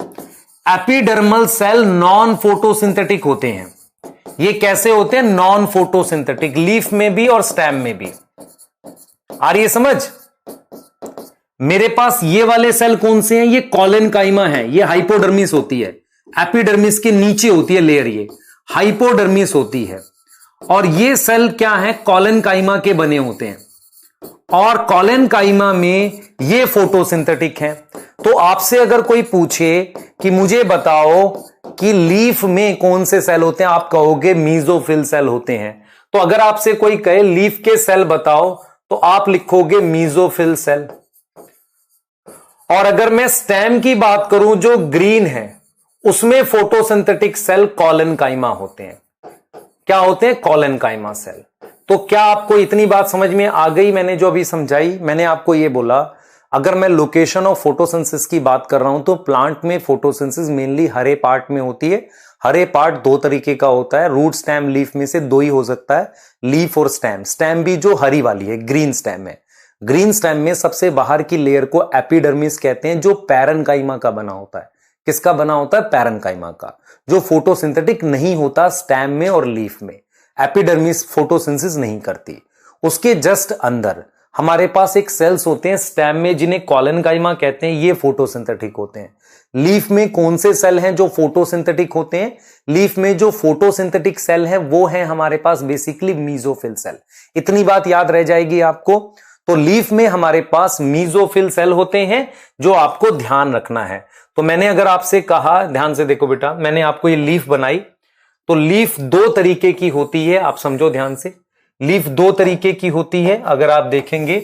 Epidermal cell non photosynthetic होते हैं। ये कैसे होते हैं? नॉन फोटोसिंथेटिक, लीफ में भी और स्टेम में भी। आ रही है समझ? मेरे पास ये वाले सेल कौन से हैं? ये कॉलेनकाइमा है, ये हाइपोडर्मिस होती है, एपिडर्मिस के नीचे होती है लेयर, ये हाइपोडर्मिस होती है। और ये सेल क्या है? कॉलेनकाइमा के बने होते हैं, और कॉलेनकाइमा में ये फोटोसिंथेटिक है। तो आपसे अगर कोई पूछे कि मुझे बताओ कि लीफ में कौन से सेल होते हैं, आप कहोगे मीजोफिल सेल होते हैं। तो अगर आपसे कोई कहे लीफ के सेल बताओ, तो आप लिखोगे मीजोफिल सेल। और अगर मैं स्टेम की बात करूं जो ग्रीन है, उसमें फोटोसिंथेटिक सेल कॉलेनकाइमा होते हैं। क्या होते हैं? Collenchyma cell. तो क्या आपको इतनी बात समझ में आ गई? मैंने जो अभी समझाई, मैंने आपको यह बोला, अगर मैं लोकेशन ऑफ फोटोसिंथेसिस की बात कर रहा हूं तो प्लांट में फोटोसिंथेसिस मेनली हरे पार्ट में होती है। हरे पार्ट दो तरीके का होता है, रूट, स्टेम, लीफ में से दो ही हो सकता है, लीफ और स्टेम। स्टेम भी जो हरी वाली है, ग्रीन स्टेम है। ग्रीन स्टेम में सबसे बाहर की लेयर को एपिडर्मिस कहते हैं, जो पैरेन्काइमा का बना होता है। किसका बना होता है? पैरेन्काइमा का, जो फोटोसिंथेटिक नहीं होता स्टेम में और लीफ में। एपिडर्मिस फोटोसिंथेसिस नहीं करती। उसके जस्ट अंदर हमारे पास एक सेल्स होते हैं स्टेम में, जिन्हें कॉलेनकाइमा कहते हैं, ये फोटोसिंथेटिक होते हैं। लीफ में कौन से सेल हैं जो फोटोसिंथेटिक होते हैं? लीफ में जो फोटोसिंथेटिक सेल है वो है हमारे पास बेसिकली मीजोफिल सेल। इतनी बात याद रह जाएगी आपको। तो लीफ में हमारे पास मीजोफिल सेल होते हैं, जो आपको ध्यान रखना है। तो मैंने अगर आपसे कहा, ध्यान से देखो बेटा, मैंने आपको ये लीफ बनाई, तो लीफ दो तरीके की होती है, आप समझो ध्यान से। लीफ दो तरीके की होती है, अगर आप देखेंगे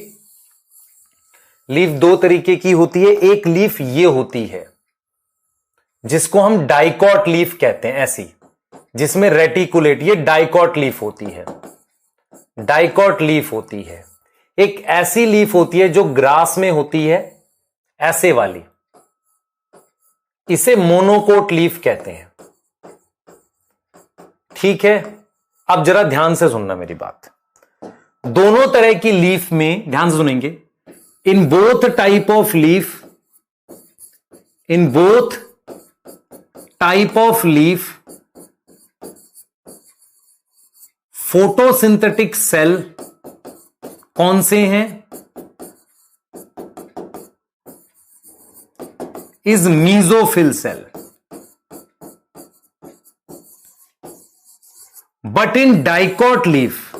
लीफ दो तरीके की होती है। एक लीफ ये होती है जिसको हम डाइकॉट लीफ कहते हैं, ऐसी, जिसमें रेटिकुलेट, ये डाइकॉट लीफ होती है, डाइकॉट लीफ होती है। एक ऐसी लीफ होती है जो ग्रास में होती है, ऐसे वाली, इसे मोनोकोट लीफ कहते हैं। ठीक है, अब जरा ध्यान से सुनना मेरी बात। दोनों तरह की लीफ में, ध्यान से सुनेंगे, in both type of leaf, in both type of leaf photosynthetic cell कौन से हैं? Is mesophyll cell. But in dicot leaf,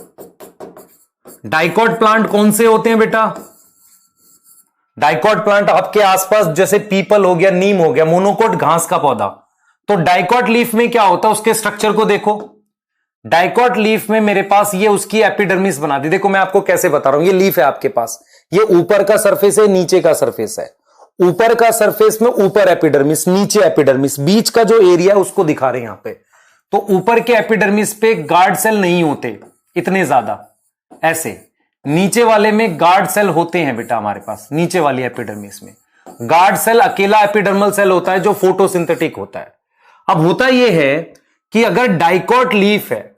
dicot plant कौन से होते हैं बेटा? डाइकॉट प्लांट आपके आसपास, जैसे पीपल हो गया, नीम हो गया, मोनोकोट घास का पौधा। तो डाइकॉट लीफ में क्या होता है? उसके स्ट्रक्चर को देखो। डाइकॉट लीफ में मेरे पास ये उसकी एपिडर्मिस बना दी। देखो मैं आपको कैसे बता रहा हूं, ये लीफ है आपके पास, ये ऊपर का सरफेस है, नीचे का सरफेस है। ऊपर का सरफेस में ऊपर एपिडर्मिस, नीचे एपिडर्मिस, बीच का जो एरिया है उसको दिखा रहे हैं यहां पे। तो ऊपर के एपिडर्मिस पे गार्ड सेल नहीं होते इतने ज्यादा, ऐसे। नीचे वाले में गार्ड सेल होते हैं बेटा हमारे पास, नीचे वाली एपिडर्मिस में गार्ड सेल, अकेला एपिडर्मल सेल होता है जो फोटोसिंथेटिक होता है। अब होता यह है कि अगर डाइकॉट लीफ है,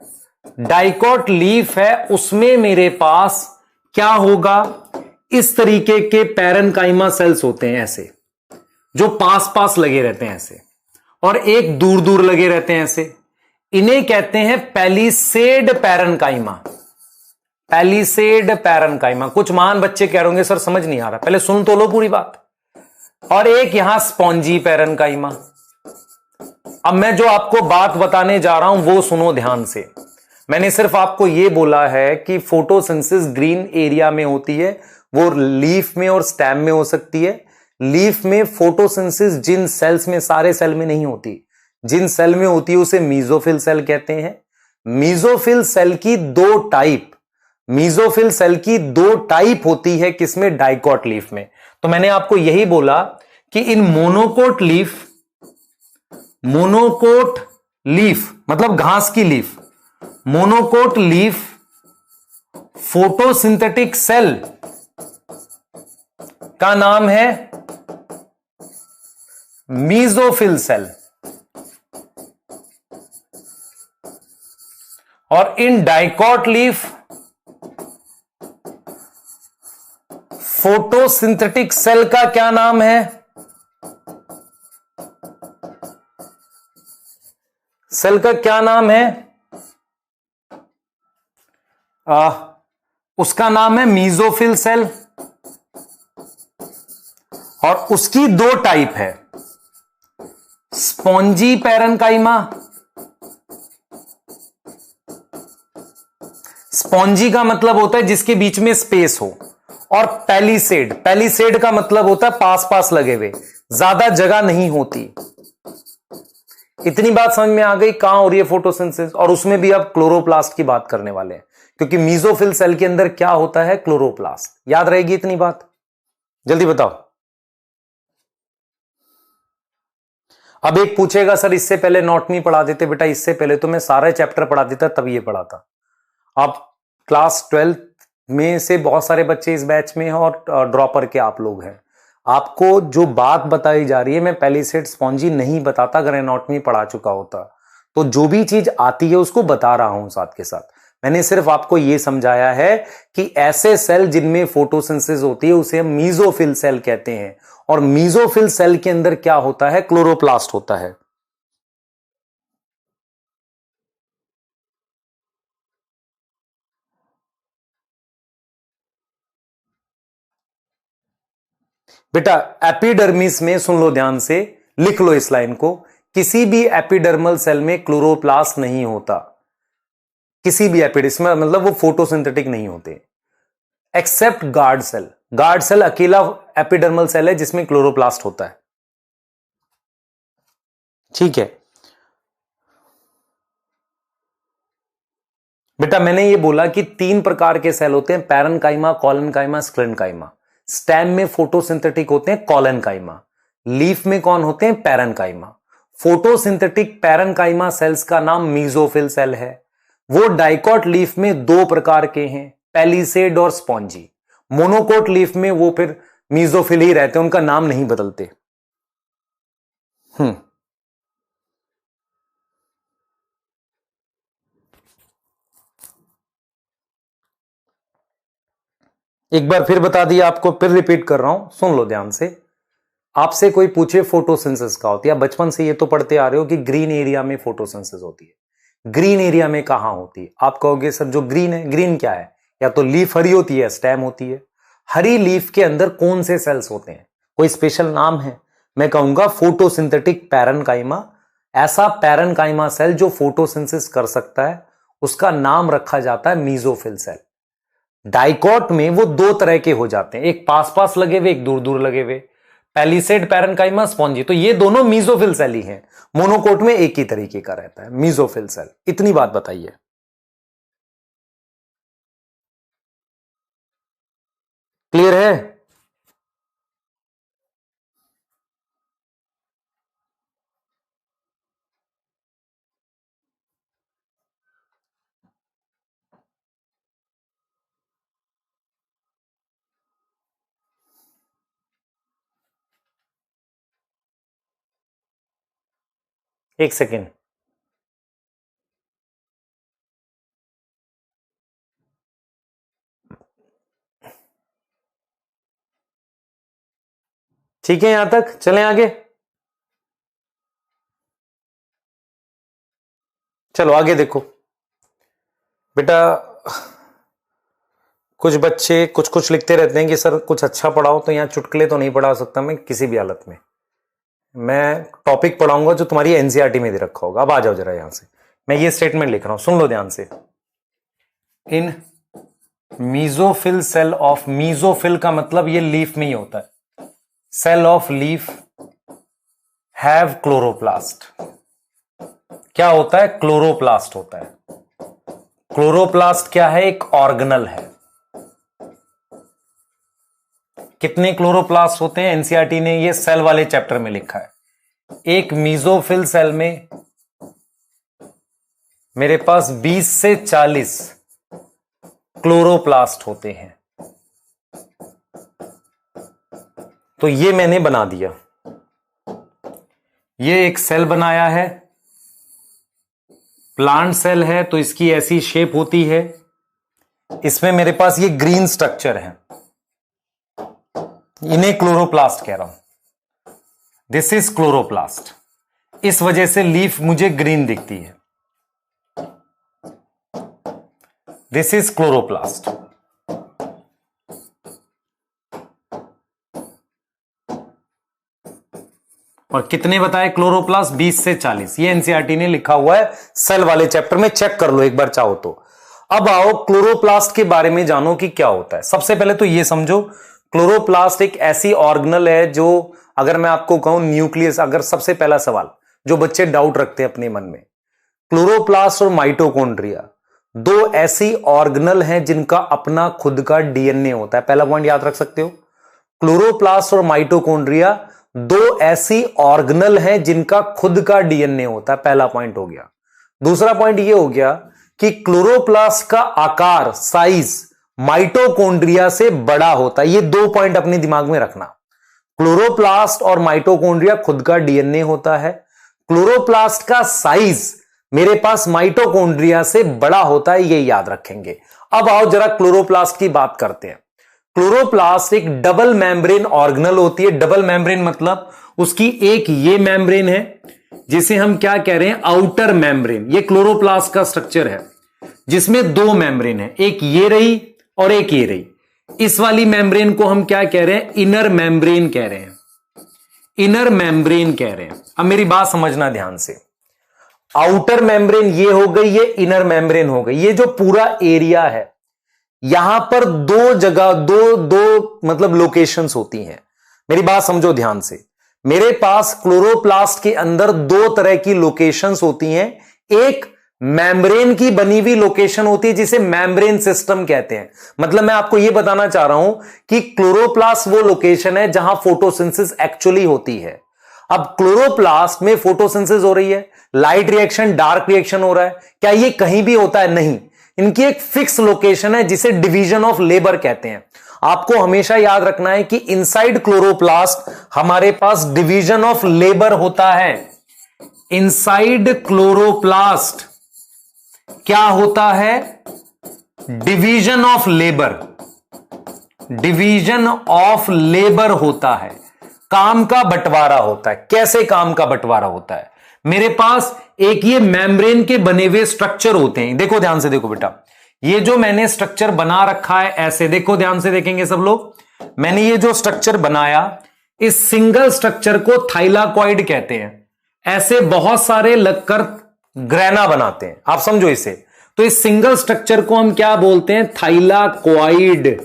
डाइकॉट लीफ है, उसमें मेरे पास क्या होगा? इस तरीके के पैरेन्काइमा सेल्स होते हैं, ऐसे, जो पास पास लगे रहते हैं ऐसे, और एक दूर दूर लगे रहते हैं ऐसे। इन्हें कहते हैं पैलिसेड पैरेन्काइमा। Palisade parenchyma. कुछ महान बच्चे कह रहे होंगे सर समझ नहीं आ रहा, पहले सुन तो लो पूरी बात। और एक यहां स्पॉन्जी पैरेन्काइमा। अब मैं जो आपको बात बताने जा रहा हूं वो सुनो ध्यान से। मैंने सिर्फ आपको यह बोला है कि फोटोसिंथेसिस ग्रीन एरिया में होती है, वो लीफ में और स्टेम में हो सकती है। लीफ में फोटोसिंथेसिस जिन सेल्स में, सारे सेल में नहीं होती, जिन सेल में होती है उसे मीजोफिल सेल कहते हैं। मीजोफिल सेल की दो टाइप, मीजोफिल सेल की दो टाइप होती है, किसमें? डाइकॉट लीफ में। तो मैंने आपको यही बोला कि in monocot leaf, monocot leaf मतलब घास की leaf, monocot leaf photosynthetic cell का नाम है मीजोफिल सेल। और in dicot leaf photosynthetic cell का क्या नाम है? सेल का क्या नाम है? उसका नाम है मीजोफिल सेल, और उसकी दो टाइप है, स्पॉन्जी पैरेन्काइमा। स्पॉन्जी का मतलब होता है जिसके बीच में स्पेस हो, और पैलिसेड, पैलिसेड का मतलब होता है पास पास लगे हुए, ज्यादा जगह नहीं होती। इतनी बात समझ में आ गई कहां हो रही है फोटोसिंथेसिस, और उसमें भी अब क्लोरोप्लास्ट की बात करने वाले हैं, क्योंकि मीजोफिल सेल के अंदर क्या होता है, क्लोरोप्लास्ट। याद रहेगी इतनी बात? जल्दी बताओ। अब एक पूछेगा सर इससे पहले नोट नहीं पढ़ा देते, बेटा इससे पहले तो मैं सारा चैप्टर पढ़ा देता तब ये पढ़ा था। आप क्लास 12 में से बहुत सारे बच्चे इस बैच में हैं और ड्रॉपर के आप लोग हैं। आपको जो बात बताई जा रही है, मैं पैलिसेड स्पॉन्जी नहीं बताता अगर एनाटॉमी पढ़ा चुका होता। तो जो भी चीज आती है उसको बता रहा हूं साथ के साथ। मैंने सिर्फ आपको यह समझाया है कि ऐसे सेल जिनमें फोटोसिंथेसिस होती है उसे हम मीजोफिल सेल कहते हैं, और मीजोफिल सेल के अंदर क्या होता है, क्लोरोप्लास्ट होता है। बेटा एपिडर्मिस में, सुन लो ध्यान से, लिख लो इस लाइन को, किसी भी एपिडर्मल सेल में क्लोरोप्लास्ट नहीं होता। किसी भी एपिडर्मिस में मतलब वो फोटोसिंथेटिक नहीं होते, except guard cell. Guard cell अकेला एपिडर्मल सेल है जिसमें क्लोरोप्लास्ट होता है। ठीक है बेटा, मैंने ये बोला कि 3 प्रकार के सेल होते हैं, पैरेन्काइमा, कॉलेनकाइमा, स्क्लेरेन्काइमा। स्टेम में फोटोसिंथेटिक होते हैं कॉलेनकाइमा, लीफ में कौन होते हैं, पैरेन्काइमा। फोटोसिंथेटिक पैरेन्काइमा सेल्स का नाम मीजोफिल सेल है। वो डाइकॉट लीफ में 2 प्रकार के हैं, पैलिसेड और स्पॉन्जी। मोनोकोट लीफ में वो फिर मीजोफिल ही रहते हैं, उनका नाम नहीं बदलते। एक बार फिर बता दिया आपको, फिर रिपीट कर रहा हूं, सुन लो ध्यान से। आपसे कोई पूछे फोटोसिंथेसिस का होती है, बचपन से ये तो पढ़ते आ रहे हो कि ग्रीन एरिया में फोटोसिंथेसिस होती है। ग्रीन एरिया में कहां होती है? आप कहोगे सर जो ग्रीन है, ग्रीन क्या है? या तो लीफ हरी होती है, स्टेम होती है। हरी लीफ के अंदर कौन से सेल्स होते हैं? कोई स्पेशल नाम है? मैं कहूंगा फोटोसिंथेटिक पैरेन्काइमा। ऐसा पैरेन्काइमा सेल जो फोटोसिंथेसिस कर सकता है, उसका नाम रखा जाता है मीजोफिल सेल। डाइकॉट में वो 2 तरह के हो जाते हैं, एक पास पास लगे हुए, एक दूर दूर लगे हुए। पैलिसेड, पैरेन्काइमा, स्पॉन्जी, तो ये दोनों मीजोफिल सेल ही हैं। मोनोकोट में एक ही तरीके का रहता है, मीजोफिल सेल। इतनी बात बताइए। क्लियर है? एक सेकेंड। ठीक है, यहां तक चलें आगे? चलो आगे देखो बेटा। कुछ बच्चे कुछ कुछ लिखते रहते हैं कि सर कुछ अच्छा पढ़ाओ, तो यहां चुटकुले तो नहीं पढ़ा सकता मैं किसी भी हालत में। मैं टॉपिक पढ़ाऊंगा जो तुम्हारी एनसीईआरटी में दे रखा होगा। अब आ जाओ जरा यहां से, मैं ये स्टेटमेंट लिख रहा हूं, सुन लो ध्यान से। In mesophyll cell of, mesophyll का मतलब ये लीफ में ही होता है, cell of leaf have chloroplast. क्या होता है? क्लोरोप्लास्ट होता है। क्लोरोप्लास्ट क्या है? एक ऑर्गेनल है। कितने क्लोरोप्लास्ट होते हैं? एनसीईआरटी ने ये सेल वाले चैप्टर में लिखा है। एक मीजोफिल सेल में मेरे पास 20 से 40 क्लोरोप्लास्ट होते हैं। तो ये मैंने बना दिया, ये एक सेल बनाया है, प्लांट सेल है तो इसकी ऐसी शेप होती है। इसमें मेरे पास ये ग्रीन स्ट्रक्चर है, इन्हें क्लोरोप्लास्ट कह रहा हूं। This is chloroplast. इस वजह से लीफ मुझे ग्रीन दिखती है। This is chloroplast. और कितने बताए क्लोरोप्लास्ट? 20 से 40। ये एनसीईआरटी ने लिखा हुआ है सेल वाले चैप्टर में, चेक कर लो एक बार चाहो तो। अब आओ क्लोरोप्लास्ट के बारे में जानो कि क्या होता है। सबसे पहले तो ये समझो, क्लोरोप्लास्ट एक ऐसी ऑर्गेनल है जो, अगर मैं आपको कहूं न्यूक्लियस, अगर सबसे पहला सवाल जो बच्चे डाउट रखते हैं अपने मन में, क्लोरोप्लास्ट और माइटोकॉन्ड्रिया दो ऐसी ऑर्गेनल हैं जिनका अपना खुद का डीएनए होता है। पहला पॉइंट याद रख सकते हो, क्लोरोप्लास्ट और माइटोकॉन्ड्रिया दो ऐसी ऑर्गेनल हैं जिनका खुद का डीएनए होता है। पहला पॉइंट हो गया। दूसरा पॉइंट यह हो गया कि क्लोरोप्लास्ट का आकार, साइज माइटोकॉन्ड्रिया से बड़ा होता है। ये दो पॉइंट अपने दिमाग में रखना। क्लोरोप्लास्ट और माइटोकॉन्ड्रिया खुद का डीएनए होता है, क्लोरोप्लास्ट का साइज मेरे पास माइटोकॉन्ड्रिया से बड़ा होता है, ये याद रखेंगे। अब आओ जरा क्लोरोप्लास्ट की बात करते हैं। क्लोरोप्लास्ट एक डबल मेम्ब्रेन ऑर्गेनल होती है। डबल मेम्ब्रेन मतलब उसकी एक ये मेम्ब्रेन है जिसे हम क्या कह रहे हैं, आउटर मेम्ब्रेन। ये क्लोरोप्लास्ट का स्ट्रक्चर है जिसमें दो मेम्ब्रेन है, एक ये रही और एक ये रही। इस वाली मेम्ब्रेन को हम क्या कह रहे हैं, इनर मेम्ब्रेन कह रहे हैं। इनर मेम्ब्रेन कह रहे हैं। अब मेरी बात समझना ध्यान से, आउटर मेम्ब्रेन ये हो गई, ये इनर मेम्ब्रेन हो गई। ये जो पूरा एरिया है यहां पर दो जगह दो मतलब लोकेशंस होती हैं। मेरी बात समझो ध्यान से, मेरे पास क्लोरोप्लास्ट के अंदर दो तरह की लोकेशंस होती हैं। एक मेम्ब्रेन की बनी हुई लोकेशन होती है जिसे मेम्ब्रेन सिस्टम कहते हैं। मतलब मैं आपको यह बताना चाह रहा हूं कि क्लोरोप्लास्ट वो लोकेशन है जहां फोटोसिंथेसिस एक्चुअली होती है। अब क्लोरोप्लास्ट में फोटोसिंथेसिस हो रही है, लाइट रिएक्शन, डार्क रिएक्शन हो रहा है, क्या ये कहीं भी होता है? नहीं। इनकी एक फिक्स लोकेशन है जिसे डिवीजन ऑफ लेबर कहते हैं। आपको हमेशा याद रखना है कि इनसाइड क्लोरोप्लास्ट हमारे पास डिवीजन ऑफ लेबर होता है। इनसाइड क्लोरोप्लास्ट क्या होता है? Division of labour. Division of labour होता है, काम का बंटवारा होता है। कैसे काम का बंटवारा होता है? मेरे पास एक ये मेम्ब्रेन के बने हुए स्ट्रक्चर होते हैं। देखो ध्यान से, देखो बेटा, ये जो मैंने स्ट्रक्चर बना रखा है ऐसे, देखो ध्यान से देखेंगे सब लोग। मैंने ये जो स्ट्रक्चर बनाया, इस सिंगल स्ट्रक्चर को थाइलाकॉइड कहते हैं। ऐसे बहुत सारे लगकर ग्रेना बनाते हैं, आप समझो इसे। तो इस सिंगल स्ट्रक्चर को हम क्या बोलते हैं? थाइलाकॉइड।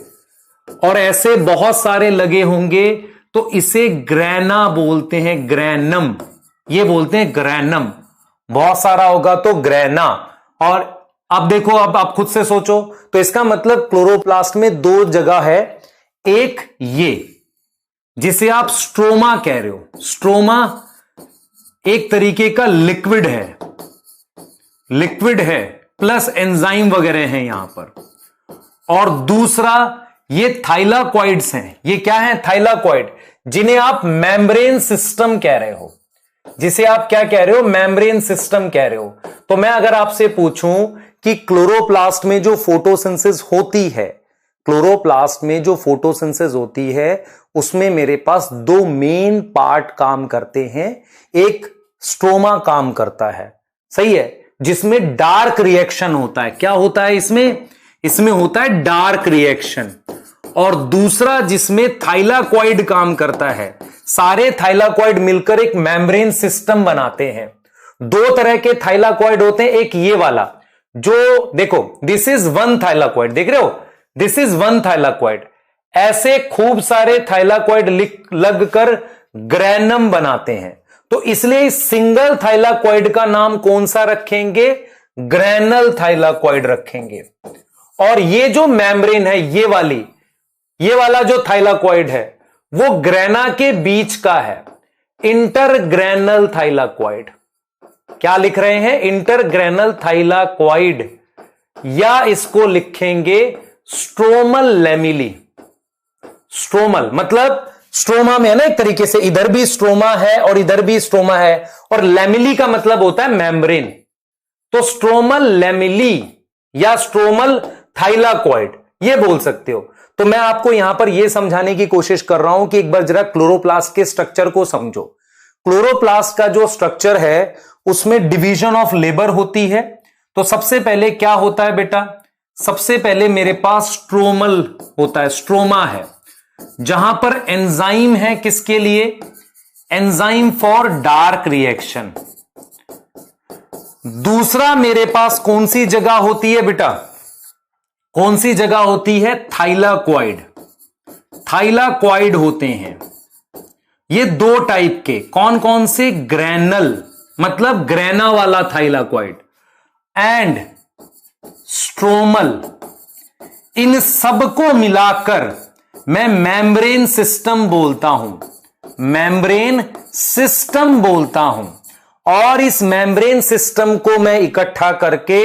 और ऐसे बहुत सारे लगे होंगे तो इसे ग्रेना बोलते हैं, ग्रेनम। ये बोलते हैं ग्रेनम। बहुत सारा होगा तो ग्रेना। और अब देखो, अब आप खुद से सोचो, तो इसका मतलब क्लोरोप्लास्ट में दो जगह है। एक ये जिसे आप स्ट्रोमा कह रहे हो, स्ट्रोमा एक तरीके का लिक्विड है, लिक्विड है प्लस एंजाइम वगैरह हैं यहां पर। और दूसरा ये थाइलाकॉइड्स हैं। ये क्या है? थाइलाकॉइड, जिन्हें आप मेम्ब्रेन सिस्टम कह रहे हो, जिसे आप क्या कह रहे हो? मेम्ब्रेन सिस्टम कह रहे हो। तो मैं अगर आपसे पूछूं कि क्लोरोप्लास्ट में जो फोटोसिंथेसिस होती है, क्लोरोप्लास्ट में जो फोटोसिंथेसिस होती है उसमें मेरे पास दो मेन पार्ट काम करते हैं। एक स्ट्रोमा काम करता है, सही है, जिसमें डार्क रिएक्शन होता है। क्या होता है इसमें? इसमें होता है डार्क रिएक्शन। और दूसरा जिसमें थाइलाकॉइड काम करता है। सारे थाइलाकॉइड मिलकर एक मेम्ब्रेन सिस्टम बनाते हैं। दो तरह के थाइलाकॉइड होते हैं। एक ये वाला जो देखो, दिस इज वन थाइलाकॉइड, देख रहे हो, दिस इज वन थाइलाकॉइड। ऐसे खूब सारे थाइलाकॉइड लगकर ग्रेनम बनाते हैं। तो इसलिए इस सिंगल थाइलाकॉइड का नाम कौन सा रखेंगे? ग्रेनल थाइलाकॉइड रखेंगे। और ये जो मेम्ब्रेन है, ये वाला जो थाइलाकॉइड है वो ग्रेना के बीच का है, इंटरग्रेनल थाइलाकॉइड। क्या लिख रहे हैं? इंटरग्रेनल थाइलाकॉइड, या इसको लिखेंगे स्ट्रोमल लैमेली। स्ट्रोमल मतलब स्ट्रोमा में है ना, एक तरीके से इधर भी स्ट्रोमा है और इधर भी स्ट्रोमा है, और लैमेली का मतलब होता है मेम्ब्रेन। तो स्ट्रोमल लैमेली या स्ट्रोमल थाइलाकॉइड ये बोल सकते हो। तो मैं आपको यहां पर यह समझाने की कोशिश कर रहा हूं कि एक बार जरा क्लोरोप्लास्ट के स्ट्रक्चर को समझो। क्लोरोप्लास्ट का जो स्ट्रक्चर है उसमें डिवीजन ऑफ लेबर होती है। तो सबसे पहले क्या होता है बेटा? सबसे पहले मेरे पास स्ट्रोमल होता है, स्ट्रोमा है, जहां पर एंजाइम है किसके लिए, एंजाइम फॉर डार्क रिएक्शन। दूसरा मेरे पास कौन सी जगह होती है बेटा, कौन सी जगह होती है, थाइलाक्वाइड, थाइलाक्वाइड होते हैं ये दो टाइप के, कौन कौन से, ग्रैनल मतलब ग्रैना वाला थाइलाक्वाइड एंड स्ट्रोमल। इन सबको मिलाकर मैं मेम्ब्रेन सिस्टम बोलता हूं, मेम्ब्रेन सिस्टम बोलता हूं। और इस मेम्ब्रेन सिस्टम को मैं इकट्ठा करके,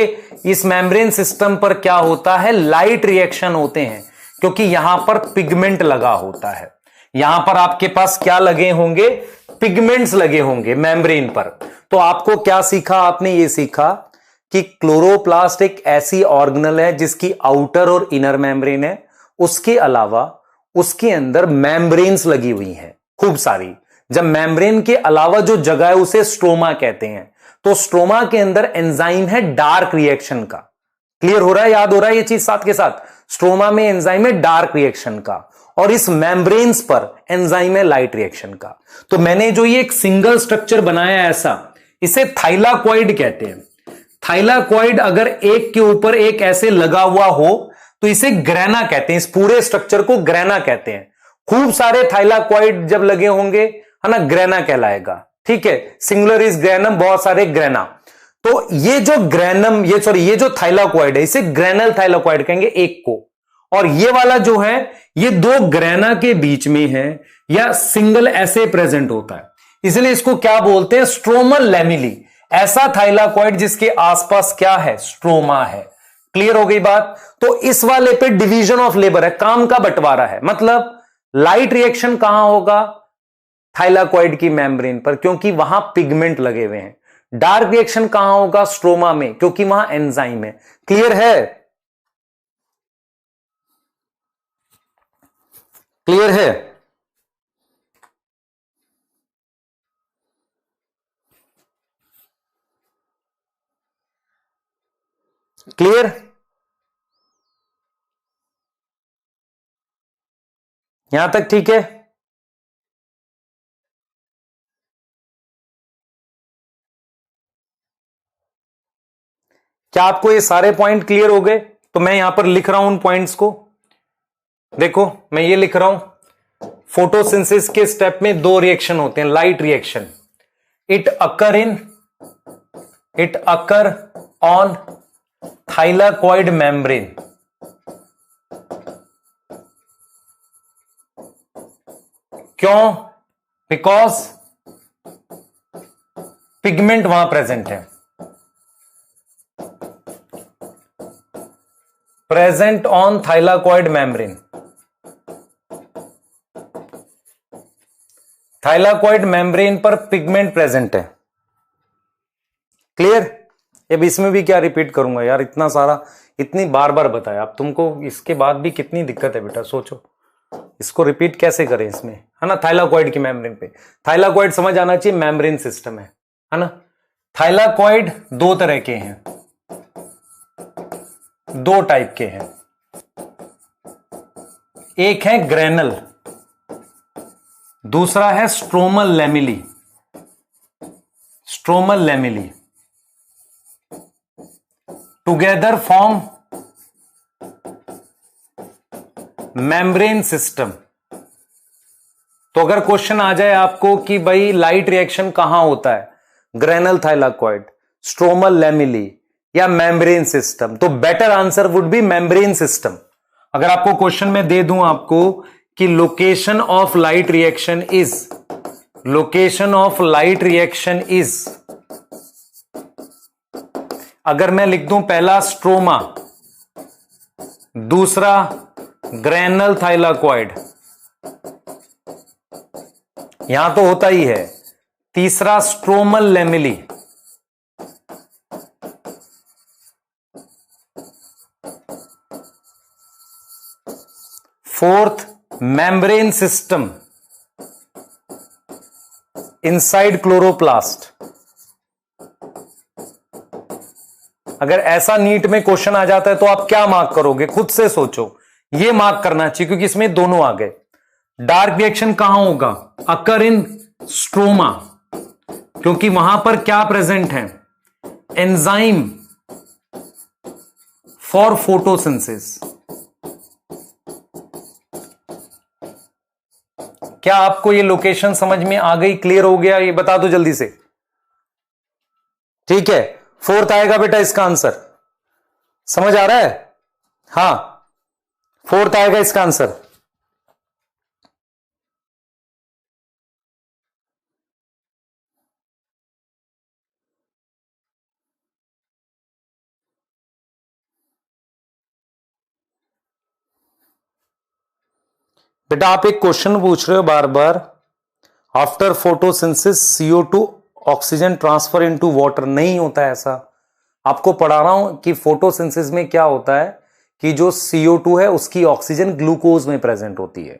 इस मेम्ब्रेन सिस्टम पर क्या होता है, लाइट रिएक्शन होते हैं, क्योंकि यहां पर पिगमेंट लगा होता है। यहां पर आपके पास क्या लगे होंगे, पिगमेंट्स लगे होंगे मेम्ब्रेन पर। तो आपको क्या सीखा, आपने ये सीखा कि क्लोरोप्लास्ट एक ऐसी ऑर्गेनल है जिसकी आउटर और इनर मेम्ब्रेन है, उसके अलावा उसके अंदर मेम्ब्रेन्स लगी हुई हैं खूब सारी। जब मेम्ब्रेन के अलावा जो जगह है उसे स्ट्रोमा कहते हैं। तो स्ट्रोमा के अंदर एंजाइम है डार्क रिएक्शन का। क्लियर हो रहा है, याद हो रहा है ये चीज साथ के साथ, स्ट्रोमा में एंजाइम है डार्क रिएक्शन का और इस मेम्ब्रेन्स पर एंजाइम है लाइट रिएक्शन का। तो मैंने जो ये एक सिंगल स्ट्रक्चर बनाया ऐसा, इसे थाइलाक्वाइड कहते हैं। थाइलाक्वाइड अगर एक के ऊपर एक ऐसे लगा हुआ हो तो इसे ग्रैना कहते हैं, इस पूरे स्ट्रक्चर को ग्रैना कहते हैं। खूब सारे थाइलाक्वाइड जब लगे होंगे है ना, ग्रैना कहलाएगा। ठीक है, सिंगुलर इज ग्रैनम, बहुत सारे ग्रैना। तो ये जो ग्रैनम, ये जो थाइलाक्वाइड है इसे ग्रैनल थाइलाक्वाइड कहेंगे एक को। और ये वाला जो है ये दो ग्रैना के बीच में है या सिंगल ऐसे प्रेजेंट होता है, इसलिए इसको क्या बोलते हैं, स्ट्रोमल लैमिली। ऐसा थाइलाक्वाइड जिसके आसपास क्या है, स्ट्रोमा है। क्लियर हो गई बात। तो इस वाले पे डिवीजन ऑफ लेबर है, काम का बंटवारा है। मतलब लाइट रिएक्शन कहां होगा, थाइलाक्वाइड की मेम्ब्रेन पर, क्योंकि वहां पिगमेंट लगे हुए हैं। डार्क रिएक्शन कहां होगा, स्ट्रोमा में, क्योंकि वहां एंजाइम है। क्लियर है, क्लियर है। क्लियर, यहां तक ठीक है। क्या आपको ये सारे पॉइंट क्लियर हो गए? तो मैं यहां पर लिख रहा हूं उन पॉइंट्स को। देखो मैं ये लिख रहा हूं, फोटोसिंथेसिस के स्टेप में दो रिएक्शन होते हैं, light reaction. It occur on thylakoid membrane. क्यों? बिकॉज पिगमेंट वहां प्रेजेंट है, present on thylakoid membrane. Thylakoid membrane पर पिगमेंट प्रेजेंट है। क्लियर? अब इसमें भी क्या रिपीट करूंगा यार, इतना सारा, इतनी बार बार बताया। अब तुमको इसके बाद भी कितनी दिक्कत है बेटा, सोचो इसको रिपीट कैसे करें इसमें, है ना। थाइलाक्वाइड की मेम्ब्रेन पे, थाइलाक्वाइड समझ आना चाहिए, मेम्ब्रेन सिस्टम है ना। थाइलाक्वाइड दो तरह के हैं, दो टाइप के हैं। एक है ग्रैनल, दूसरा है stromal lamellae. Stromal lamellae together form membrane system. तो अगर क्वेश्चन आ जाए आपको कि भाई लाइट रिएक्शन कहां होता है, ग्रैनल थाइलाक्वाइड, स्ट्रोमल लैमिली या मेम्ब्रेन सिस्टम, तो better answer would be membrane system. अगर आपको क्वेश्चन में दे दूं आपको कि location of light reaction is, अगर मैं लिख दूं पहला स्ट्रोमा, दूसरा ग्रैनल थाइलाक्वाइड, यहां तो होता ही है, तीसरा stromal lamellae, fourth membrane system inside chloroplast, अगर ऐसा नीट में क्वेश्चन आ जाता है तो आप क्या मार्क करोगे, खुद से सोचो। ये मार्क करना चाहिए क्योंकि इसमें दोनों आ गए। डार्क रिएक्शन कहां होगा, अकर इन स्ट्रोमा, क्योंकि वहां पर क्या प्रेजेंट है, एंजाइम फॉर फोटोसिंथेसिस। क्या आपको ये लोकेशन समझ में आ गई, क्लियर हो गया, ये बता दो जल्दी से। ठीक है, फोर्थ आएगा बेटा इसका आंसर, समझ आ रहा है? हां, फोर्थ आएगा इसका आंसर। बेटा आप एक क्वेश्चन पूछ रहे हो बार बार, after photosynthesis CO2 oxygen transfer into water, नहीं होता है ऐसा। आपको पढ़ा रहा हूं कि फोटोसिंथेसिस में क्या होता है कि जो CO2 है उसकी ऑक्सीजन ग्लूकोज में प्रेजेंट होती है।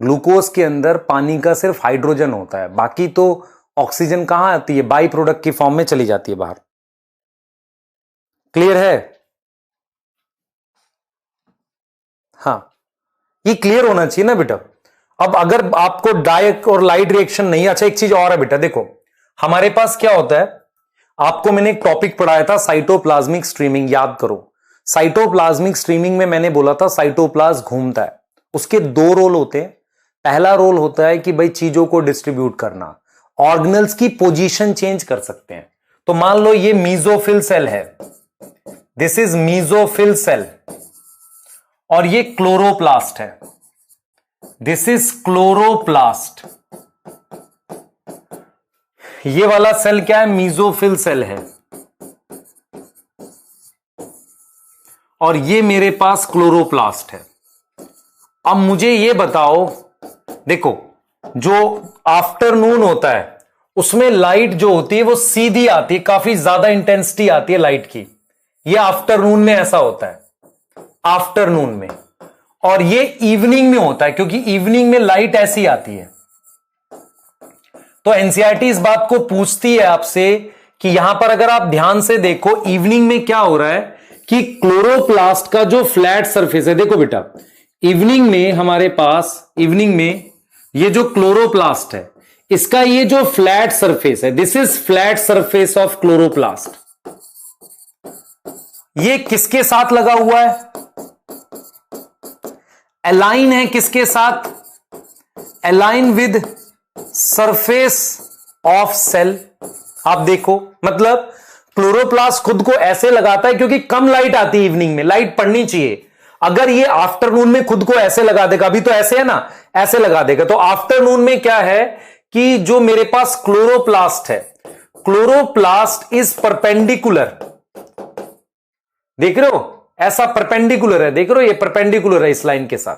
ग्लूकोज के अंदर पानी का सिर्फ हाइड्रोजन होता है, बाकी तो ऑक्सीजन कहां आती है, बाई प्रोडक्ट की फॉर्म में चली जाती है बाहर। क्लियर है? हां, ये क्लियर होना चाहिए ना बेटा। अब अगर आपको डार्क और लाइट रिएक्शन नहीं, अच्छा एक चीज और है बेटा, देखो हमारे पास क्या होता है, आपको मैंने एक टॉपिक पढ़ाया था साइटोप्लाज्मिक स्ट्रीमिंग, याद करो। साइटोप्लाज्मिक स्ट्रीमिंग में मैंने बोला था साइटोप्लाज्म घूमता है, उसके दो रोल होते हैं। पहला रोल होता है कि भाई चीजों को डिस्ट्रीब्यूट करना, ऑर्गेनल्स की पोजीशन चेंज कर सकते हैं। तो मान लो ये मीजोफिल सेल है, दिस इज मीजोफिल सेल, और ये क्लोरोप्लास्ट है, दिस इज क्लोरोप्लास्ट। ये वाला सेल क्या है, मीजोफिल सेल है, और ये मेरे पास क्लोरोप्लास्ट है। अब मुझे ये बताओ, देखो जो आफ्टरनून होता है उसमें लाइट जो होती है वो सीधी आती है, काफी ज्यादा इंटेंसिटी आती है लाइट की, ये आफ्टरनून में ऐसा होता है, आफ्टरनून में। और ये इवनिंग में होता है, क्योंकि इवनिंग में लाइट ऐसी आती है। तो एनसीईआरटी इस बात को पूछती है आपसे कि यहां पर अगर आप ध्यान से देखो, इवनिंग में क्या हो रहा है कि क्लोरोप्लास्ट का जो फ्लैट सरफेस है, देखो बेटा इवनिंग में हमारे पास, इवनिंग में ये जो क्लोरोप्लास्ट है इसका ये जो फ्लैट सरफेस है, this is flat surface of chloroplast, ये किसके साथ लगा हुआ है, अलाइन है किसके साथ, align with surface of cell. आप देखो मतलब क्लोरोप्लास्ट खुद को ऐसे लगाता है, क्योंकि कम लाइट आती है इवनिंग में, लाइट पड़नी चाहिए। अगर ये आफ्टरनून में खुद को ऐसे लगा देगा, अभी तो ऐसे है ना, ऐसे लगा देगा, तो आफ्टरनून में क्या है कि जो मेरे पास क्लोरोप्लास्ट है, क्लोरोप्लास्ट इज परपेंडिकुलर, देख रहे हो ऐसा परपेंडिकुलर है, देख रहे हो ये परपेंडिकुलर है इस लाइन के साथ,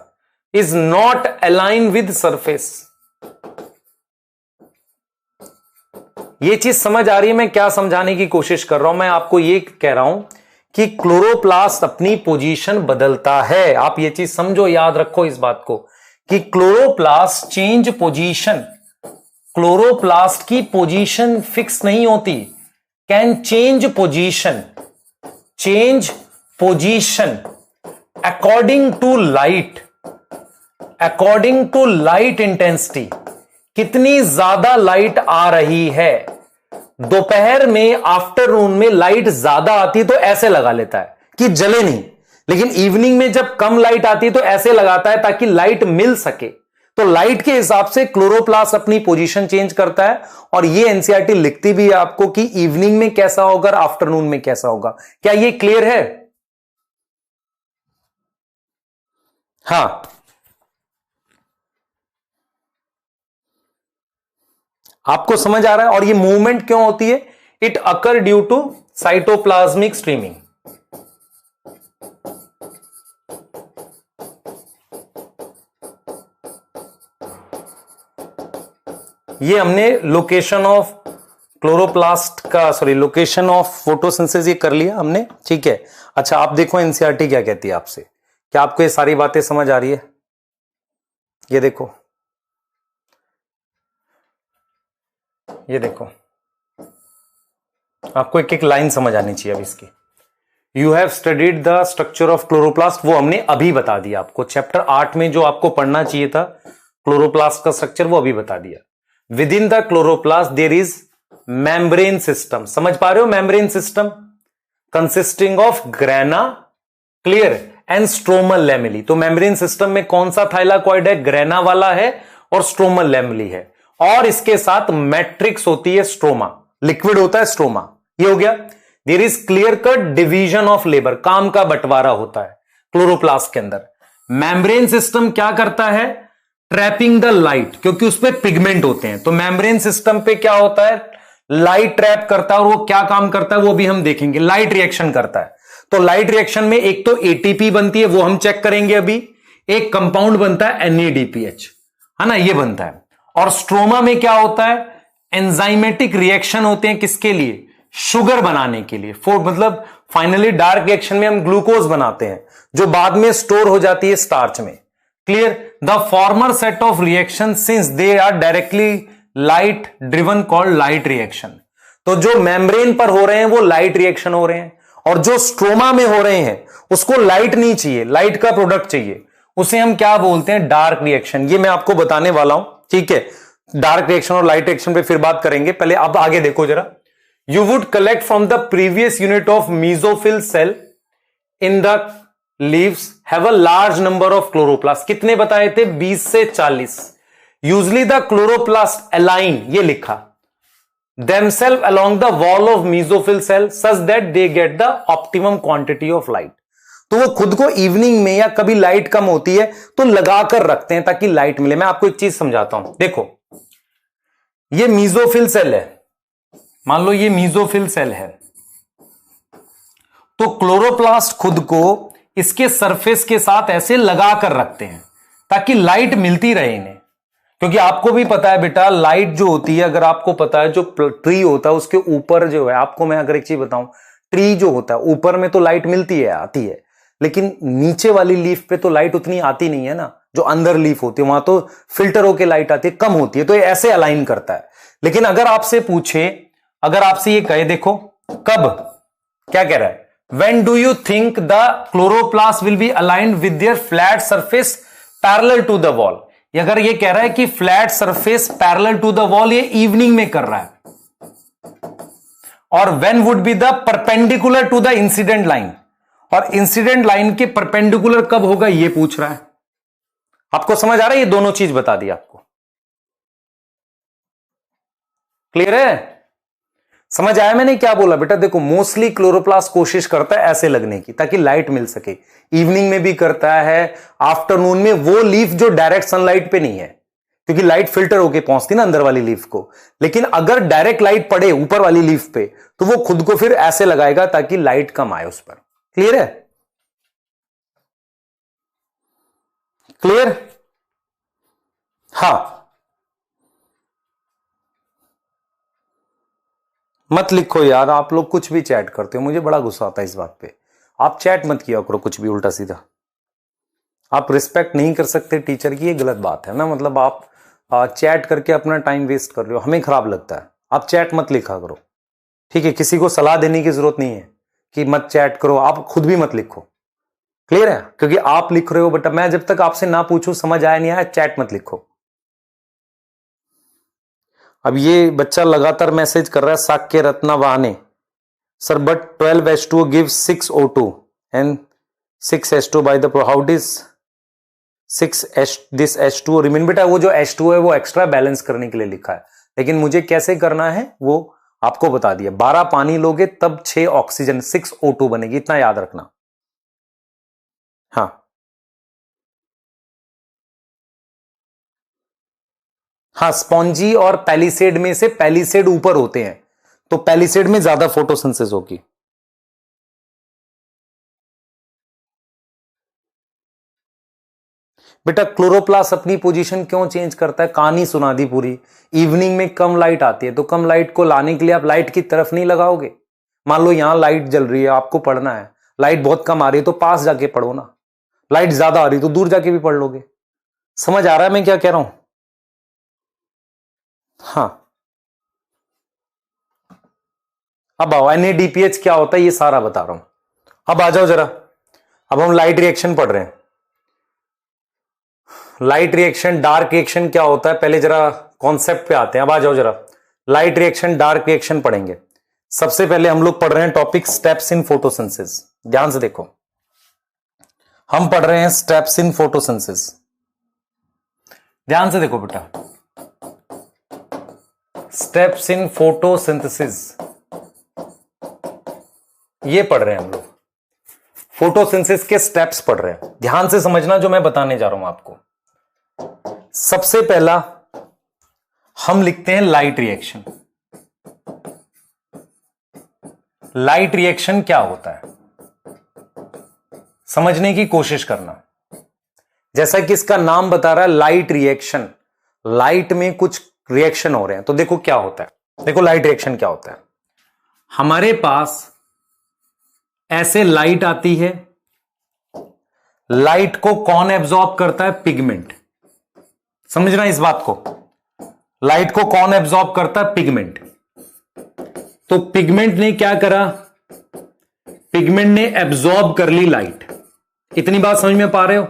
is not align with surface. ये चीज समझ आ रही है मैं क्या समझाने की कोशिश कर रहा हूं? मैं आपको ये कह रहा हूं कि क्लोरोप्लास्ट अपनी पोजीशन बदलता है। आप ये चीज समझो, याद रखो इस बात को कि क्लोरोप्लास्ट चेंज पोजीशन, क्लोरोप्लास्ट की पोजीशन फिक्स नहीं होती, can change position, change position according to light, according to light intensity. कितनी ज्यादा लाइट आ रही है, दोपहर में आफ्टरनून में लाइट ज्यादा आती है तो ऐसे लगा लेता है कि जले नहीं, लेकिन इवनिंग में जब कम लाइट आती है तो ऐसे लगाता है ताकि लाइट मिल सके। तो लाइट के हिसाब से क्लोरोप्लास्ट अपनी पोजीशन चेंज करता है, और ये एनसीईआरटी लिखती भी है आपको कि इवनिंग में कैसा होगा और आफ्टरनून में कैसा होगा। क्या ये क्लियर है? हां, आपको समझ आ रहा है? और ये मूवमेंट क्यों होती है? It occur due to cytoplasmic streaming. ये हमने लोकेशन ऑफ क्लोरोप्लास्ट का, सॉरी लोकेशन ऑफ फोटोसिंथेसिस ये कर लिया हमने, ठीक है। अच्छा आप देखो एनसीईआरटी क्या कहती है आपसे, क्या आपको ये सारी बातें समझ आ रही है? ये देखो, ये देखो, आपको एक एक लाइन समझ आनी चाहिए अब इसकी। You have studied the structure of chloroplast, वो हमने अभी बता दिया आपको। चैप्टर 8 में जो आपको पढ़ना चाहिए था क्लोरोप्लास्ट का स्ट्रक्चर, वो अभी बता दिया। Within the chloroplast there is membrane system, समझ पा रहे हो? Membrane system consisting of grana, clear, and stromal lamellae. तो मेम्ब्रेन सिस्टम में कौन सा थाइलाकॉइड है? ग्रेना वाला है और स्ट्रोमल लैमेली है, और इसके साथ मैट्रिक्स होती है स्ट्रोमा, लिक्विड होता है स्ट्रोमा। ये हो गया। There is clear cut division of labour, काम का बंटवारा होता है क्लोरोप्लास्ट के अंदर। मेम्ब्रेन सिस्टम क्या करता है? ट्रैपिंग द लाइट, क्योंकि उसपे पिगमेंट होते हैं। तो मेम्ब्रेन सिस्टम पे क्या होता है? लाइट ट्रैप करता है, और वो क्या काम करता है वो भी हम देखेंगे। लाइट रिएक्शन करता है। तो लाइट रिएक्शन में एक तो एटीपी बनती है, वो हम चेक करेंगे अभी। एक कंपाउंड बनता है NADPH, है ना, ये बनता है। और स्ट्रोमा में क्या होता है? एंजाइमेटिक रिएक्शन होते हैं, किसके लिए? शुगर बनाने के लिए। मतलब फाइनली डार्क रिएक्शन में हम ग्लूकोज बनाते हैं, जो बाद में स्टोर हो जाती है स्टार्च में। Clear? The former set of reaction since they are directly light driven called light reaction. तो जो मेम्ब्रेन पर हो रहे हैं वो लाइट रिएक्शन हो रहे हैं, और जो स्ट्रोमा में हो रहे हैं उसको लाइट नहीं चाहिए, लाइट का प्रोडक्ट चाहिए, उसे हम क्या बोलते हैं? Dark reaction. ये मैं आपको बताने वाला हूं, ठीक है? डार्क रिएक्शन और लाइट रिएक्शन पे फिर बात करेंगे। पहले अब आगे देखो जरा। You would collect from the previous unit of mesophyll cell in the leaves have a large number of chloroplast. कितने बताए थे? 20 से 40। यूजली द क्लोरोप्लास्ट अलाइन, ये लिखा, themselves along the wall of mesophyll cell such that they get the optimum quantity of light। तो वो खुद को इवनिंग में या कभी लाइट कम होती है तो लगाकर रखते हैं ताकि लाइट मिले। मैं आपको एक चीज समझाता हूं, देखो, ये मीजोफिल सेल है, मान लो ये मीजोफिल सेल है, तो क्लोरोप्लास्ट खुद को इसके सरफेस के साथ ऐसे लगाकर रखते हैं ताकि लाइट मिलती रहे इन्हें। क्योंकि आपको भी पता है बेटा, लाइट जो होती है, अगर आपको पता है, जो ट्री होता है उसके ऊपर जो है, आपको मैं अगर एक चीज बताऊं, ट्री जो होता है ऊपर में तो लाइट मिलती है, आती है, लेकिन नीचे वाली लीफ पे तो लाइट उतनी आती नहीं है ना। जो अंदर लीफ होती है वहां तो फिल्टर होके लाइट आती है, कम होती है, तो ये ऐसे अलाइन करता है। लेकिन अगर आपसे पूछे, अगर आपसे ये कहे, देखो कब, क्या कह रहा है? When do you think the chloroplast will be aligned with their flat surface parallel to the wall? अगर ये कह रहा है कि flat surface parallel to the wall, ये इवनिंग में कर रहा है। और when would be the perpendicular to the incident line, और इंसिडेंट लाइन के परपेंडिकुलर कब होगा ये पूछ रहा है। आपको समझ आ रहा है? ये दोनों चीज बता दी आपको। क्लियर है? समझ आया मैंने क्या बोला बेटा? देखो, मोस्टली क्लोरोप्लास्ट कोशिश करता है ऐसे लगने की ताकि लाइट मिल सके। इवनिंग में भी करता है, आफ्टरनून में, वो लीफ जो डायरेक्ट सनलाइट पे नहीं है, क्योंकि लाइट फिल्टर होके पहुंचती ना अंदर वाली लीफ को। लेकिन अगर डायरेक्ट लाइट पड़े ऊपर वाली लीफ पे तो वो खुद को फिर ऐसे लगाएगा ताकि लाइट कम आए उस पर। क्लियर है? क्लियर? हाँ, मत लिखो यार, आप लोग कुछ भी चैट करते हो, मुझे बड़ा गुस्सा आता है इस बात पे। आप चैट मत किया करो कुछ भी उल्टा सीधा। आप रिस्पेक्ट नहीं कर सकते टीचर की, ये गलत बात है ना। मतलब आप चैट करके अपना टाइम वेस्ट कर रहे हो, हमें खराब लगता है। आप चैट मत लिखा करो, ठीक है? किसी को सलाह देने की जरूरत नहीं है कि मत चैट करो, आप खुद भी मत लिखो। क्लियर है? क्योंकि आप लिख रहे हो बेटा, मैं जब तक आपसे ना पूछूं, समझ आया नहीं आया, चैट मत लिखो। अब ये बच्चा लगातार मैसेज कर रहा है, साक्य रत्ना वाहने, sir but 12H2O gives 6O2 and 6H2 by the how does 6H this H2O remain? बेटा वो जो H2O है वो एक्स्ट्रा बैलेंस करने के लिए लिखा है, लेकिन मुझे कैसे करना है वो आपको बता दिया। 12 पानी लोगे तब 6 ऑक्सीजन 6O2 बनेगी, इतना याद रखना। हाँ, हाँ, स्पॉन्जी और पैलिसेड में से पैलिसेड ऊपर होते हैं, तो पैलिसेड में ज्यादा फोटोसिंथेसिस होगी। बेटा क्लोरोप्लास्ट अपनी पोजीशन क्यों चेंज करता है? कहानी सुना दी पूरी। इवनिंग में कम लाइट आती है, तो कम लाइट को लाने के लिए आप लाइट की तरफ नहीं लगाओगे। मान लो यहां लाइट जल रही है, आपको पढ़ना है, लाइट बहुत कम आ रही है तो पास जाके पढ़ो ना। लाइट ज्यादा आ रही तो दूर जाके भी पढ़ लोगे। समझ आ रहा है मैं क्या कह रहा हूं? हाँ, अब आओ, NADPH क्या होता है ये सारा बता रहा हूं। अब आ जाओ जरा, अब हम लाइट रिएक्शन पढ़ रहे हैं। लाइट रिएक्शन, डार्क रिएक्शन क्या होता है, पहले जरा कॉन्सेप्ट पे आते हैं। अब आ जाओ जरा, लाइट रिएक्शन, डार्क रिएक्शन पढ़ेंगे। सबसे पहले हम लोग पढ़ रहे हैं टॉपिक स्टेप्स इन फोटोसिंथेसिस। ध्यान से देखो, हम पढ़ रहे हैं स्टेप्स इन फोटोसिंथेसिस। ध्यान से देखो बेटा, स्टेप्स इन फोटोसिंथेसिस ये पढ़ रहे हैं हम लोग। फोटोसिंथेसिस के स्टेप्स पढ़ रहे हैं। ध्यान से समझना जो मैं बताने जा रहा हूं आपको। सबसे पहला हम लिखते हैं लाइट रिएक्शन। लाइट रिएक्शन क्या होता है समझने की कोशिश करना। जैसा कि इसका नाम बता रहा है लाइट रिएक्शन, लाइट में कुछ रिएक्शन हो रहे हैं। तो देखो क्या होता है, देखो लाइट रिएक्शन क्या होता है। हमारे पास ऐसे लाइट आती है, लाइट को कौन एब्जॉर्ब करता है, पिगमेंट। समझना इस बात को, लाइट को कौन एब्जॉर्ब करता है, पिगमेंट। तो पिगमेंट ने क्या करा, पिगमेंट ने एब्जॉर्ब कर ली लाइट। इतनी बात समझ में पा रहे हो,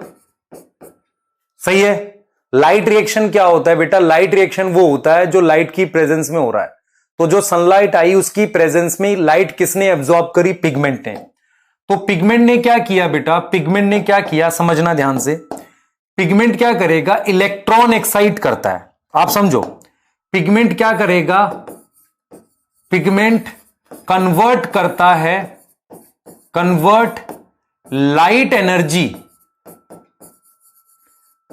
सही है। लाइट रिएक्शन क्या होता है बेटा, लाइट रिएक्शन वो होता है जो लाइट की प्रेजेंस में हो रहा है। तो जो सनलाइट आई उसकी प्रेजेंस में लाइट किसने एब्जॉर्ब करी, पिगमेंट ने। तो पिगमेंट ने क्या किया बेटा, पिगमेंट ने क्या किया समझना ध्यान से। पिगमेंट क्या करेगा, इलेक्ट्रॉन एक्साइट करता है। आप समझो, पिगमेंट क्या करेगा, पिगमेंट कन्वर्ट करता है, convert light energy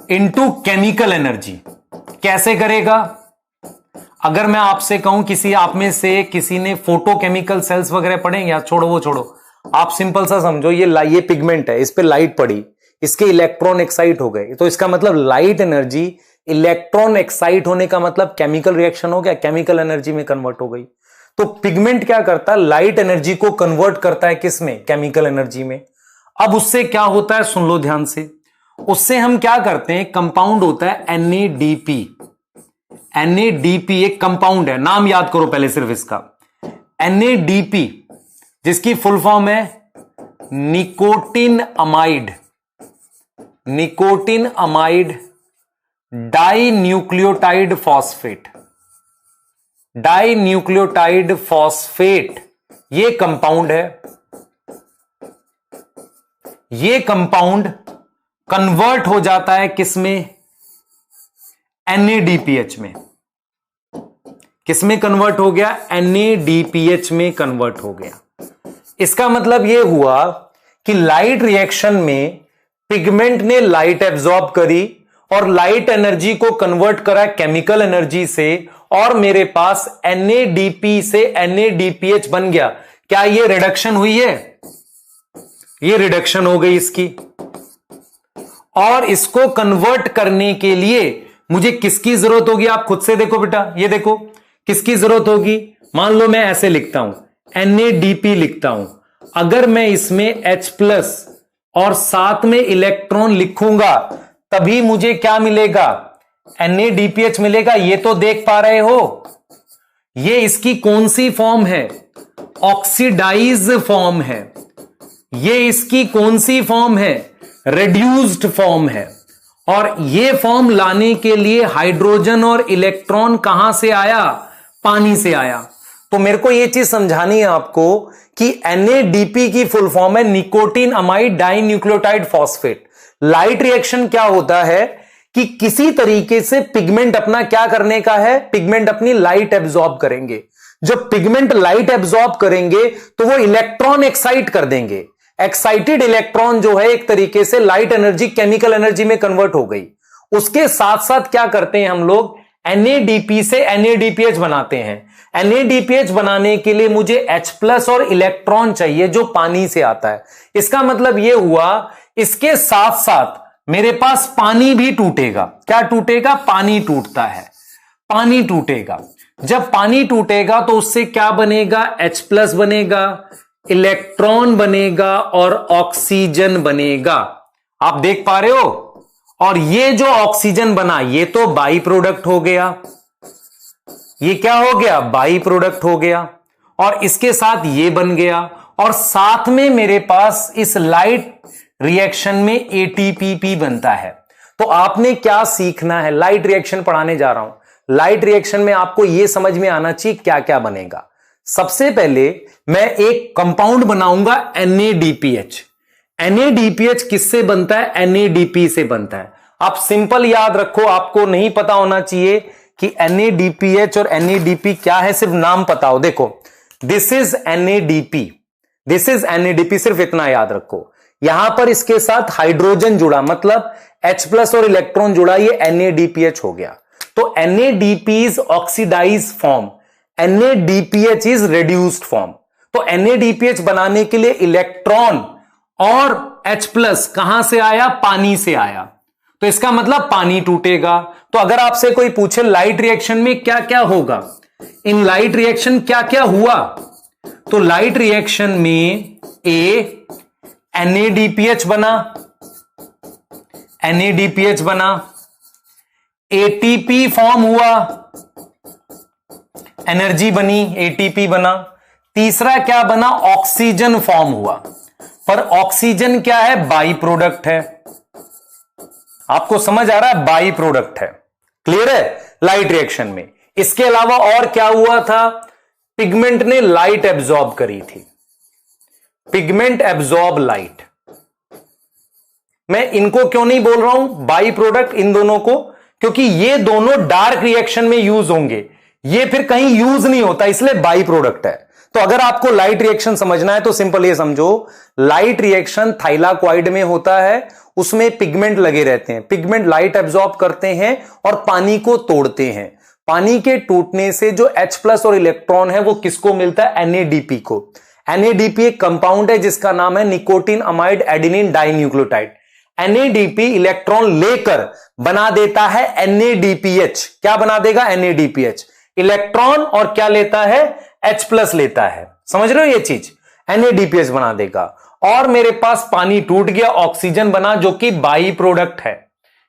into chemical energy. कैसे करेगा, अगर मैं आपसे कहूं, किसी आप में से किसी ने फोटोकेमिकल सेल्स वगैरह पढ़ेंगे, या छोड़ो वो छोड़ो, आप सिंपल सा समझो, ये पिगमेंट है, इस पे लाइट पड़ी, इसके इलेक्ट्रॉन एक्साइट हो गए। तो इसका मतलब लाइट एनर्जी, इलेक्ट्रॉन एक्साइट होने का मतलब केमिकल रिएक्शन हो गया, केमिकल एनर्जी में कन्वर्ट हो गई। तो पिगमेंट क्या करता है, लाइट एनर्जी को कन्वर्ट करता है किसमें, केमिकल एनर्जी में। अब उससे क्या होता है, सुन लो ध्यान से, उससे हम क्या करते हैं, कंपाउंड होता है NADP। NADP एक कंपाउंड है, नाम याद करो पहले सिर्फ इसका, NADP, जिसकी फुल फॉर्म है nicotinamide, nicotinamide dinucleotide phosphate, dinucleotide phosphate ये कंपाउंड है। ये कंपाउंड कन्वर्ट हो जाता है किसमें, NADPH में। किसमें कन्वर्ट हो गया, NADPH में कन्वर्ट हो गया। इसका मतलब यह हुआ कि लाइट रिएक्शन में पिगमेंट ने लाइट एब्जॉर्ब करी और लाइट एनर्जी को कन्वर्ट करा केमिकल एनर्जी से, और मेरे पास NADP से NADPH बन गया। क्या ये रिडक्शन हुई है, ये रिडक्शन हो गई इसकी। और इसको कन्वर्ट करने के लिए मुझे किसकी जरूरत होगी, आप खुद से देखो बेटा, ये देखो किसकी जरूरत होगी। मान लो मैं ऐसे लिखता हूं, NADP लिखता हूं, अगर मैं इसमें H+ और साथ में इलेक्ट्रॉन लिखूंगा तभी मुझे क्या मिलेगा, NADPH मिलेगा। ये तो देख पा रहे हो, ये इसकी कौन सी फॉर्म है, ऑक्सीडाइज फॉर्म है। ये इसकी कौन सी फॉर्म है, रिड्यूस्ड फॉर्म है। और ये फॉर्म लाने के लिए हाइड्रोजन और इलेक्ट्रॉन कहां से आया, पानी से आया। तो मेरे को यह चीज समझानी है आपको कि NADP की फुल फॉर्म है nicotinamide dinucleotide phosphate. Light reaction क्या होता है कि किसी तरीके से पिगमेंट अपना क्या करने का है, पिगमेंट अपनी लाइट एब्जॉर्ब करेंगे। जब पिगमेंट लाइट एब्जॉर्ब करेंगे तो वो इलेक्ट्रॉन एक्साइट कर देंगे। एक्साइटेड इलेक्ट्रॉन जो है एक तरीके से लाइट एनर्जी केमिकल एनर्जी में कन्वर्ट हो गई। उसके साथ साथ क्या करते हैं हम लोग, NADP से NADPH बनाते हैं। NADPH बनाने के लिए मुझे H+ और इलेक्ट्रॉन चाहिए जो पानी से आता है। इसका मतलब यह हुआ, इसके साथ साथ मेरे पास पानी भी टूटेगा। क्या टूटेगा, पानी टूटता है, पानी टूटेगा। जब पानी टूटेगा तो उससे क्या बनेगा, H+ बनेगा, इलेक्ट्रॉन बनेगा और ऑक्सीजन बनेगा। आप देख पा रहे हो। और ये जो ऑक्सीजन बना ये तो बाई प्रोडक्ट हो गया, ये क्या हो गया, बाई प्रोडक्ट हो गया। और इसके साथ ये बन गया और साथ में मेरे पास इस लाइट रिएक्शन में एटीपी बनता है। तो आपने क्या सीखना है, लाइट रिएक्शन पढ़ाने जा रहा हूं। लाइट रिएक्शन में आपको यह समझ में आना चाहिए क्या क्या बनेगा। सबसे पहले मैं एक कंपाउंड बनाऊंगा NADPH। NADPH किससे बनता है? NADP से बनता है। आप सिंपल याद रखो, आपको नहीं पता होना चाहिए कि NADPH और NADP क्या है, सिर्फ नाम पता हो। देखो, this is NADP, this is NADP, सिर्फ इतना याद रखो। यहां पर इसके साथ हाइड्रोजन जुड़ा, मतलब H+ और इलेक्ट्रॉन जुड़ा, ये NADPH हो गया। तो NADP is oxidise form, NADPH is reduced form. तो NADPH बनाने के लिए इलेक्ट्रॉन और H+ कहां से आया? पानी से आया। तो इसका मतलब पानी टूटेगा। तो अगर आपसे कोई पूछे लाइट रिएक्शन में क्या क्या होगा, इन लाइट रिएक्शन क्या क्या हुआ, तो लाइट रिएक्शन में NADPH बना, NADPH बना, ATP फॉर्म हुआ, एनर्जी बनी, ATP बना। तीसरा क्या बना? ऑक्सीजन फॉर्म हुआ। पर ऑक्सीजन क्या है? बाई प्रोडक्ट है। आपको समझ आ रहा है? बाई प्रोडक्ट है। क्लियर है? लाइट रिएक्शन में इसके अलावा और क्या हुआ था? पिगमेंट ने लाइट एब्जॉर्ब करी थी, पिगमेंट एब्जॉर्ब लाइट। मैं इनको क्यों नहीं बोल रहा हूं बाई प्रोडक्ट, इन दोनों को? क्योंकि ये दोनों डार्क रिएक्शन में यूज होंगे, ये फिर कहीं यूज नहीं होता, इसलिए बाई प्रोडक्ट है। तो अगर आपको लाइट रिएक्शन समझना है तो सिंपल ये समझो, लाइट रिएक्शन थाइलाक्वाइड में होता है, उसमें पिगमेंट लगे रहते हैं, पिगमेंट लाइट एब्जॉर्ब करते हैं और पानी को तोड़ते हैं। पानी के टूटने से जो H+ और इलेक्ट्रॉन है वो किसको मिलता है? NADP को। NADP एक कंपाउंड है जिसका नाम है nicotine amide adenine dinucleotide. NADP electron लेकर बना देता है NADPH। क्या बना देगा? NADPH। इलेक्ट्रॉन और क्या लेता है? H+ लेता है। समझ रहे हो ये चीज? NADPH बना देगा। और मेरे पास पानी टूट गया, ऑक्सीजन बना, जो कि बाई प्रोडक्ट है।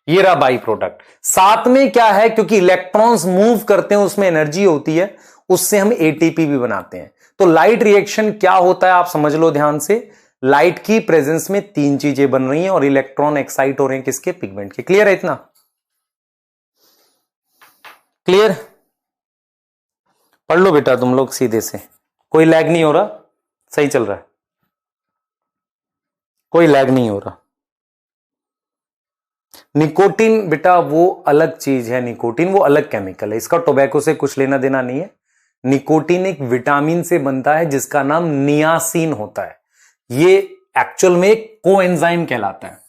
ये रहा बाई प्रोडक्ट। साथ में क्या है? क्योंकि इलेक्ट्रॉन्स मूव करते हैं, उसमें एनर्जी होती है, उससे हम ATP भी बनाते हैं। तो लाइट रिएक्शन क्या होता है आप समझ लो ध्यान से। लाइट की प्रेजेंस में 3 चीजें बन रही हैं और इलेक्ट्रॉन एक्साइट हो रहे हैं किसके? पिगमेंट के। क्लियर है इतना? क्लियर? पढ़ लो बेटा तुम लोग सीधे से, कोई लैग नहीं हो रहा, सही चल रहा है, कोई लैग नहीं हो रहा। निकोटीन बेटा वो अलग चीज है, निकोटीन वो अलग केमिकल है, इसका टोबैको से कुछ लेना देना नहीं है। निकोटीन एक विटामिन से बनता है जिसका नाम नियासिन होता है। ये एक्चुअल में एक कोएंजाइम कहलाता है।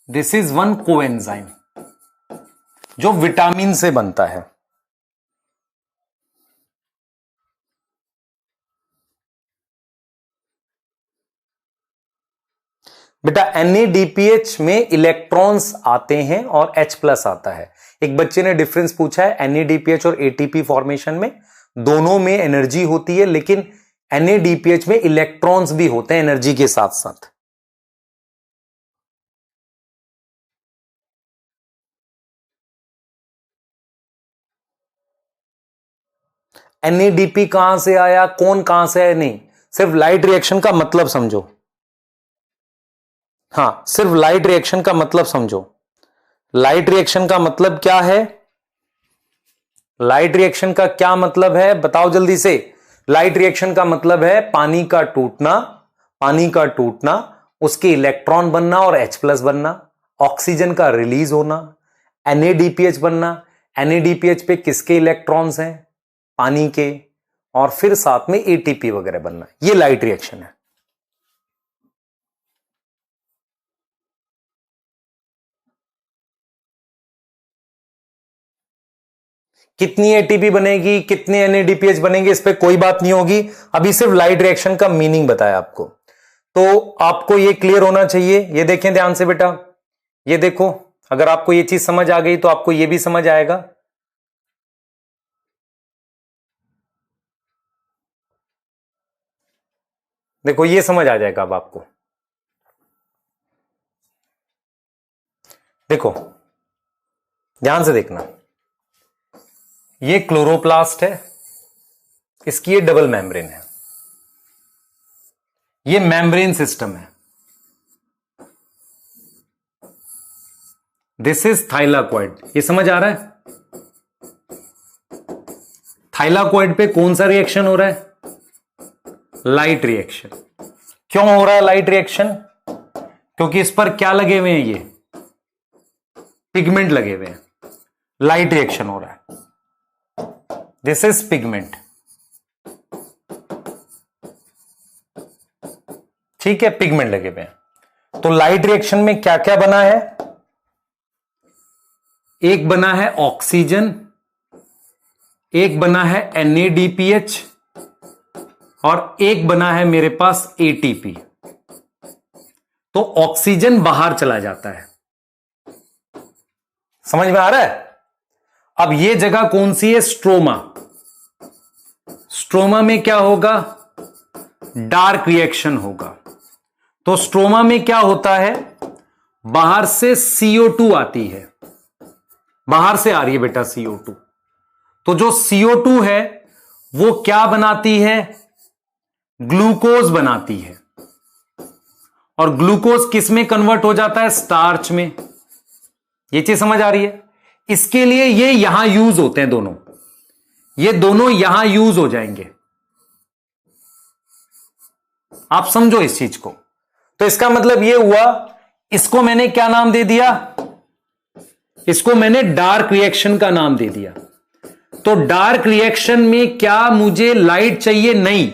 दिस इज वन कोएंजाइम जो विटामिन से बनता है। बेटा NADPH में इलेक्ट्रॉन्स आते हैं और H+ आता है। एक बच्चे ने डिफरेंस पूछा है NADPH और ATP फॉर्मेशन में, दोनों में एनर्जी होती है, लेकिन NADPH में इलेक्ट्रॉन्स भी होते हैं एनर्जी के साथ साथ। NADP कहां से आया, कौन कहां से आया, नहीं, सिर्फ लाइट रिएक्शन का मतलब समझो। हां, सिर्फ लाइट रिएक्शन का मतलब समझो। लाइट रिएक्शन का मतलब क्या है? लाइट रिएक्शन का क्या मतलब है बताओ जल्दी से। लाइट रिएक्शन का मतलब है पानी का टूटना, पानी का टूटना, उसके इलेक्ट्रॉन बनना और H+ बनना, ऑक्सीजन का रिलीज होना, NADPH बनना। NADPH पे किसके इलेक्ट्रॉन्स हैं? पानी के, और फिर साथ में ATP वगैरह बनना। ये लाइट रिएक्शन है। कितनी ATP बनेगी, कितने NADPH बनेंगे, इस पे कोई बात नहीं होगी। अभी सिर्फ लाइट रिएक्शन का मीनिंग बताया आपको, तो आपको ये क्लियर होना चाहिए। ये देखें ध्यान से बेटा, ये देखो, अगर आपको ये चीज समझ आ गई तो आपको ये भी समझ आएगा। देखो ये समझ आ जाएगा अब आपको। देखो ध्यान से देखना, ये क्लोरोप्लास्ट है, इसकी ये डबल मेम्ब्रेन है, ये मेम्ब्रेन सिस्टम है, दिस इज थाइलाकॉइड। ये समझ आ रहा है? थाइलाकॉइड पे कौन सा रिएक्शन हो रहा है? Light reaction. क्यों हो रहा है लाइट रिएक्शन? क्योंकि इस पर क्या लगे हुए हैं? ये पिगमेंट लगे हुए हैं, लाइट रिएक्शन हो रहा है। दिस इज पिगमेंट, ठीक है, पिगमेंट लगे हुए हैं। तो लाइट रिएक्शन में क्या क्या बना है? एक बना है ऑक्सीजन, एक बना है NADPH और एक बना है मेरे पास ATP। तो ऑक्सीजन बाहर चला जाता है, समझ में आ रहा है? अब ये जगह कौन सी है? स्ट्रोमा। स्ट्रोमा में क्या होगा? डार्क रिएक्शन होगा। तो स्ट्रोमा में क्या होता है? बाहर से CO2 आती है, बाहर से आ रही है बेटा CO2। तो जो CO2 है वो क्या बनाती है? ग्लूकोज बनाती है। और ग्लूकोज किस में कन्वर्ट हो जाता है? स्टार्च में। ये चीज समझ आ रही है? इसके लिए ये यहां यूज होते हैं दोनों, ये दोनों यहां यूज हो जाएंगे। आप समझो इस चीज को। तो इसका मतलब ये हुआ, इसको मैंने क्या नाम दे दिया? इसको मैंने डार्क रिएक्शन का नाम दे दिया। तो डार्क रिएक्शन में क्या मुझे लाइट चाहिए? नहीं,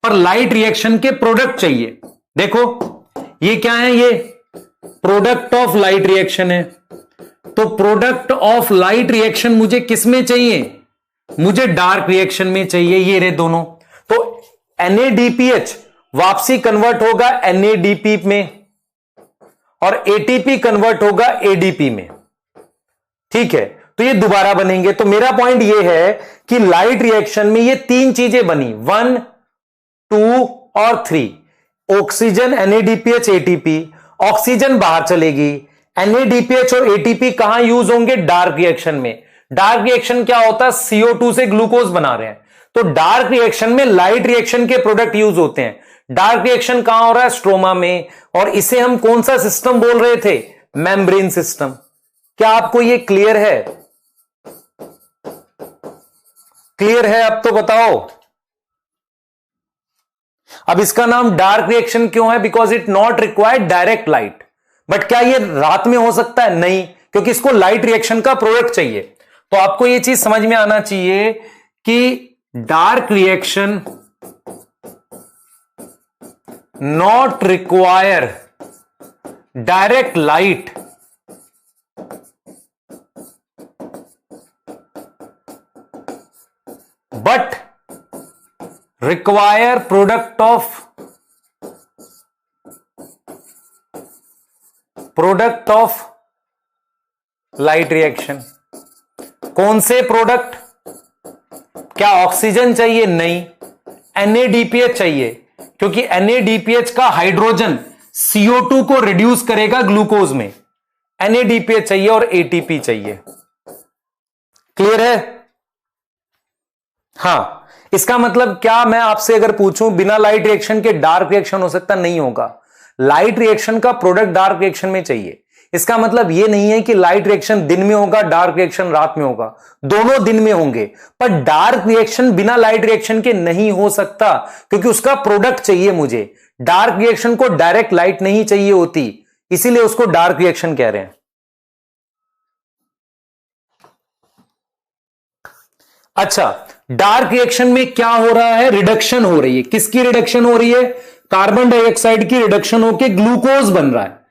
पर लाइट रिएक्शन के प्रोडक्ट चाहिए। देखो ये क्या है? ये प्रोडक्ट ऑफ लाइट रिएक्शन है। तो प्रोडक्ट ऑफ लाइट रिएक्शन मुझे किस में चाहिए? मुझे डार्क रिएक्शन में चाहिए। ये रहे दोनों। तो NADPH वापसी कन्वर्ट होगा NADP में और ATP कन्वर्ट होगा ADP में, ठीक है? तो ये दोबारा बनेंगे। तो मेरा पॉइंट ये है कि लाइट रिएक्शन में ये तीन चीजें बनी, 1, 2 और 3। Oxygen, NADPH, ATP। ऑक्सीजन बाहर चलेगी, NADPH और ATP कहां यूज होंगे? डार्क रिएक्शन में। डार्क रिएक्शन क्या होता है? CO2 से ग्लूकोज बना रहे हैं। तो डार्क रिएक्शन में लाइट रिएक्शन के प्रोडक्ट यूज होते हैं। डार्क रिएक्शन कहां हो रहा है? स्ट्रोमा में। और इसे हम कौन सा सिस्टम बोल रहे थे? Membrane system. क्या आपको ये क्लियर है? क्लियर है? अब तो बताओ। अब इसका नाम डार्क रिएक्शन क्यों है? Because it not required direct light. But क्या ये रात में हो सकता है? नहीं, क्योंकि इसको लाइट रिएक्शन का प्रोडक्ट चाहिए। तो आपको ये चीज समझ में आना चाहिए कि dark reaction not require direct light but require product of light reaction। कौन से प्रोडक्ट? क्या ऑक्सीजन चाहिए? नहीं, NADPH चाहिए, क्योंकि NADPH का हाइड्रोजन CO2 को रिड्यूस करेगा ग्लूकोज में। NADPH चाहिए और ATP चाहिए। क्लियर है? हां, इसका मतलब क्या? मैं आपसे अगर पूछूं बिना लाइट रिएक्शन के डार्क रिएक्शन हो सकता? नहीं होगा। लाइट रिएक्शन का प्रोडक्ट डार्क रिएक्शन में चाहिए। इसका मतलब यह नहीं है कि लाइट रिएक्शन दिन में होगा, डार्क रिएक्शन रात में होगा। दोनों दिन में होंगे, पर डार्क रिएक्शन बिना लाइट रिएक्शन के नहीं हो सकता, क्योंकि उसका प्रोडक्ट चाहिए मुझे। डार्क रिएक्शन को डायरेक्ट लाइट नहीं चाहिए होती, इसीलिए उसको डार्क रिएक्शन कह रहे हैं। अच्छा, डार्क रिएक्शन में क्या हो रहा है? रिडक्शन हो रही है। किसकी रिडक्शन हो रही है? कार्बन डाइऑक्साइड की रिडक्शन होकर ग्लूकोज बन रहा है।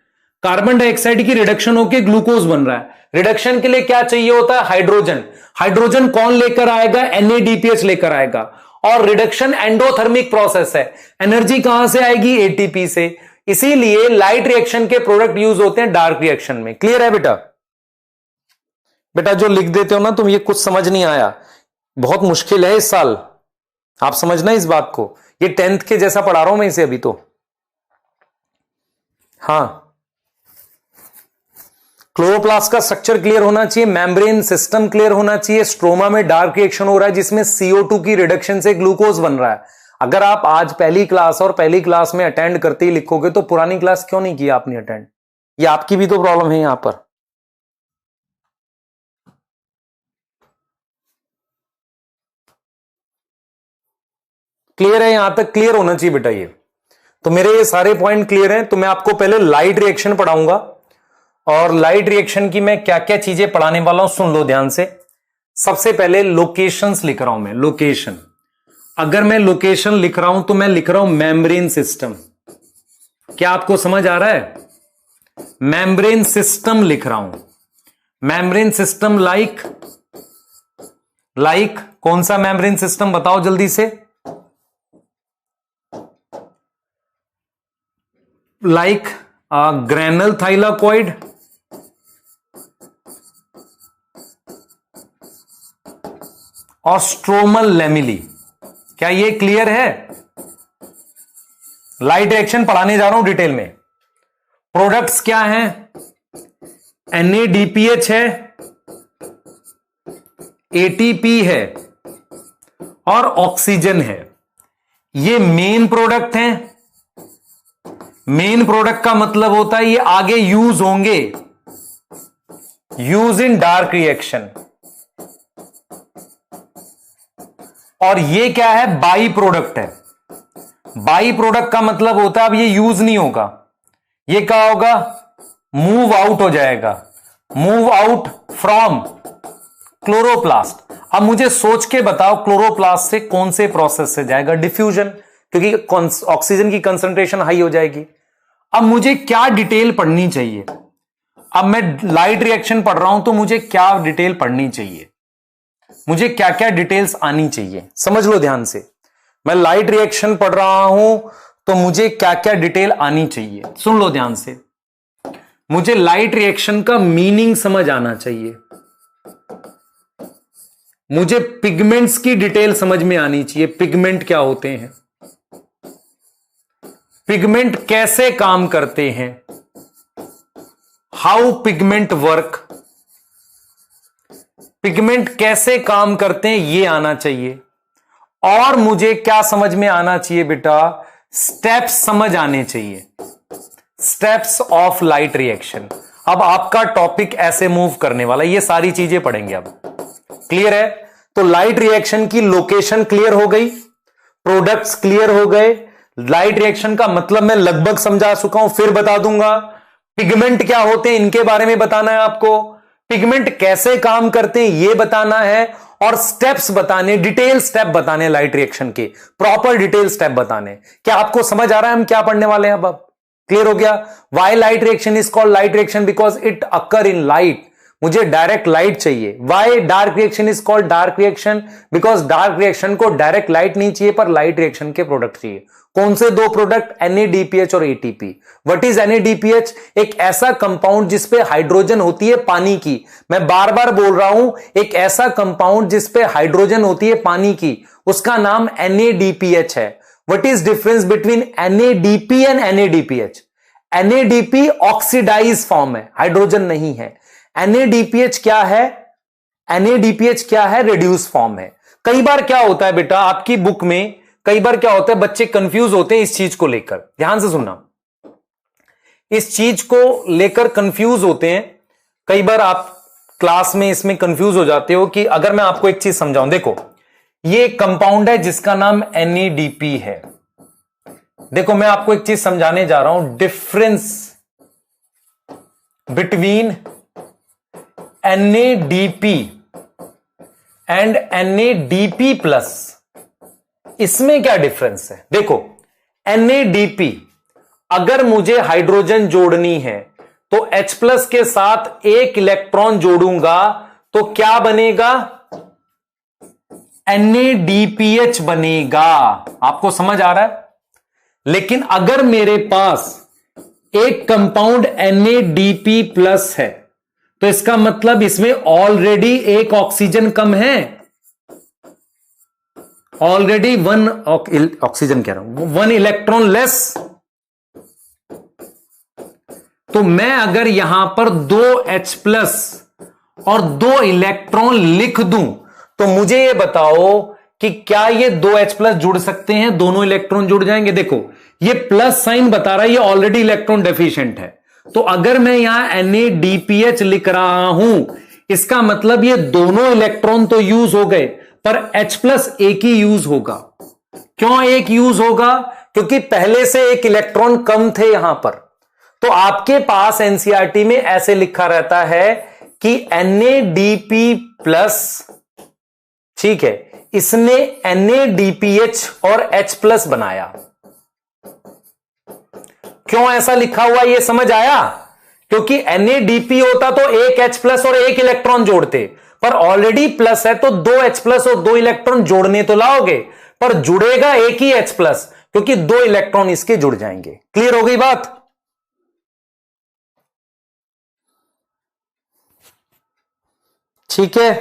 कार्बन डाइऑक्साइड की रिडक्शन होकर ग्लूकोज बन रहा है। रिडक्शन के लिए क्या चाहिए होता है? हाइड्रोजन। हाइड्रोजन कौन लेकर आएगा? NADPH लेकर आएगा। और रिडक्शन एंडोथर्मिक प्रोसेस है। एनर्जी कहां से आएगी? ATP से। इसीलिए लाइट रिएक्शन के प्रोडक्ट यूज होते हैं डार्क रिएक्शन में। क्लियर है बेटा? बेटा जो लिख देते हो ना तुम, ये कुछ समझ नहीं आया, बहुत मुश्किल है इस साल, आप समझना इस बात को। ये 10th के जैसा पढ़ा रहा हूं मैं इसे अभी तो। हां, क्लोरोप्लास्ट का स्ट्रक्चर क्लियर होना चाहिए, मेम्ब्रेन सिस्टम क्लियर होना चाहिए। स्ट्रोमा में डार्क रिएक्शन हो रहा है जिसमें CO2 की रिडक्शन से ग्लूकोज बन रहा है। अगर आप आज पहली क्लास और पहली क्लास में अटेंड करते ही लिखोगे तो पुरानी क्लास क्यों नहीं किया आपने अटेंड? ये आपकी भी तो प्रॉब्लम है यहां पर। क्लियर है? यहां तक क्लियर होना चाहिए बेटा। ये तो मेरे ये सारे पॉइंट क्लियर हैं। तो मैं आपको पहले लाइट रिएक्शन पढ़ाऊंगा और लाइट रिएक्शन की मैं क्या क्या चीजें पढ़ाने वाला हूं सुन लो ध्यान से। सबसे पहले लोकेशंस लिख रहा हूं मैं, लोकेशन। अगर मैं लोकेशन लिख रहा हूं तो मैं लिख रहा हूं मेम्ब्रेन सिस्टम। क्या आपको समझ आ रहा है? मेम्ब्रेन सिस्टम लिख रहा हूं। मेम्ब्रेन सिस्टम लाइक कौन सा मेम्ब्रेन सिस्टम बताओ जल्दी से? लाइक ग्रैनल थाइलाकॉइड, और स्ट्रोमल लैमिली। क्या ये क्लियर है? लाइट रिएक्शन पढ़ाने जा रहा हूं डिटेल में। प्रोडक्ट्स क्या हैं? NADPH है, ATP है और ऑक्सीजन है। ये मेन प्रोडक्ट हैं। मेन प्रोडक्ट का मतलब होता है ये आगे यूज होंगे, यूज इन डार्क रिएक्शन। और ये क्या है? बाई प्रोडक्ट है। बाई प्रोडक्ट का मतलब होता है अब ये यूज नहीं होगा, ये क्या होगा? मूव आउट हो जाएगा, मूव आउट फ्रॉम क्लोरोप्लास्ट। अब मुझे सोच के बताओ क्लोरोप्लास्ट से कौन से प्रोसेस से जाएगा? डिफ्यूजन, क्योंकि ऑक्सीजन की कंसंट्रेशन हाई हो जाएगी। अब मुझे क्या डिटेल पढ़नी चाहिए? अब मैं लाइट रिएक्शन पढ़ रहा हूं तो मुझे क्या डिटेल पढ़नी चाहिए? मुझे क्या क्या डिटेल्स आनी चाहिए? समझ लो ध्यान से। मैं लाइट रिएक्शन पढ़ रहा हूं तो मुझे क्या क्या डिटेल आनी चाहिए? सुन लो ध्यान से। मुझे लाइट रिएक्शन का मीनिंग समझ आना चाहिए। मुझे पिगमेंट्स की डिटेल समझ में आनी चाहिए। पिगमेंट क्या होते हैं? पिगमेंट कैसे काम करते हैं? How pigment work. पिगमेंट कैसे काम करते हैं ये आना चाहिए। और मुझे क्या समझ में आना चाहिए बेटा? स्टेप्स समझ आने चाहिए, स्टेप्स ऑफ लाइट रिएक्शन। अब आपका टॉपिक ऐसे मूव करने वाला, ये सारी चीजें पढ़ेंगे अब। क्लियर है? तो लाइट रिएक्शन की लोकेशन क्लियर हो गई, प्रोडक्ट्स क्लियर हो गए, लाइट रिएक्शन का मतलब मैं लगभग समझा चुका हूं, फिर बता दूंगा। पिगमेंट क्या होते हैं इनके बारे में बताना है आपको, पिगमेंट कैसे काम करते हैं ये बताना है, और स्टेप्स बताने, डिटेल स्टेप बताने लाइट रिएक्शन के, प्रॉपर डिटेल स्टेप बताने। क्या आपको समझ आ रहा है हम क्या पढ़ने वाले हैं? अब क्लियर हो गया? Why light reaction is called light reaction? Because it occur in light. मुझे डायरेक्ट लाइट चाहिए। Why dark reaction is called dark reaction? Because dark reaction को डायरेक्ट लाइट नहीं चाहिए पर लाइट रिएक्शन के प्रोडक्ट चाहिए। कौन से दो प्रोडक्ट? NADPH और ATP। What is NADPH? एक ऐसा कंपाउंड जिसपे हाइड्रोजन होती है पानी की। मैं बार बार बोल रहा हूं, एक ऐसा कंपाउंड जिसपे हाइड्रोजन होती है पानी की, उसका नाम NADPH है। What is difference between NADP and NADPH? NADP oxidise form है, हाइड्रोजन नहीं है। NADPH क्या है? NADPH क्या है? रिड्यूस फॉर्म है। कई बार क्या होता है बेटा आपकी बुक में, कई बार क्या होता है बच्चे कंफ्यूज होते हैं इस चीज को लेकर। ध्यान से सुनना, इस चीज को लेकर कंफ्यूज होते हैं। कई बार आप क्लास में इसमें कंफ्यूज हो जाते हो कि अगर मैं आपको एक चीज समझाऊं, देखो ये कंपाउंड है जिसका नाम NADP है। देखो मैं आपको एक चीज समझाने जा रहा हूं, difference between NADP and NADP+। इसमें क्या डिफरेंस है? देखो NADP, अगर मुझे हाइड्रोजन जोड़नी है तो H+ के साथ एक इलेक्ट्रॉन जोड़ूंगा तो क्या बनेगा? NADPH बनेगा। आपको समझ आ रहा है? लेकिन अगर मेरे पास एक कंपाउंड NADP+ है तो इसका मतलब इसमें ऑलरेडी एक ऑक्सीजन कम है, ऑलरेडी वन ऑक्सीजन कह रहा हूं, 1 इलेक्ट्रॉन लेस। तो मैं अगर यहां पर 2 H+ और 2 इलेक्ट्रॉन लिख दूं तो मुझे ये बताओ कि क्या ये दो H प्लस जुड़ सकते हैं, दोनों इलेक्ट्रॉन जुड़ जाएंगे। देखो ये प्लस साइन बता रहा है ये ऑलरेडी इलेक्ट्रॉन डेफिशिएंट है, तो अगर मैं यहां NADPH लिख रहा हूं इसका मतलब ये दोनों इलेक्ट्रॉन तो यूज हो गए, पर H प्लस एक ही यूज होगा। क्यों एक यूज होगा? क्योंकि पहले से एक इलेक्ट्रॉन कम थे यहां पर। तो आपके पास एनसीईआरटी में ऐसे लिखा रहता है कि NADP प्लस, ठीक है, इसने NADPH और H प्लस बनाया। क्यों ऐसा लिखा हुआ ये समझ आया? क्योंकि NADP होता तो एक H प्लस और एक इलेक्ट्रॉन जोड़ते, पर ऑलरेडी प्लस है तो दो H प्लस और दो इलेक्ट्रॉन जोड़ने तो लाओगे, पर जुड़ेगा एक ही H प्लस, क्योंकि दो इलेक्ट्रॉन इसके जुड़ जाएंगे। क्लियर हो गई बात? ठीक है,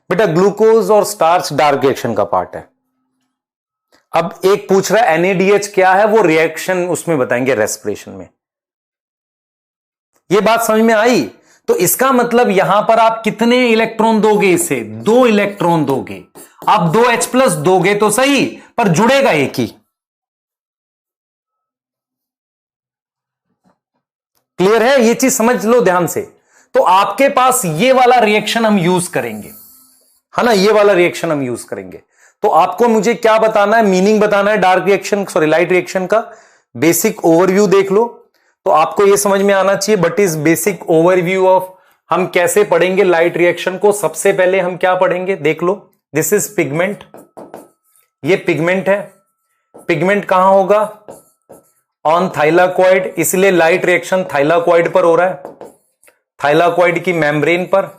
बेटा ग्लूकोज और स्टार्च डार्क रिएक्शन का पार्ट है। अब एक पूछ रहा है NADH क्या है, वो रिएक्शन उसमें बताएंगे रेस्पिरेशन में। ये बात समझ में आई? तो इसका मतलब यहां पर आप कितने इलेक्ट्रॉन दोगे? इसे दो इलेक्ट्रॉन दोगे। आप दो H प्लस दोगे तो सही, पर जुड़ेगा एक ही। क्लियर है? ये चीज समझ लो ध्यान से। तो आपके पास ये वाला रिएक्शन हम यूज करेंगे, है ना, ये वाला रिएक्शन हम यूज करेंगे। तो आपको मुझे क्या बताना है? मीनिंग बताना है dark reaction, sorry light reaction का। बेसिक ओवरव्यू देख लो तो आपको यह समझ में आना चाहिए। But is basic overview of हम कैसे पढ़ेंगे लाइट रिएक्शन को। सबसे पहले हम क्या पढ़ेंगे देख लो। दिस इज पिगमेंट, ये पिगमेंट है। पिगमेंट कहां होगा? ऑन थाइलाकॉइड, इसलिए लाइट रिएक्शन थाइलाकॉइड पर हो रहा है, थाइलाकॉइड की मेम्ब्रेन पर।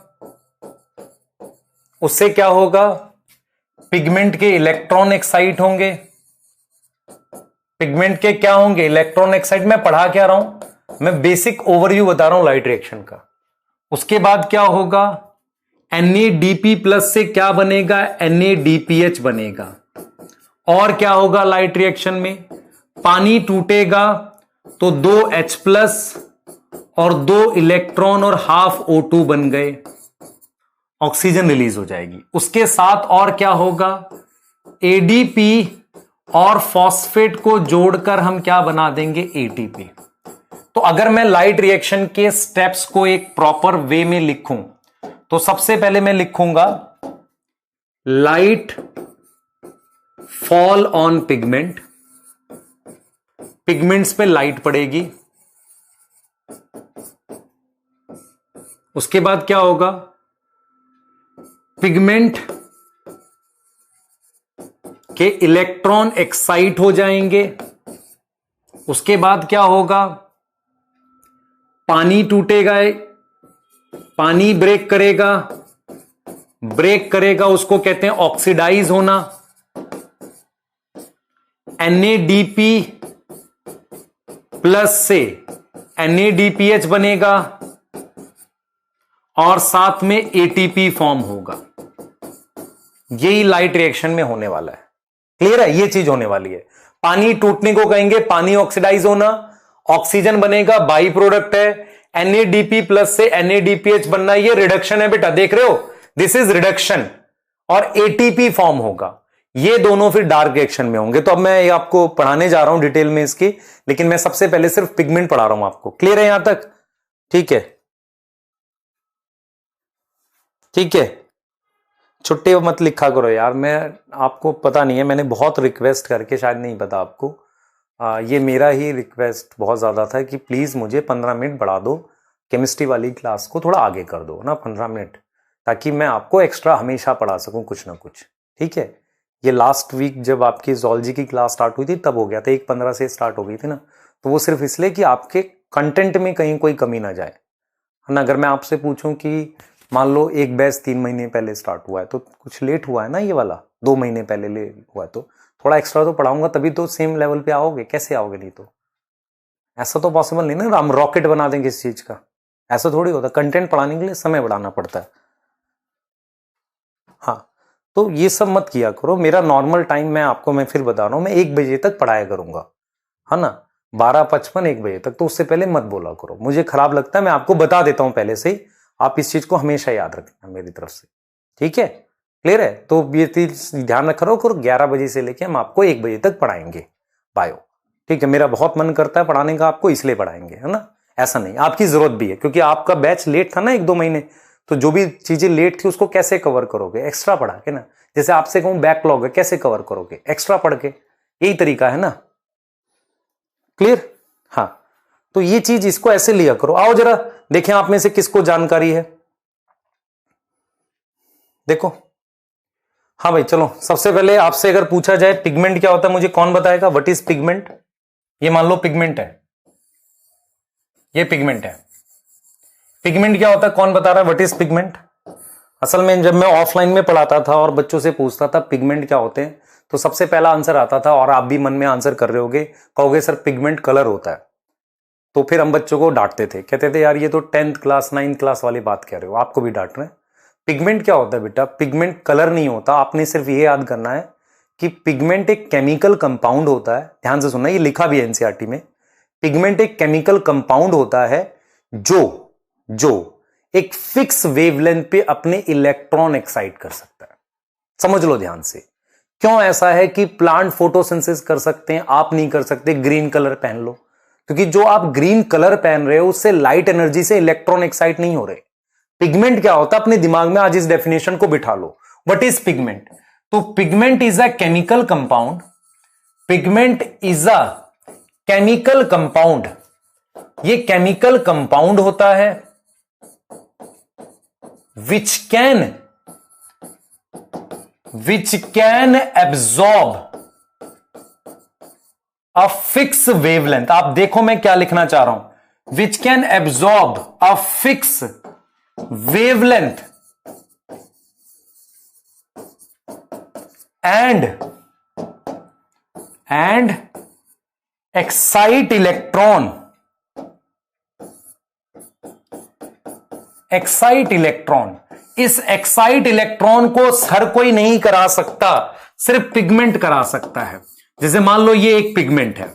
उससे क्या होगा? पिगमेंट के इलेक्ट्रॉन एक्साइट होंगे। पिगमेंट के क्या होंगे? Electron excite. मैं पढ़ा क्या रहा हूं? मैं बेसिक ओवरव्यू बता रहा हूं लाइट रिएक्शन का। उसके बाद क्या होगा? NADP प्लस से क्या बनेगा? NADPH बनेगा। और क्या होगा लाइट रिएक्शन में? पानी टूटेगा तो दो H प्लस और दो इलेक्ट्रॉन और हाफ O2 बन गए, ऑक्सीजन रिलीज हो जाएगी। उसके साथ और क्या होगा? ADP और फॉस्फेट को जोड़कर हम क्या बना देंगे? ATP। तो अगर मैं लाइट रिएक्शन के स्टेप्स को एक प्रॉपर वे में लिखूं तो सबसे पहले मैं लिखूंगा light fall on pigment, pigments पे लाइट पड़ेगी। उसके बाद क्या होगा? पिगमेंट के इलेक्ट्रॉन एक्साइट हो जाएंगे। उसके बाद क्या होगा? पानी टूटेगा, पानी ब्रेक करेगा, ब्रेक करेगा उसको कहते हैं ऑक्सीडाइज होना। NADP प्लस से NADPH बनेगा और साथ में ATP फॉर्म होगा। यही लाइट रिएक्शन में होने वाला है। क्लियर है? ये चीज होने वाली है। पानी टूटने को कहेंगे पानी ऑक्सीडाइज होना, ऑक्सीजन बनेगा, बाई प्रोडक्ट है। NADP प्लस से NADPH बनना, ये रिडक्शन है बेटा, देख रहे हो? This is reduction. और ATP फॉर्म होगा। ये दोनों फिर डार्क रिएक्शन में होंगे। तो अब मैं आपको पढ़ाने जा रहा हूं डिटेल में इसकी, लेकिन मैं सबसे पहले सिर्फ पिगमेंट पढ़ा रहा हूं आपको। क्लियर है यहां तक? ठीक है, ठीक है। छुट्टी मत लिखा करो यार, मैं आपको पता नहीं है, मैंने बहुत रिक्वेस्ट करके, शायद नहीं पता आपको, ये मेरा ही रिक्वेस्ट बहुत ज़्यादा था कि प्लीज़ मुझे 15 मिनट बढ़ा दो, केमिस्ट्री वाली क्लास को थोड़ा आगे कर दो ना 15 मिनट, ताकि मैं आपको एक्स्ट्रा हमेशा पढ़ा सकूं कुछ ना कुछ। ठीक है? ये लास्ट वीक जब आपकी जोलॉजी की क्लास स्टार्ट हुई थी तब हो गया था, 1/15 से स्टार्ट हो गई थी ना, तो वो सिर्फ इसलिए कि आपके कंटेंट में कहीं कोई कमी ना जाए, है ना। अगर मैं आपसे पूछूं कि मान लो एक बैच 3 महीने पहले स्टार्ट हुआ है तो कुछ लेट हुआ है ना, ये वाला 2 महीने पहले लेट हुआ है, तो थोड़ा एक्स्ट्रा तो पढ़ाऊंगा तभी तो सेम लेवल पे आओगे, कैसे आओगे? नहीं तो ऐसा तो पॉसिबल नहीं ना, हम रॉकेट बना देंगे इस चीज का, ऐसा थोड़ी होता। कंटेंट पढ़ाने के लिए समय बढ़ाना पड़ता है। हाँ, तो ये सब मत किया करो। मेरा नॉर्मल टाइम मैं आपको, मैं फिर बता रहा हूँ, मैं 1 बजे तक पढ़ाया करूंगा, है ना। 12:55 1 बजे तक, तो उससे पहले मत बोला करो, मुझे खराब लगता है, मैं आपको बता देता हूं पहले से ही, आप इस चीज को हमेशा याद रखना मेरी तरफ से, ठीक है, क्लियर है। तो ये चीज ध्यान रखा करो, 11 बजे से लेके हम आपको 1 बजे तक पढ़ाएंगे बायो, ठीक है। मेरा बहुत मन करता है पढ़ाने का आपको, इसलिए पढ़ाएंगे, है ना, ऐसा नहीं, आपकी जरूरत भी है, क्योंकि आपका बैच लेट था ना 1-2 महीने, तो जो भी चीजें लेट थी उसको कैसे कवर करोगे, एक्स्ट्रा पढ़ा के ना, जैसे आपसे कहूं बैकलॉग है, कैसे कवर करोगे, एक्स्ट्रा पढ़ के, यही तरीका है ना, क्लियर। हाँ, तो ये चीज इसको ऐसे लिया करो। आओ जरा देखें आप में से किसको जानकारी है, देखो। हाँ भाई चलो, सबसे पहले आपसे अगर पूछा जाए पिगमेंट क्या होता है, मुझे कौन बताएगा, व्हाट इज पिगमेंट। ये मान लो पिगमेंट है, ये पिगमेंट है, पिगमेंट क्या होता है, कौन बता रहा है व्हाट इज पिगमेंट। असल में जब मैं ऑफलाइन में पढ़ाता था और बच्चों से पूछता था पिगमेंट क्या होते हैं, तो सबसे पहला आंसर आता था, और आप भी मन में आंसर कर रहे होगे, कहोगे सर पिगमेंट कलर होता है। तो फिर हम बच्चों को डांटते थे, कहते थे यार ये तो 10th क्लास 9th क्लास वाली बात कह रहे हो, आपको भी डांट रहे हैं। पिगमेंट क्या होता है बेटा, पिगमेंट कलर नहीं होता, आपने सिर्फ ये याद करना है कि पिगमेंट एक केमिकल कंपाउंड होता है, ध्यान से सुनना, ये लिखा भी है एनसीईआरटी में, पिगमेंट एक केमिकल कंपाउंड होता है जो एक फिक्स वेवलेंथ पे अपने इलेक्ट्रॉन एक्साइट कर सकता है। समझ लो ध्यान से, क्यों ऐसा है कि प्लांट फोटोसिंथेसिस कर सकते हैं, आप नहीं कर सकते, ग्रीन कलर पहन लो, क्योंकि जो आप ग्रीन कलर पहन रहे हो उससे लाइट एनर्जी से इलेक्ट्रॉन एक्साइट नहीं हो रहे। पिगमेंट क्या होता है, अपने दिमाग में आज इस डेफिनेशन को बिठा लो, व्हाट इज पिगमेंट। तो pigment is a chemical compound, pigment is a chemical compound, ये केमिकल कंपाउंड होता है which can absorb a fixed wavelength। आप देखो मैं क्या लिखना चाह रहा हूं, which can absorb a fixed wavelength and excite electron, excite electron. इस एक्साइट इलेक्ट्रॉन को हर कोई नहीं करा सकता, सिर्फ पिगमेंट करा सकता है। जैसे मान लो ये एक पिगमेंट है,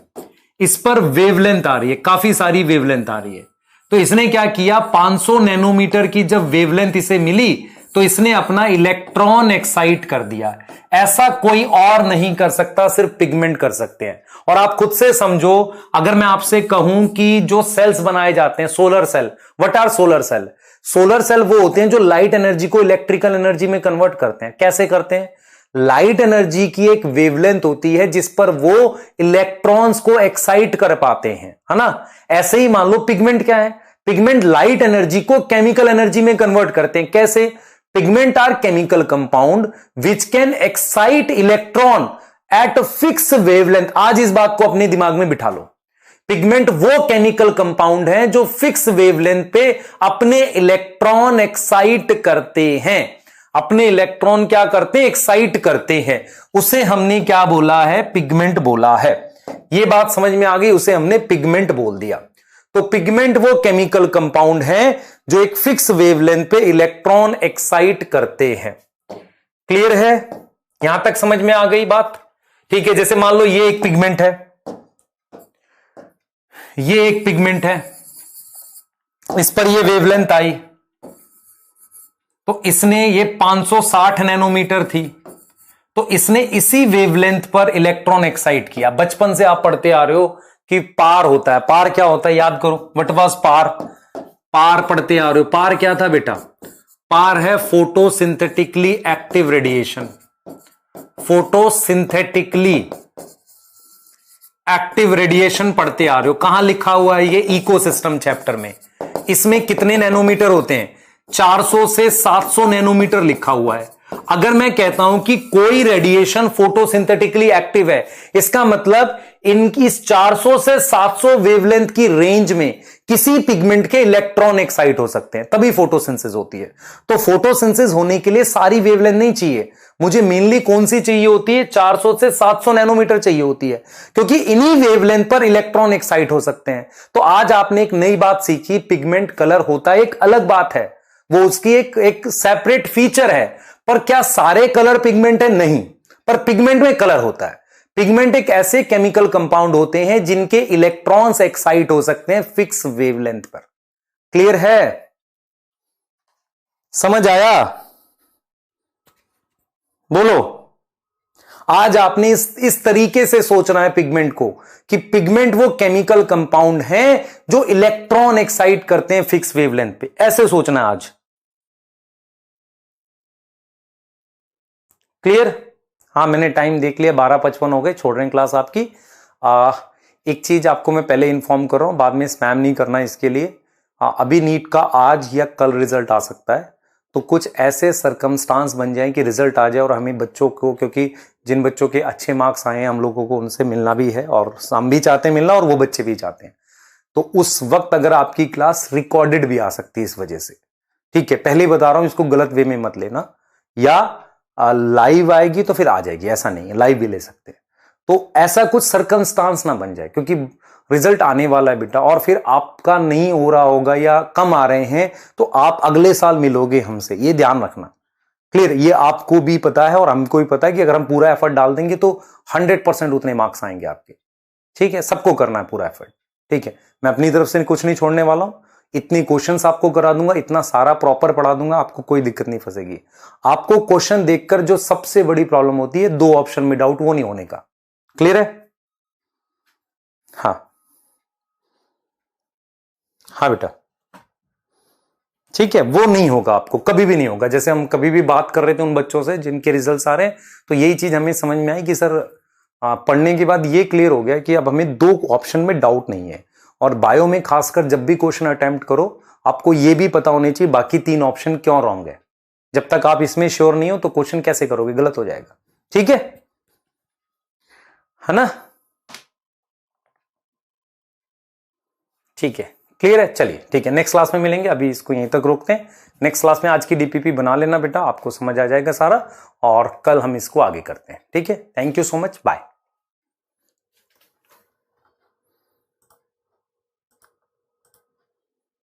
इस पर वेवलेंथ आ रही है, काफी सारी वेवलेंथ आ रही है, तो इसने क्या किया, 500 नैनोमीटर की जब वेवलेंथ इसे मिली तो इसने अपना इलेक्ट्रॉन एक्साइट कर दिया। ऐसा कोई और नहीं कर सकता, सिर्फ पिगमेंट कर सकते हैं। और आप खुद से समझो, अगर मैं आपसे कहूं कि जो सेल्स बनाए जाते हैं, solar cell, what are solar cell, solar cell वो होते हैं जो लाइट एनर्जी को इलेक्ट्रिकल एनर्जी में कन्वर्ट करते हैं। कैसे करते हैं, लाइट एनर्जी की एक वेवलेंथ होती है जिस पर वो इलेक्ट्रॉन्स को एक्साइट कर पाते हैं, है ना। ऐसे ही मान लो पिगमेंट क्या है, पिगमेंट लाइट एनर्जी को केमिकल एनर्जी में कन्वर्ट करते हैं। कैसे, pigment are chemical compound which can excite electron at fix wavelength. आज इस बात को अपने दिमाग में बिठा लो, पिगमेंट वो केमिकल कंपाउंड है जो फिक्स वेवलेंथ पे अपने इलेक्ट्रॉन एक्साइट करते हैं। अपने इलेक्ट्रॉन क्या करते हैं, एक्साइट करते हैं, उसे हमने क्या बोला है, पिगमेंट बोला है। ये बात समझ में आ गई, उसे हमने पिगमेंट बोल दिया। तो पिगमेंट वो केमिकल कंपाउंड है जो एक फिक्स वेवलेंथ पे इलेक्ट्रॉन एक्साइट करते हैं। क्लियर है, यहां तक समझ में आ गई बात, ठीक है। जैसे मान लो ये एक पिगमेंट है, ये एक पिगमेंट है, इस पर ये वेवलेंथ आई, तो इसने ये 560 नैनोमीटर थी, तो इसने इसी वेवलेंथ पर इलेक्ट्रॉन एक्साइट किया। बचपन से आप पढ़ते आ रहे हो कि पार होता है, पार क्या होता है, याद करो, व्हाट वाज पार, पार पढ़ते आ रहे हो, पार क्या था बेटा, पार है photosynthetically active radiation. Photosynthetically active radiation पढ़ते आ रहे हो, कहां लिखा हुआ है, ये इकोसिस्टम चैप्टर में। इसमें कितने नैनोमीटर होते हैं, 400 से 700 नैनोमीटर लिखा हुआ है। अगर मैं कहता हूं कि कोई रेडिएशन फोटोसिंथेटिकली एक्टिव है, इसका मतलब इनकी इस 400 से 700 वेवलेंथ की रेंज में किसी पिगमेंट के इलेक्ट्रॉन एक्साइट हो सकते हैं, तभी फोटोसिंथेसिस होती है। तो फोटोसिंथेसिस होने के लिए सारी वेवलेंथ नहीं चाहिए, मुझे मेनली कौन सी चाहिए होती है, 400 से 700 नैनोमीटर चाहिए होती है, क्योंकि इन्हीं वेवलेंथ पर इलेक्ट्रॉन एक्साइट हो सकते हैं। तो आज आपने एक नई बात सीखी, पिगमेंट कलर होता है, एक अलग बात है, वो उसकी एक सेपरेट फीचर है। पर क्या सारे कलर पिगमेंट है, नहीं, पर पिगमेंट में कलर होता है। पिगमेंट एक ऐसे केमिकल कंपाउंड होते हैं जिनके इलेक्ट्रॉन्स एक्साइट हो सकते हैं फिक्स वेवलेंथ पर। क्लियर है? समझ आया? बोलो। आज आपने इस तरीके से सोचना है पिगमेंट को कि पिगमेंट वो केमिकल कंपाउंड है जो इलेक्ट्रॉन एक्साइट करते हैं फिक्स वेवलेंथ पे। ऐसे सोचना है आज। क्लियर? हाँ, मैंने टाइम देख लिया, 12:55 हो गए, छोड़ रहे हैं क्लास आपकी। एक चीज आपको मैं पहले इन्फॉर्म कर रहा हूं, बाद में स्पैम नहीं करना इसके लिए। अभी नीट का आज या कल रिजल्ट आ सकता है, तो कुछ ऐसे सरकमस्टांस बन जाए कि रिजल्ट आ जाए और हमें बच्चों को, क्योंकि जिन बच्चों के अच्छे मार्क्स आए हैं हम लोगों को उनसे मिलना भी है, और हम भी चाहते हैं मिलना और वो बच्चे भी चाहते हैं, तो उस वक्त अगर आपकी क्लास रिकॉर्डेड भी आ सकती है इस वजह से। ठीक है, पहले ही बता रहा हूं, इसको गलत वे में मत लेना। या लाइव आएगी तो फिर आ जाएगी, ऐसा नहीं है, लाइव भी ले सकते हैं। तो ऐसा कुछ सरकमस्टांस ना बन जाए, क्योंकि रिजल्ट आने वाला है बेटा, और फिर आपका नहीं हो रहा होगा या कम आ रहे हैं तो आप अगले साल मिलोगे हमसे, ये ध्यान रखना। क्लियर? ये आपको भी पता है और हमको भी पता है कि अगर हम पूरा एफर्ट डाल देंगे तो 100% उतने मार्क्स आएंगे आपके। ठीक है, सबको करना है पूरा एफर्ट। ठीक है, मैं अपनी तरफ से कुछ नहीं छोड़ने वाला हूं, इतनी क्वेश्चंस आपको करा दूंगा, इतना सारा प्रॉपर पढ़ा दूंगा, आपको कोई दिक्कत नहीं फंसेगी। आपको क्वेश्चन देखकर जो सबसे बड़ी प्रॉब्लम होती है, 2 ऑप्शन में डाउट, वो नहीं होने का। क्लियर है? हाँ हाँ बेटा, ठीक है, वो नहीं होगा, आपको कभी भी नहीं होगा। जैसे हम कभी भी बात कर रहे थे उन बच्चों से जिनके रिजल्ट्स आ रहे हैं, तो यही चीज हमें समझ में आई कि सर पढ़ने के बाद ये क्लियर हो गया कि अब हमें 2 ऑप्शन में डाउट नहीं है। और बायो में खासकर जब भी क्वेश्चन अटेम्प्ट करो, आपको ये भी पता होने चाहिए बाकी 3 ऑप्शन क्यों रॉन्ग है। जब तक आप इसमें श्योर नहीं हो तो क्वेश्चन कैसे करोगे, गलत हो जाएगा। ठीक है ना? ठीक है, क्लियर है? चलिए ठीक है, नेक्स्ट क्लास में मिलेंगे, अभी इसको यहीं तक रोकते हैं। नेक्स्ट क्लास में आज की डीपीपी बना लेना बेटा, आपको समझ आ जाएगा सारा, और कल हम इसको आगे करते हैं। ठीक है, thank you so much, bye.